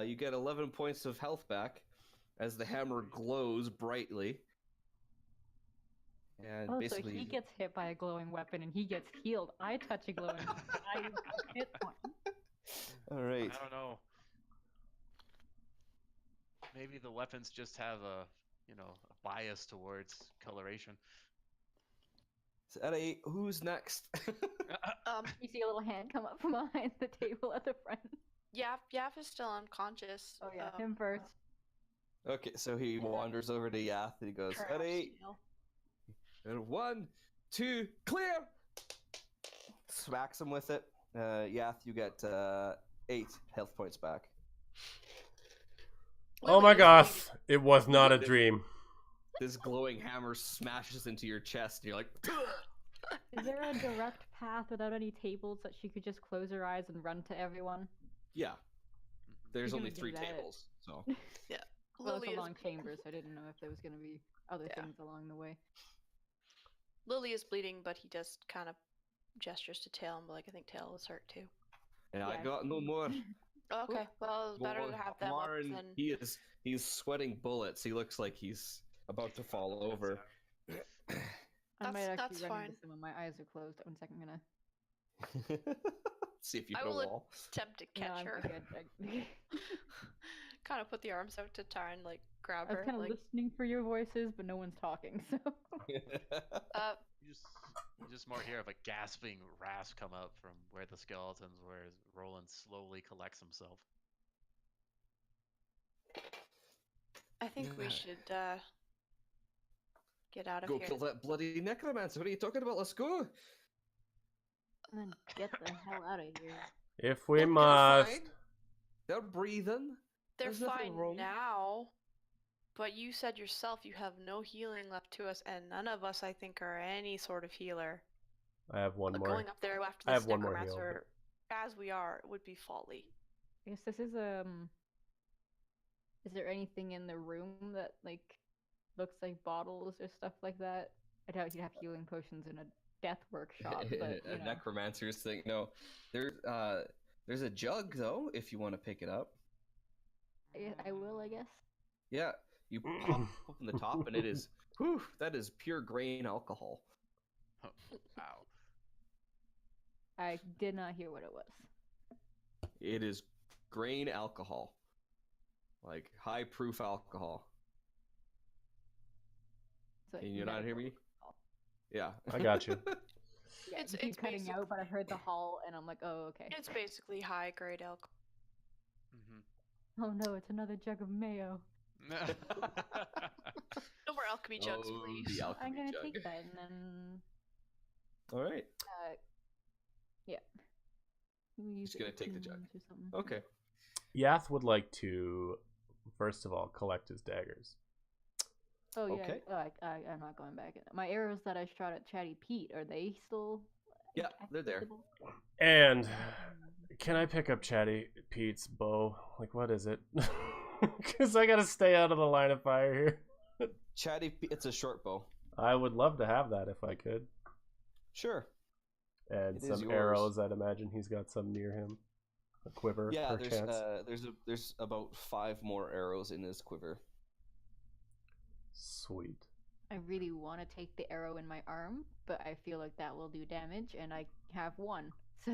you get 11 points of health back as the hammer glows brightly, and Oh, so basically he gets hit by a glowing weapon and he gets healed. I touch a glowing weapon. I hit point. all right. I don't know. Maybe the weapons just have a bias towards coloration. So at 8, who's next? You see a little hand come up from behind the table at the front. Yap is still unconscious. Oh yeah, him first. Okay, so he wanders over to Yath and he goes, Perhaps, at 8, you know. and 1, 2, clear! Smacks him with it. Yath, you get 8 health points back. Oh my Lily is gosh, bleeding. it was not a dream. This glowing hammer smashes into your chest, and you're like, Is there a direct path without any tables that she could just close her eyes and run to everyone? yeah. There's You're only gonna 3 do that. tables, so. Well, Lily it's a is long chamber, so I didn't know if there was going to be other Yeah. things along the way. Lily is bleeding, but he just kind of gestures to Tail and be like, I think Tail was hurt too. And I Yeah. got no more. Okay, well, it's better to have them up Maren, than. he's sweating bullets. He looks like he's about to fall over. I might That's actually run fine. into someone. My eyes are closed. One second, I'm gonna. See if you I hit a will wall. attempt to No, catch I'm her. good. Kind of put the arms out to try and like grab I was her. kind of Like, listening for your voices, but no one's talking. So You just more hear of a gasping rasp come up from where the skeletons were as Roland slowly collects himself. I think we Yeah. should get out of Go here. kill that bloody necromancer. What are you talking about? Let's go. and then get the hell out of here. If we Look, they're must. fine. They're breathing. They're There's nothing fine wrong. now, but you said yourself you have no healing left to us, and none of us, I think, are any sort of healer. I have one But more. going up there after I this have one more heal, necromancer, as we are, would be folly. I guess this is Is there anything in the room that like looks like bottles or stuff like that? I doubt you'd have healing potions in a death workshop, but a you know. necromancer's thing. No, there's a jug though. If you want to pick it up. I will, I guess. Yeah, you pop open the top, and it is. Whew, that is pure grain alcohol. Wow. I did not hear what it was. It is grain alcohol, like high proof alcohol. So Can you not hear me? Yeah. I got you. Yeah, It's- you keep it's cutting basic- out, but I heard the hall, and I'm like, oh, okay. It's basically high grade alcohol. Mm-hmm. Oh no, it's another jug of mayo. No more alchemy jugs, Oh, please. the alchemy I'm gonna jug. take that, and then All right. yeah. We'll use Just gonna it take the to jug. lunch or something. Okay. Yath would like to, first of all, collect his daggers. Oh yeah. Okay. I'm not going back. My arrows that I shot at Chatty Pete, are they still? Yeah, they're there. accessible? And Can I pick up Chatty Pete's bow? Like, what is it? Because I gotta stay out of the line of fire here. It's a short bow. I would love to have that if I could. Sure. And It is some yours. arrows. I'd imagine he's got some near him. A quiver, Yeah, perchance. there's about 5 more arrows in his quiver. Sweet. I really want to take the arrow in my arm, but I feel like that will do damage, and I have one. So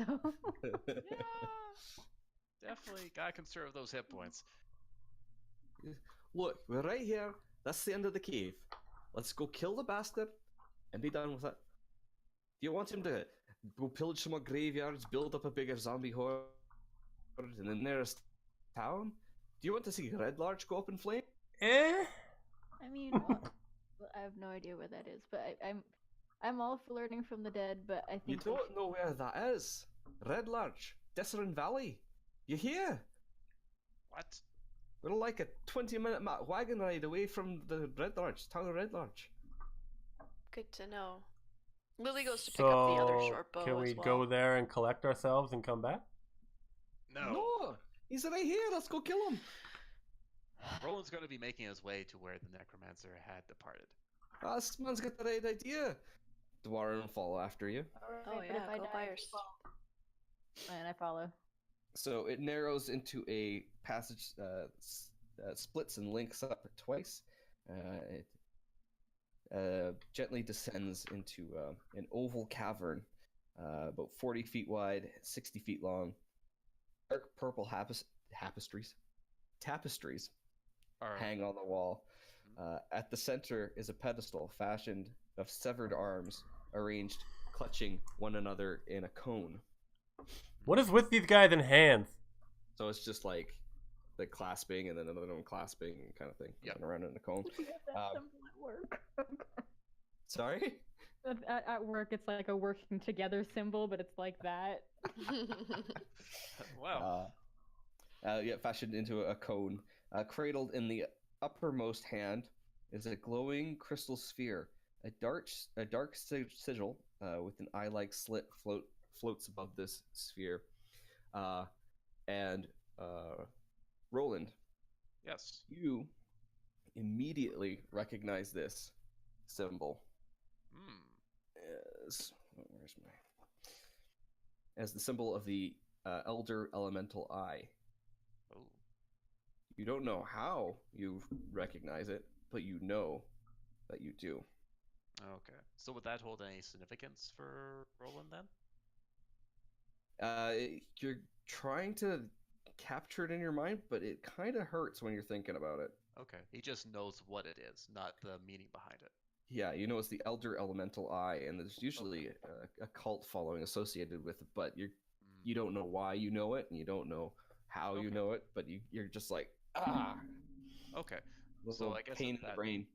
Yeah, definitely gotta conserve those hit points. Look, we're right here. That's the end of the cave. Let's go kill the bastard and be done with it. Do you want him to go pillage some more graveyards, build up a bigger zombie horde in the nearest town? Do you want to see Red Larch go up in flame? Eh? I mean, well, I have no idea where that is, but I'm all for learning from the dead. But I You think we don't know where that is. Red Larch, Disserin Valley. You hear? What? We're like a 20-minute wagon ride away from the Red Larch, town of Red Larch. Good to know. Lily goes to pick up the other short bow can we as well. go there and collect ourselves and come back? No. He's right here. Let's go kill him. Roland's going to be making his way to where the necromancer had departed. This man's got the right idea. Dwarren will follow after you. Oh but yeah, if I go die, by you yourself. follow. And I follow. So it narrows into a passage, splits and links up twice. It gently descends into an oval cavern, about 40 feet wide, 60 feet long. Dark purple tapestries Or, hang on the wall. At the center is a pedestal fashioned of severed arms, arranged clutching one another in a cone. What is with these guys in hands? So it's just like clasping and then another one clasping kind of thing, Yep. going around in a cone. We have that Um, symbol at work. Sorry? At work, it's like a working together symbol, but it's like that. wow. Yeah, fashioned into a cone. Cradled in the uppermost hand is a glowing crystal sphere. A dark sigil with an eye-like slit floats above this sphere. And Roland, Yes. you immediately recognize this symbol as the symbol of the Elder Elemental Eye. Oh. You don't know how you recognize it, but you know that you do. Okay. So would that hold any significance for Roland then? You're trying to capture it in your mind, but it kind of hurts when you're thinking about it. Okay. He just knows what it is, not the meaning behind it. Yeah, you know it's the Elder Elemental Eye, and there's usually a cult following associated with it, but you don't know why you know it, and you don't know how you Okay. know it, but you're just like, ah, Okay. little I guess pain in that- the brain.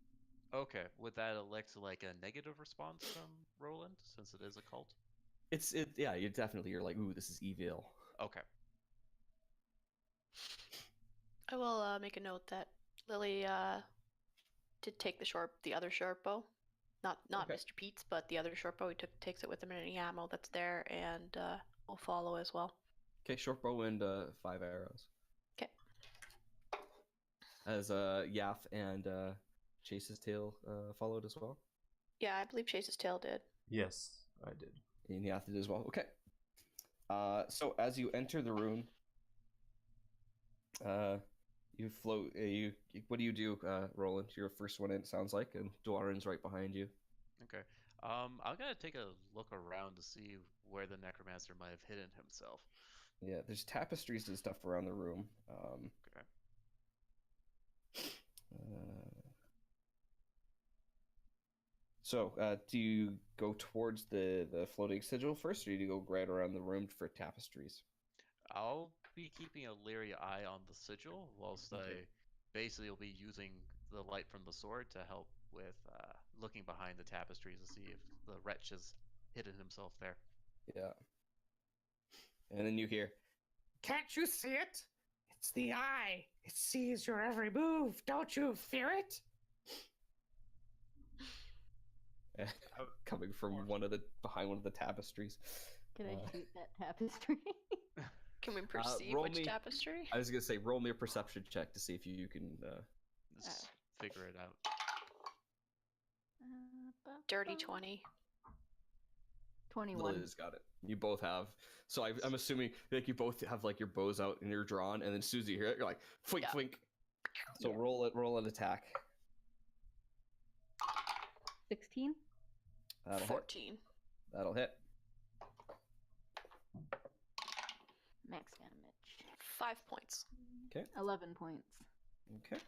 Okay. Would that elect like a negative response from Roland since it is a cult? Yeah, you're like, ooh, this is evil. Okay. I will make a note that Lily did take the other short bow, not Okay. Mr. Pete's, but the other short bow. He takes it with him and any ammo that's there, and will follow as well. Okay, short bow and 5 arrows. 'Kay. As Yaff and Chase's tail followed as well. Yeah, I believe Chase's tail did. Yes, I did. And Yaff did as well. Okay. So as you enter the room, you float. What do you do, Roland? You're the first one in. It sounds like, and Dwaren's right behind you. Okay. I'm gonna take a look around to see where the necromancer might have hidden himself. Yeah, there's tapestries and stuff around the room. Okay. So, do you go towards the floating sigil first, or do you go right around the room for tapestries? I'll be keeping a leery eye on the sigil, whilst Okay. I basically will be using the light from the sword to help with looking behind the tapestries to see if the wretch has hidden himself there. Yeah. And then you hear, Can't you see it? It's the eye. It sees your every move. Don't you fear it? coming from behind one of the tapestries. Can I Uh, shoot that tapestry? Can we perceive roll which me- tapestry? I was gonna say, roll me a perception check to see if you can. Let's figure it out. Dirty 20. 21. Liz got it. You both have. So I'm assuming like you both have like your bows out and you're drawn, and then as soon as you hear it, you're like fwink Yeah. fwink. So roll an attack. 16. That'll hit. 14. That'll hit. Max damage. 5 points. 11 points. Okay.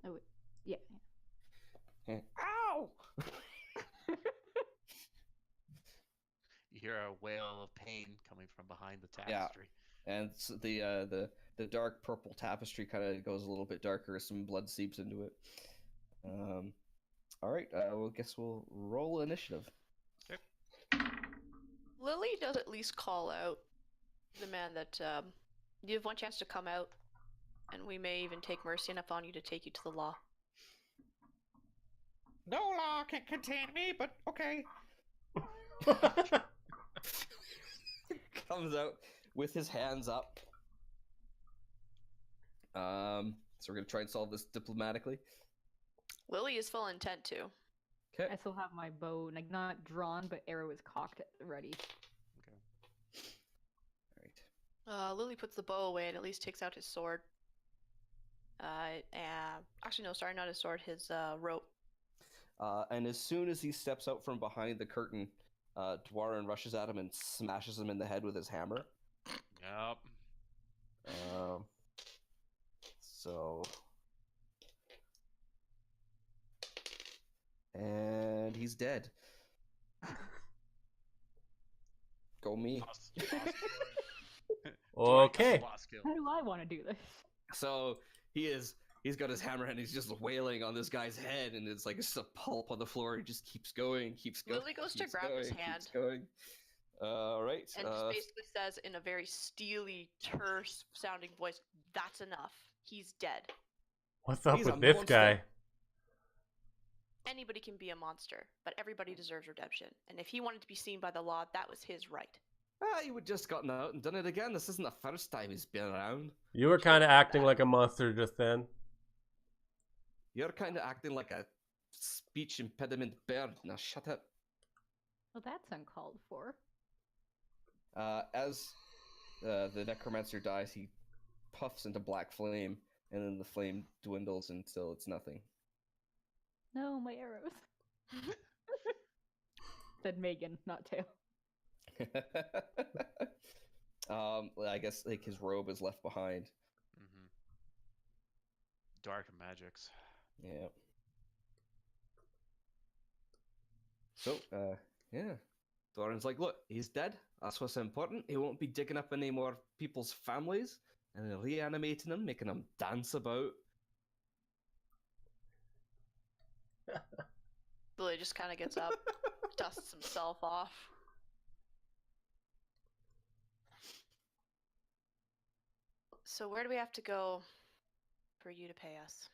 Oh, wait. Yeah. Ow! You hear a wail of pain coming from behind the Yeah. tapestry. And the dark purple tapestry kind of goes a little bit darker as some blood seeps into it. All right. Well, guess we'll roll initiative. Lily does at least call out the man that you have one chance to come out, and we may even take mercy enough on you to take you to the law. No law can contain me, but okay. Comes out with his hands up. So we're gonna try and solve this diplomatically. Lily is full intent to. Okay. I still have my bow, like not drawn, but arrow is cocked ready. All right. Lily puts the bow away and at least takes out his sword. Actually, no, sorry, not his sword, his rope. And as soon as he steps out from behind the curtain, Dwarin rushes at him and smashes him in the head with his hammer. Yep. So... And he's dead. Oh, Go me. Okay. Boss kill. How do I want to do this? So he's got his hammer and he's just wailing on this guy's head, and it's like it's a pulp on the floor. He just keeps going. Lily goes to keeps grab his going, hand. keeps going. All right. And just basically says in a very steely, terse sounding voice, "That's enough. He's dead. What's up He's a with this monster. guy? Anybody can be a monster, but everybody deserves redemption. And if he wanted to be seen by the law, that was his right." You would just gotten out and done it again. This isn't the first time he's been around. You were kind of acting like a monster just then. You're kind of acting like a speech impediment bird. Now shut up. Well, that's uncalled for. As the necromancer dies, he puffs into black flame, and then the flame dwindles until it's nothing. No, my arrows. Said Megan, not Tail. I guess like his robe is left behind. Mm-hmm. Dark magics. Yeah. So, yeah. Thorin's like, look, he's dead. That's what's important. He won't be digging up any more people's families and then reanimating them, making them dance about. Lily just kind of gets up, dusts himself off. So where do we have to go for you to pay us?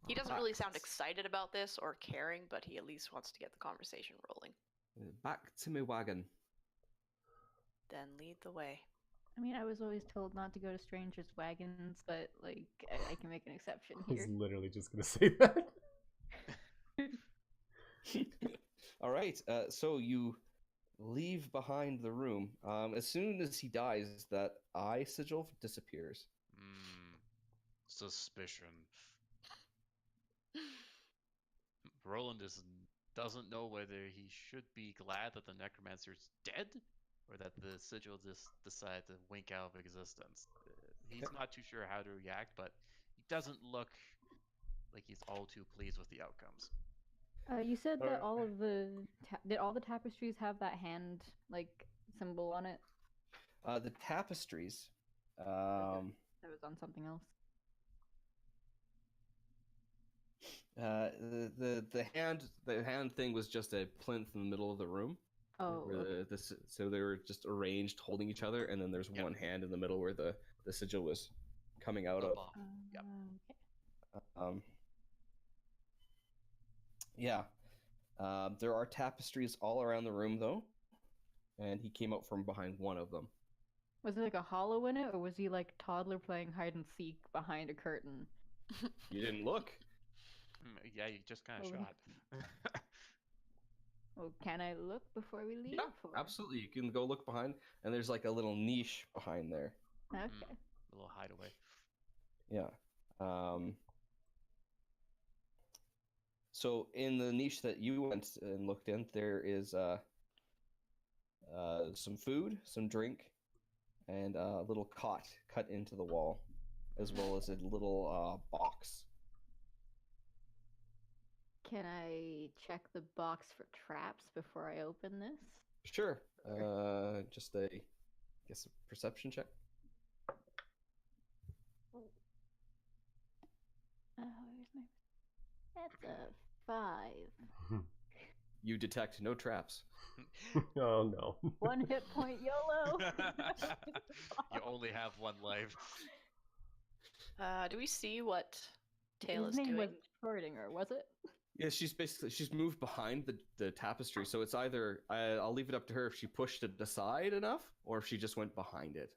He doesn't really sound excited about this or caring, but he at least wants to get the conversation rolling. Back to my wagon. Then lead the way. I mean, I was always told not to go to strangers' wagons, but like, I can make an exception I was here. literally just gonna say that. All right. So you leave behind the room. As soon as he dies, that eye sigil disappears. Suspicion. Roland doesn't know whether he should be glad that the necromancer's dead, or that the sigil just decided to wink out of existence. He's not too sure how to react, but he doesn't look like he's all too pleased with the outcomes. You said that Alright. all of the did all the tapestries have that hand like symbol on it? The tapestries. That was on something else. The hand thing was just a plinth in the middle of the room. Oh, where okay. so they were just arranged, holding each other, and then there's Yep. one hand in the middle where the sigil was coming out of. Above. Yep. Okay. Yeah. There are tapestries all around the room, though, and he came out from behind one of them. Was there like a hollow in it, or was he like toddler playing hide and seek behind a curtain? You didn't look. Yeah, you just kind of Oh. shot. Well, can I look before we leave? Yeah, or- absolutely. You can go look behind, and there's like a little niche behind there. Okay. A little hideaway. Yeah. So in the niche that you went and looked in, there is some food, some drink, and a little cot cut into the wall, as well as a little box. Can I check the box for traps before I open this? Sure. Just a perception check. Oh, where's my? That's a 5. You detect no traps. Oh no. 1 hit point YOLO. You only have one life. Do we see what Tail His is name doing? was Schrodinger, was it? Yeah, she's moved behind the tapestry, so it's either I'll leave it up to her if she pushed it aside enough, or if she just went behind it.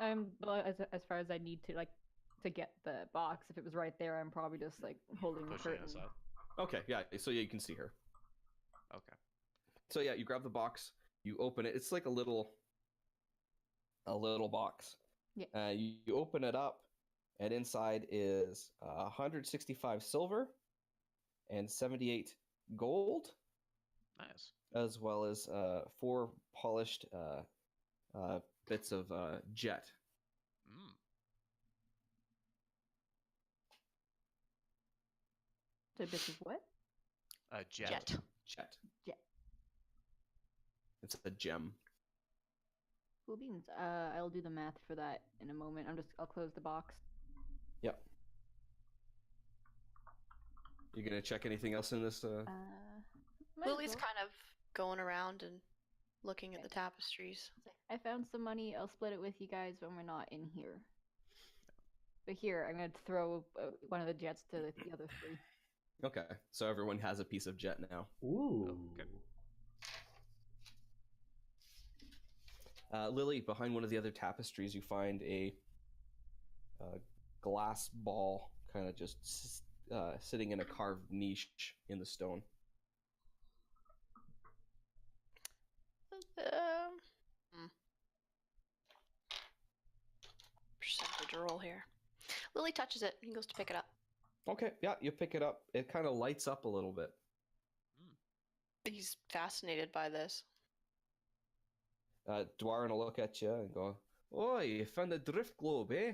Well, as far as I need to get the box, if it was right there, I'm probably just like holding the Pushing it curtain. aside. Okay, yeah. So yeah, you can see her. Okay. So yeah, you grab the box, you open it. It's like a little box. Yeah. You open it up, and inside is 165 silver and 78 gold, Nice. as well as 4 polished bits of jet. Mm. So a bit of what? Jet. Jet. Jet. Jet. It's a gem. Cool beans. I'll do the math for that in a moment. I'll close the box. Yep. You gonna check anything else in this? Might as Lily's well. kind of going around and looking at the tapestries. I found some money. I'll split it with you guys when we're not in here. But here, I'm gonna throw one of the jets to the other 3. Okay, so everyone has a piece of jet now. Ooh. Okay. Lily, behind one of the other tapestries, you find a glass ball, kind of just sitting in a carved niche in the stone. Percentage roll here. Lily touches it and goes to pick it up. Okay, yeah, you pick it up. It kind of lights up a little bit. He's fascinated by this. Dwarin will look at you and go, "Oh, you found a drift globe, eh?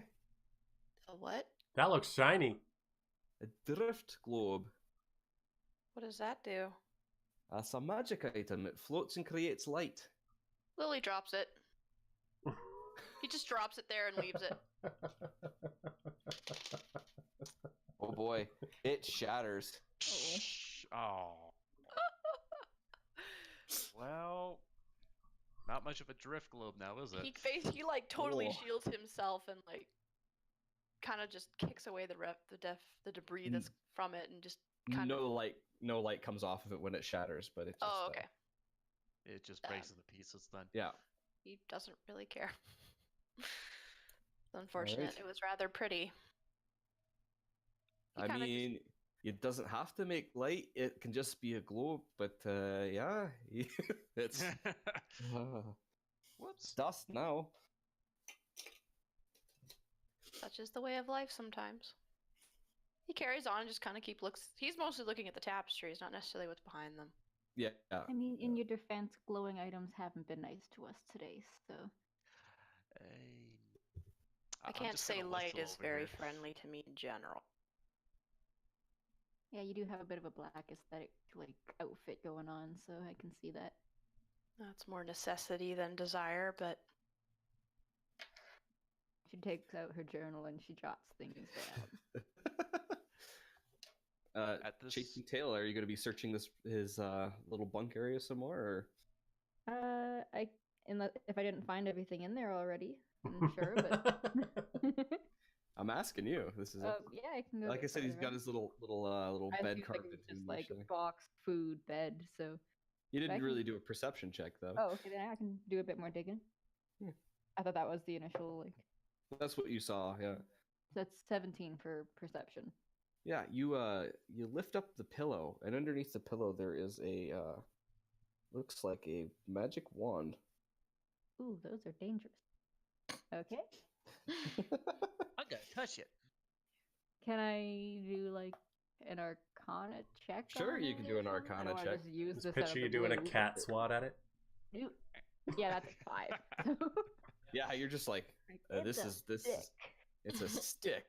A what? That looks shiny. A drift globe. What does that do? That's a magic item. It floats and creates light." Lily drops it. He just drops it there and leaves it. Oh boy, it shatters. Oh. Well, not much of a drift globe now, is it? He like totally Oh. shields himself and like kind of just kicks away the debris that's from it and just kind No of. no light comes off of it when it shatters, but it just. Oh, okay. It just breaks into pieces then. Yeah. He doesn't really care. It's unfortunate. Alright. It was rather pretty. He I kinda mean, it doesn't have to make light. It can just be a globe, but yeah, it's Whoops. dust now. Such is the way of life sometimes. He carries on and just kind of looks. He's mostly looking at the tapestries, not necessarily what's behind them. Yeah. I mean, in your defense, glowing items haven't been nice to us today, so. I I'm can't just say gonna light whistle is over very here. friendly to me in general. Yeah, you do have a bit of a black aesthetic outfit going on, so I can see that. That's more necessity than desire, but She takes out her journal and she jots things down. At this- Chasing Tail, are you going to be searching his little bunk area some more? Or? If I didn't find everything in there already, I'm sure, but I'm asking you. This is yeah, I can go. like I a bit said, he's further. got his little I bed assumed, carved it was into just him. like usually. box, food, bed. So You I didn't can- really do a perception check though. oh, okay, then I can do a bit more digging. I thought that was the initial, like, That's what you saw. Yeah. so that's 17 for perception. Yeah. You lift up the pillow, and underneath the pillow there is a looks like a magic wand. Ooh, those are dangerous. Okay. I'm gonna touch it. Can I do like an Arcana check? Sure, on you can it do or an something? I Arcana don't wanna check. Just use Just this out picture of you the doing a blue. cat swat at it. Yeah, that's a 5. Yeah, you're just like It's a stick. It's a stick.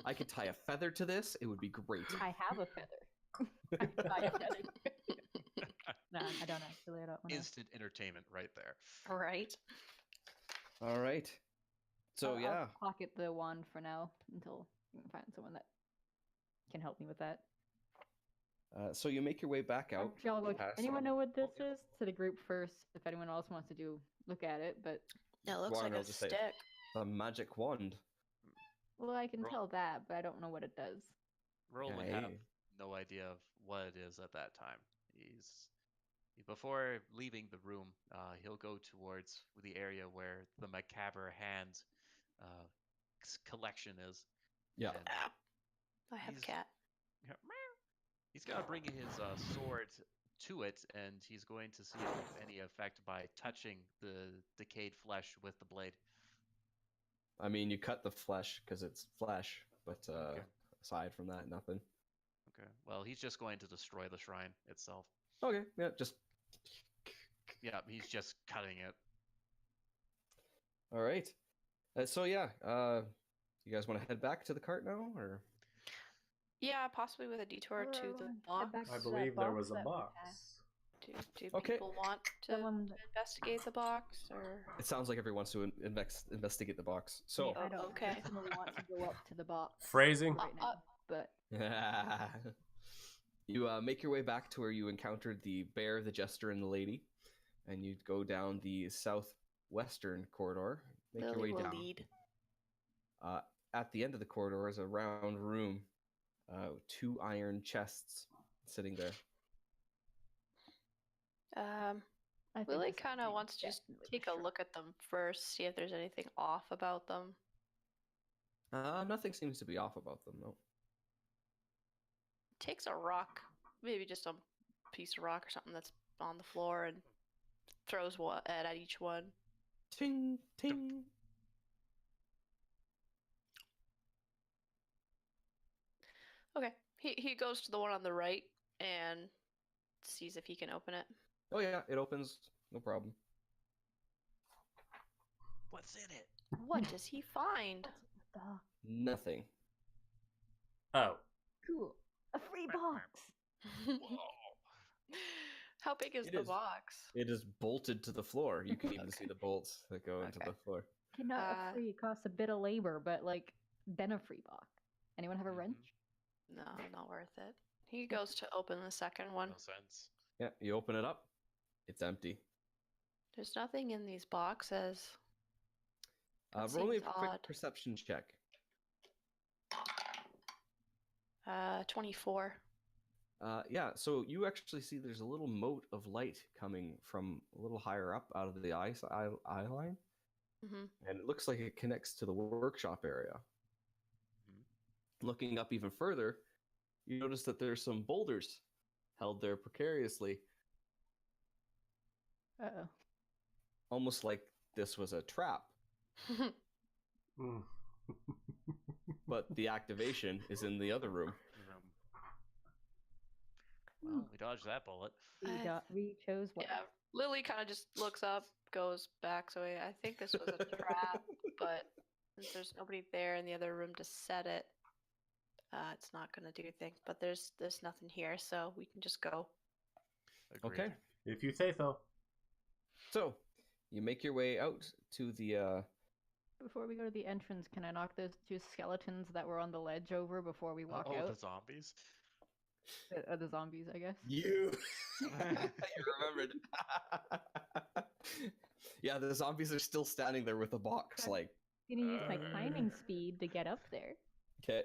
I could tie a feather to this. It would be great. I have a feather. I can buy a feather. No, I don't actually. I don't want to. Instant entertainment right there. Right. All right. So yeah, I'll pocket the wand for now until we can find someone that can help me with that. so you make your way back out. Actually, I'll go. past- Anyone know what this is? To the group first, if anyone else wants to look at it. But It looks like Warren will a just say- stick. A magic wand. well, I can Roll. tell that, but I don't know what it does. Roll would have Okay. no idea of what it is at that time. Before leaving the room, he'll go towards the area where the macabre hand collection is. Yeah. and Ah, I have He's- cat. He's gonna bring his sword to it, and he's going to see if there's any effect by touching the decayed flesh with the blade. I mean, you cut the flesh because it's flesh, but Okay. aside from that, nothing. Okay. Well, he's just going to destroy the shrine itself. Okay. Yeah. Just. Yeah, he's just cutting it. All right. So yeah. You guys want to head back to the cart now, or? Yeah, possibly with a detour to the Head box. back I to that believe there box was a that we box. had. Do Okay. people want to That one that- investigate the box, or It sounds like everyone wants to investigate the box. So. I don't okay. personally want to go up to the box Phrasing. right now, but You make your way back to where you encountered the bear, the jester, and the lady, and you go down the southwestern corridor. Make your Lily way will down. lead. At the end of the corridor is a round room, 2 iron chests sitting there. I think Lily this kind of thing wants to just definitely take for a sure. look at them first, see if there's anything off about them. Nothing seems to be off about them, though. Takes a rock, maybe just a piece of rock or something that's on the floor, and throws one at each one. Ting, ting. Okay, he goes to the one on the right and sees if he can open it. Oh yeah, it opens. No problem. What's in it? What does he find? The Nothing. Oh, cool. A free box. How big is It the is. box? It is bolted to the floor. You can even see Okay. the bolts that go into Okay. the floor. Cannot Uh, a free costs a bit of labor, but like then a free box. Anyone have a Mhm. wrench? No, not worth it. He goes to open the second one. No sense. Yeah, you open it up. It's empty. There's nothing in these boxes. That Roll me a seems quick odd. perception check. 24. Yeah, so you actually see there's a little mote of light coming from a little higher up out of the eye line, Hmm. and it looks like it connects to the workshop area. Mhm. Looking up even further, you notice that there's some boulders held there precariously, Uh-oh. almost like this was a trap, Mm. but the activation is in the other room. Well, we dodged that bullet. We chose one. Yeah, Lily kind of just looks up, goes back. So I think this was a trap, but since there's nobody there in the other room to set it, it's not gonna do anything. But there's nothing here, so we can just go. Agreed. Okay, If you say so. so you make your way out to the. Before we go to the entrance, can I knock those 2 skeletons that were on the ledge over before we walk Oh, out? the zombies. The zombies, I guess. You you remembered. Yeah, the zombies are still standing there with the box. Like, I'm gonna use my climbing speed to get up there. okay,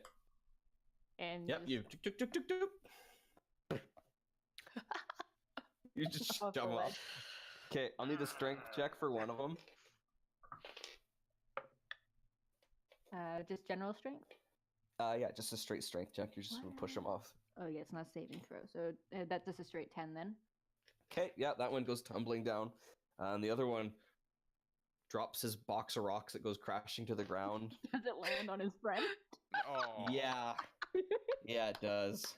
And yep, just you tuk, tuk, tuk, tuk, tuk. You just off jump the off. ledge. Okay, I'll need a strength check for one of them. Just general strength. Yeah, just a straight strength check. You're just gonna push him off. Oh yeah, it's not a saving throw, so that's just a straight 10 then. Okay, yeah, that one goes tumbling down. And the other one drops his box of rocks. It goes crashing to the ground. Does it land on his friend? Oh. Yeah. Yeah, it does.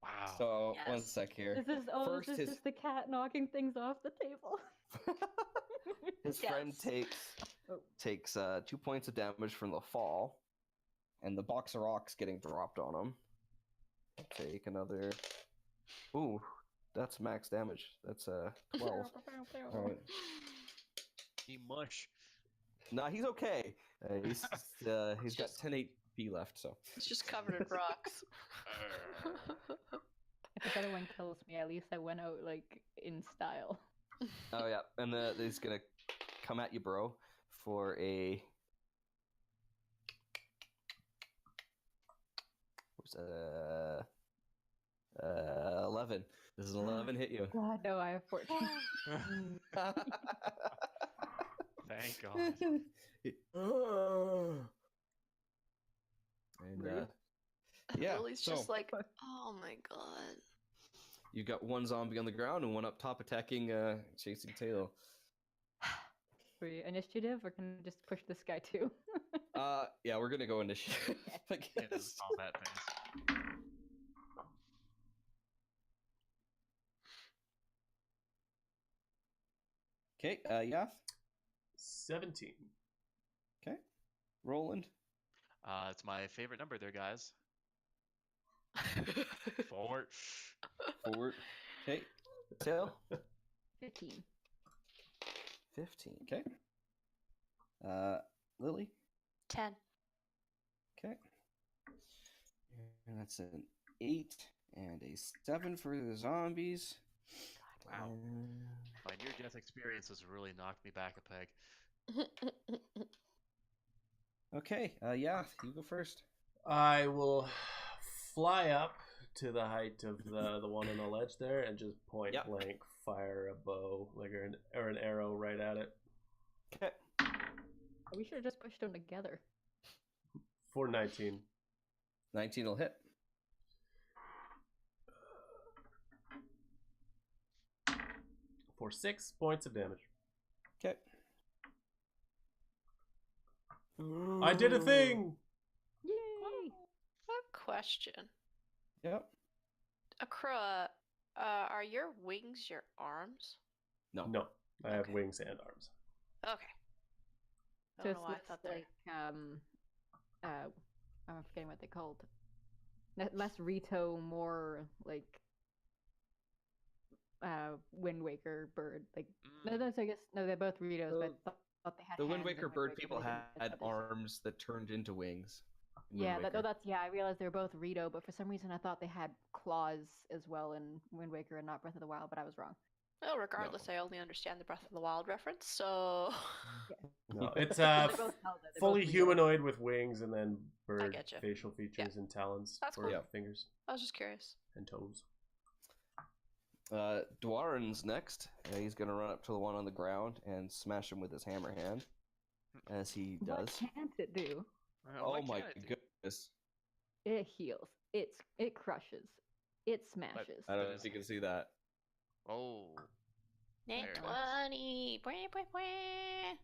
Wow. So, one Yes. sec here. This is First, this is his- just the cat knocking things off the table. His friend Yes. takes 2 points of damage from the fall, and the box of rocks getting dropped on him. Take another. Ooh, that's max damage. That's 12. All right. He mush. Nah, he's okay. He's got 10 HP left, so. It's just covered in rocks. If the other one kills me, at least I went out like in style. Oh yeah, and he's gonna come at you, bro, for a. What's 11. Does an 11 hit you? God, no, I have 14. Thank God. And Rude. yeah, Lily's so just like, oh my god. you've got one zombie on the ground and one up top attacking, chasing tail. For initiative, or can I just push this guy too? Yeah, we're gonna go initiative. I It is guess. combat things. Okay, Yath, 17. Roland. It's my favorite number there, guys. Forward. Forward. Okay, tail. 15. 15. Okay. Lily. 10. Okay. And that's an 8 and a 7 for the zombies. Wow. And- My near-death experience has really knocked me back a peg. Okay, Yath, you go first. I will fly up to the height of the one on the ledge there and just point Yep. blank fire a bow like or an arrow right at it Okay. We should have just pushed them together. for 19. 19 will hit. For 6 points of damage. Okay. I did a thing! Yay! I have a question. Yep. Akra, are your wings your arms? No. No, I have Okay. wings and arms. Okay. I don't Just know why I less thought they. like I'm forgetting what they're called. Less Rito, more like Wind Waker bird. Like no, Mm. I guess no, they're both Ritos, but I thought they had The Wind hands in Waker bird people but I had didn't- I thought they- arms that turned into wings. in Wind Yeah, Waker. that's yeah. I realized they're both Rito, but for some reason I thought they had claws as well in Wind Waker and not Breath of the Wild, but I was wrong. Well, regardless, I only understand the Breath of the Wild reference, so. No, it's They're both held, they're fully both Rito. humanoid with wings and then bird getcha. facial features and talons That's for cool. Yeah. fingers I was just curious. and toes. Dwaren's next. He's gonna run up to the one on the ground and smash him with his hammer hand, as he What does. can't it do? Oh What my can it do? goodness! It heals. It crushes. It smashes. I don't know if you can see that. Oh. Nat Fair enough. 20. Bwah, bwah, bwah.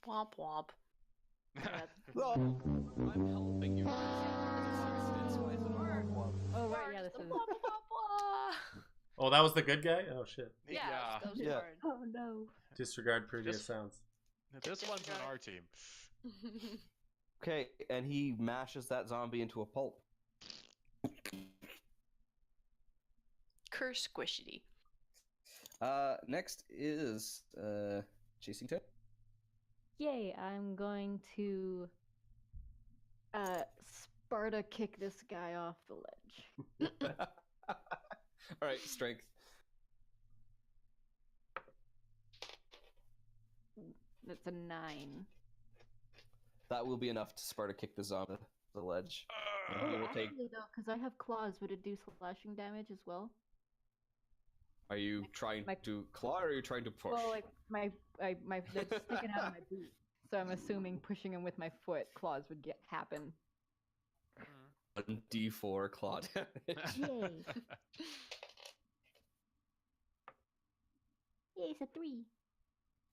Womp womp. Oh, I'm helping you. Oh right, yeah, this is. Blah, blah, blah, blah. Oh, that was the good guy? Oh shit. Yeah, that was Yeah. hard. Oh no. Disregard previous Just- sounds. This one's on our team. Okay, and he mashes that zombie into a pulp. Curse squishity. Next is chasing tail. Yay! I'm going to Sparta kick this guy off the ledge. All right, strength. That's a 9. That will be enough to Sparta kick the zombie off the ledge. And he will take. Actually, though, because I have claws, would it do slashing damage as well? Are you trying my- to claw or are you trying to push? Well, like my they're sticking out of my boot, So I'm assuming pushing him with my foot, claws would happen. 1d4 claw damage. Yay! Yay, it's a 3.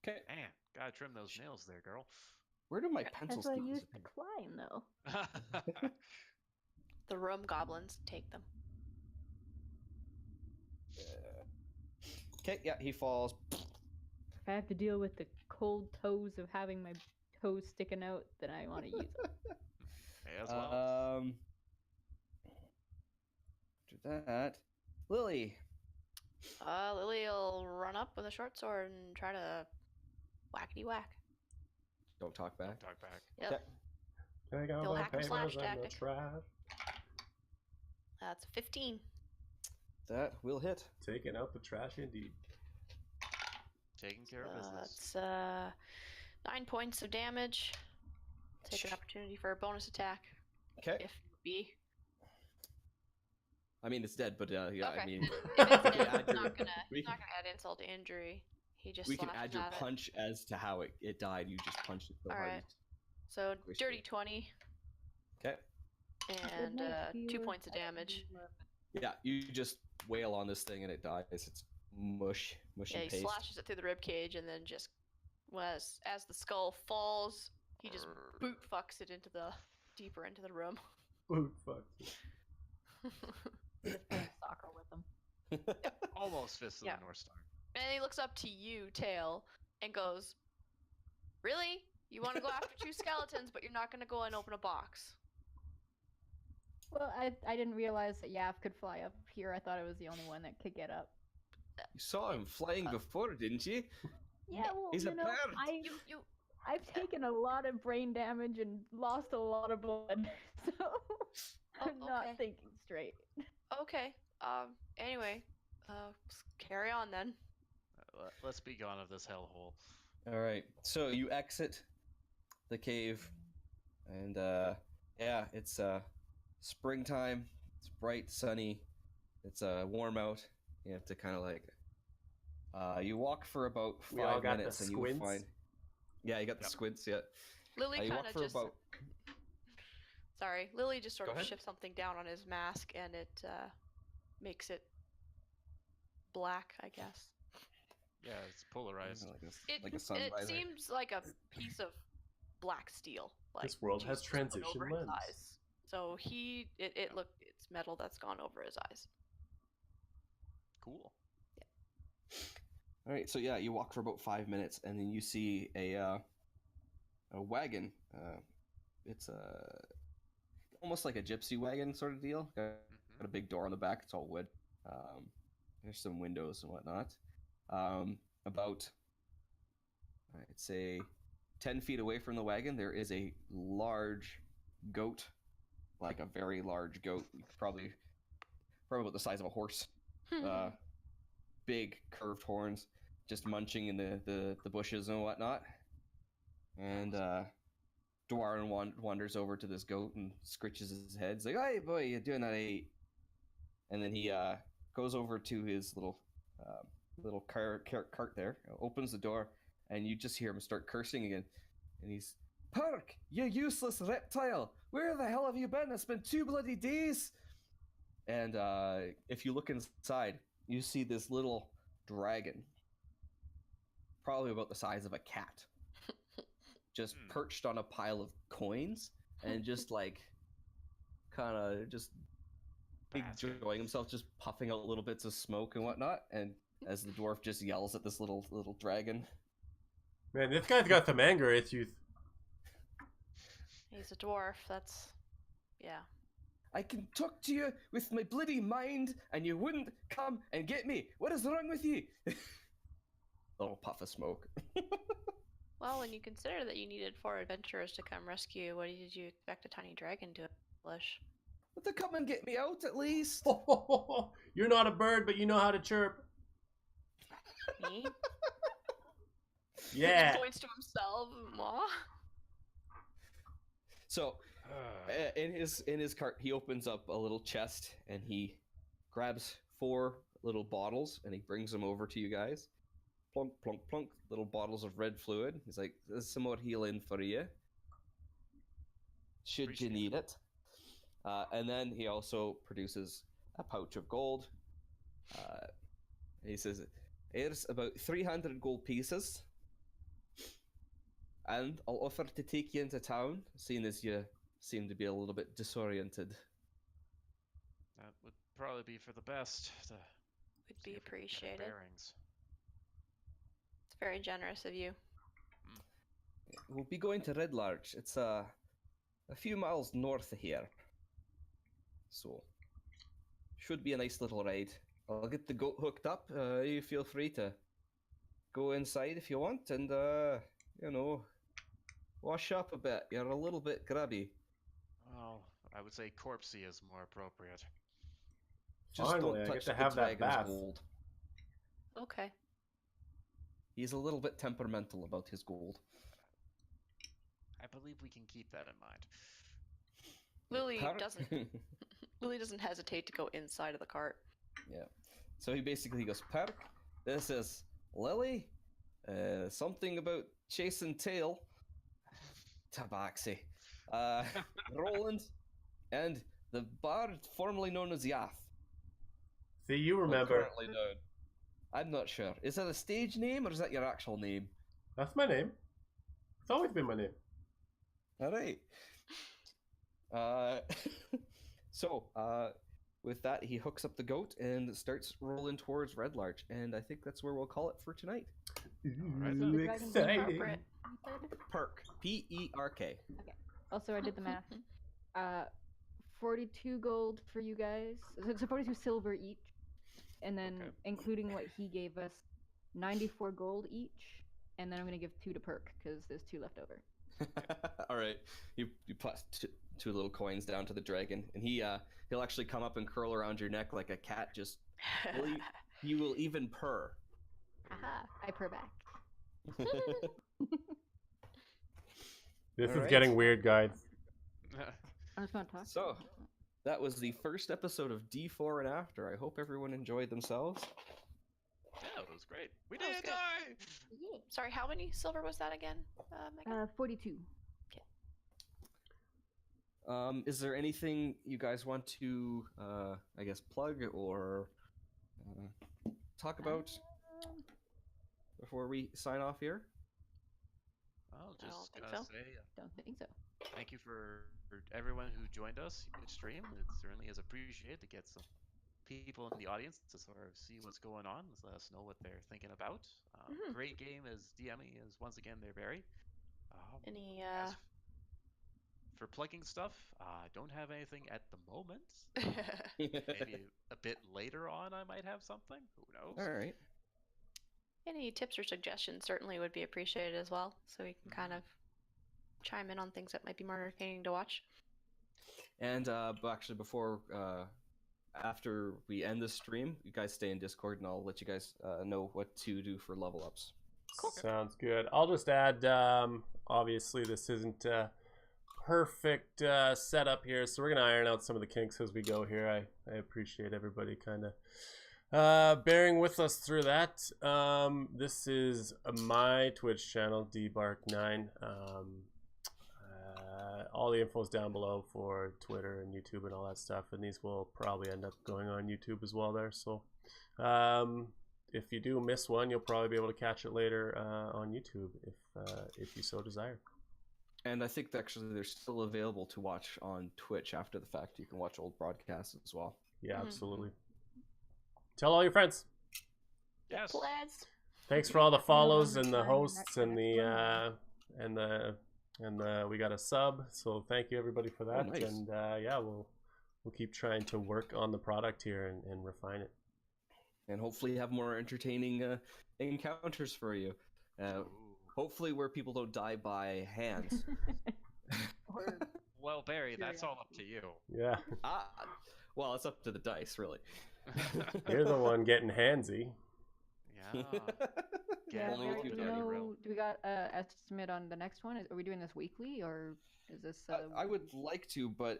Okay. Man, gotta trim those nails there, girl. Where do my pencils That's what I go? used to climb, though. The room goblins take them. Okay, yeah, he falls. If I have to deal with the cold toes of having my toes sticking out, then I want to use them. May as well. After that, Lily. Lily will run up with a short sword and try to whackety whack. Don't talk back. Talk back. Yep. Okay. Take out He'll my hack and papers slash and the tactic. trash. That's 15. That will hit. Taking out the trash indeed. Taking care of business. That's 9 points of damage. Take an opportunity for a bonus attack, Okay. if be. I mean, it's dead, but yeah, Okay. I mean, If it's we can dead, add it's your- not gonna, we it's not can- gonna add insult to injury. He just we can slashes add your at it. punch as to how it died. You just punched it so hard. Alright. So Squished dirty it. 20 Okay. and 2 points of damage. Yeah, you just wail on this thing and it dies. It's mushy Yeah, he paste. slashes it through the rib cage and then just as the skull falls, he just boot fucks it into the deeper into the room. Boot fuck. Just playing soccer with them. Almost Fist of Yeah. the North Star. And he looks up to you, Tail, and goes, "Really? You want to go after 2 skeletons, but you're not going to go and open a box?" Well, I didn't realize that Yav could fly up here. I thought it was the only one that could get up. You saw him flying before, didn't you? Yeah, well, He's a you know, bird. I've taken a lot of brain damage and lost a lot of blood, so I'm not okay. thinking straight. Okay. Anyway, carry on then. Let's be gone of this hellhole. All right. So you exit the cave, and yeah, it's springtime. It's bright, sunny. It's warm out. You have to kind of like you walk for about We all 5 got the minutes, and you will squints? find. Yeah, you got the Yep. squints. Yeah. Lily You kind walk of for just about. sorry. Lily just sort Go of ahead. shifts something down on his mask, and it makes it black, I guess. Yeah, it's polarized. Like a sun It visor. seems like a piece of black steel. Like This world has Jesus put over transition his lens. eyes. So it's metal that's gone over his eyes. Cool. All right, so yeah, you walk for about 5 minutes, and then you see a wagon. It's almost like a gypsy wagon sort of deal. Got a big door on the back. It's all wood. There's some windows and whatnot. About, I'd say, 10 feet away from the wagon, there is a large goat, like a very large goat, probably about the size of a horse. Big curved horns, just munching in the bushes and whatnot. And Dwarren wanders over to this goat and scritches his head. He's like, "Hey, boy, you doing that? Eight?" And then he goes over to his little cart there, opens the door, and you just hear him start cursing again. And he's, "Perk, you useless reptile! Where the hell have you been? It's been 2 bloody days!" And if you look inside, you see this little dragon, probably about the size of a cat, just perched on a pile of coins and just like kind of just Bastard. enjoying himself, just puffing out little bits of smoke and whatnot. And as the dwarf just yells at this little dragon. Man, this guy's got some anger issues. He's a dwarf. That's yeah. "I can talk to you with my bloody mind, and you wouldn't come and get me. What is wrong with you?" Little puff of smoke. Well, when you consider that you needed 4 adventurers to come rescue you, what did you expect a tiny dragon to accomplish? "But to come and get me out at least." You're not a bird, but you know how to chirp. Me? He Yeah. just points to himself. Mwah. So in his cart, he opens up a little chest and he grabs 4 little bottles and he brings them over to you guys. plunk, plunk, plunk, little bottles of red fluid. He's like, "There's some more healing for you. Should Appreciate you need it?" And then he also produces a pouch of gold. He says, "Here's about 300 gold pieces, and I'll offer to take you into town, seeing as you seem to be a little bit disoriented." That would probably be for the best. To Would see be if we can get our appreciated. bearings. It's very generous of you. We'll be going to Red Larch. It's a few miles north of here, so should be a nice little ride. I'll get the goat hooked up. You feel free to go inside if you want, and wash up a bit. You're a little bit grubby. Well, I would say corpsey is more appropriate. Just Finally, I don't get touch to the have that dragon's bath. gold. Okay. He's a little bit temperamental about his gold. I believe we can keep that in mind. Lily Par- doesn't. Lily doesn't hesitate to go inside of the cart. Yeah. So he basically goes, "Perk, this is Lily. Something about chasing tail. Tabaxi. Roland, and the bard formerly known as Yath. See, you Well, remember. currently known. I'm not sure. Is that a stage name or is that your actual name?" That's my name. It's always been my name. All right. So, with that, he hooks up the goat and starts rolling towards Red Larch, and I think that's where we'll call it for tonight. Alright Ooh, then. The dragon's exciting. Appropriate. You said? Perk. P-E-R-K. Also, I did the math. 42 gold for you guys. So 42 silver each. And then, Okay. including what he gave us, 94 gold each. And then I'm going to give 2 to Perk, because there's 2 left over. All right. You pass two little coins down to the dragon, and he'll actually come up and curl around your neck like a cat. Just he will even purr. Aha! I purr back. This is Alright. getting weird, guys. I'm just going to talk. So, that was the first episode of D4 and After. I hope everyone enjoyed themselves. Yeah, it was great. We That was didn't good. die! Sorry, how many silver was that again, Megan? 42. Is there anything you guys want to, I guess, plug or talk about before we sign off here? I'll I don't just think gonna so. say Don't think so. thank you for everyone who joined us each stream. It certainly is appreciated to get some people in the audience to sort of see what's going on, let us know what they're thinking about. Mhm. Great game as DMing is once again they're very. Any As for plugging stuff, I don't have anything at the moment. Maybe a bit later on I might have something. Who knows? All right. any tips or suggestions certainly would be appreciated as well, so we can kind of chime in on things that might be more entertaining to watch. And but actually, before after we end the stream, you guys stay in Discord, and I'll let you guys know what to do for level ups. Cool. Sounds good. I'll just add, obviously this isn't perfect setup here, so we're going to iron out some of the kinks as we go here. I appreciate everybody kind of bearing with us through that. This is my Twitch channel, dbark9. All the info's down below for Twitter and YouTube and all that stuff, and these will probably end up going on YouTube as well there. So if you do miss one, you'll probably be able to catch it later on YouTube if you so desire. And I think actually they're still available to watch on Twitch after the fact. You can watch old broadcasts as well. Yeah, Mhm. absolutely. Tell all your friends. Yes. Let's. Thanks for all the follows and the Time, hosts and next the we got a sub. So thank you everybody for that. nice. And yeah, we'll keep trying to work on the product here and refine it. And hopefully have more entertaining encounters for you. Ooh. Hopefully where people don't die by hands. Or Well, Barry, that's all up to you. Yeah, Well, it's up to the dice, really. you're the one getting handsy. Yeah. yeah, Only Barry, with you, do we Barry. know? Do we got an estimate on the next one? Are we doing this weekly or is this? I would like to, but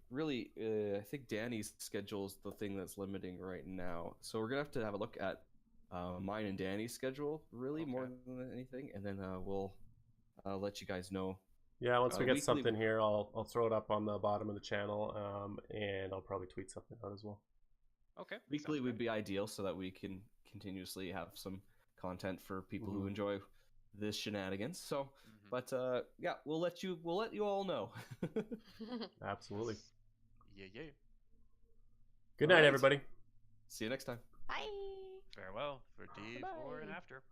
really, I think Danny's schedule is the thing that's limiting right now. So we're gonna have to have a look at mine and Danny's schedule, really, Okay. more than anything, and then we'll let you guys know. Yeah, once we get Weekly- something here, I'll throw it up on the bottom of the channel, and I'll probably tweet something out as well. Okay. Weekly sounds would good. be ideal so that we can continuously have some content for people who Mhm. enjoy this shenanigans. So, Mhm. but yeah, we'll let you all know. Absolutely. Yeah, yeah. Good night, Alright. everybody. See you next time. Bye. Farewell for D4 and Bye-bye. after.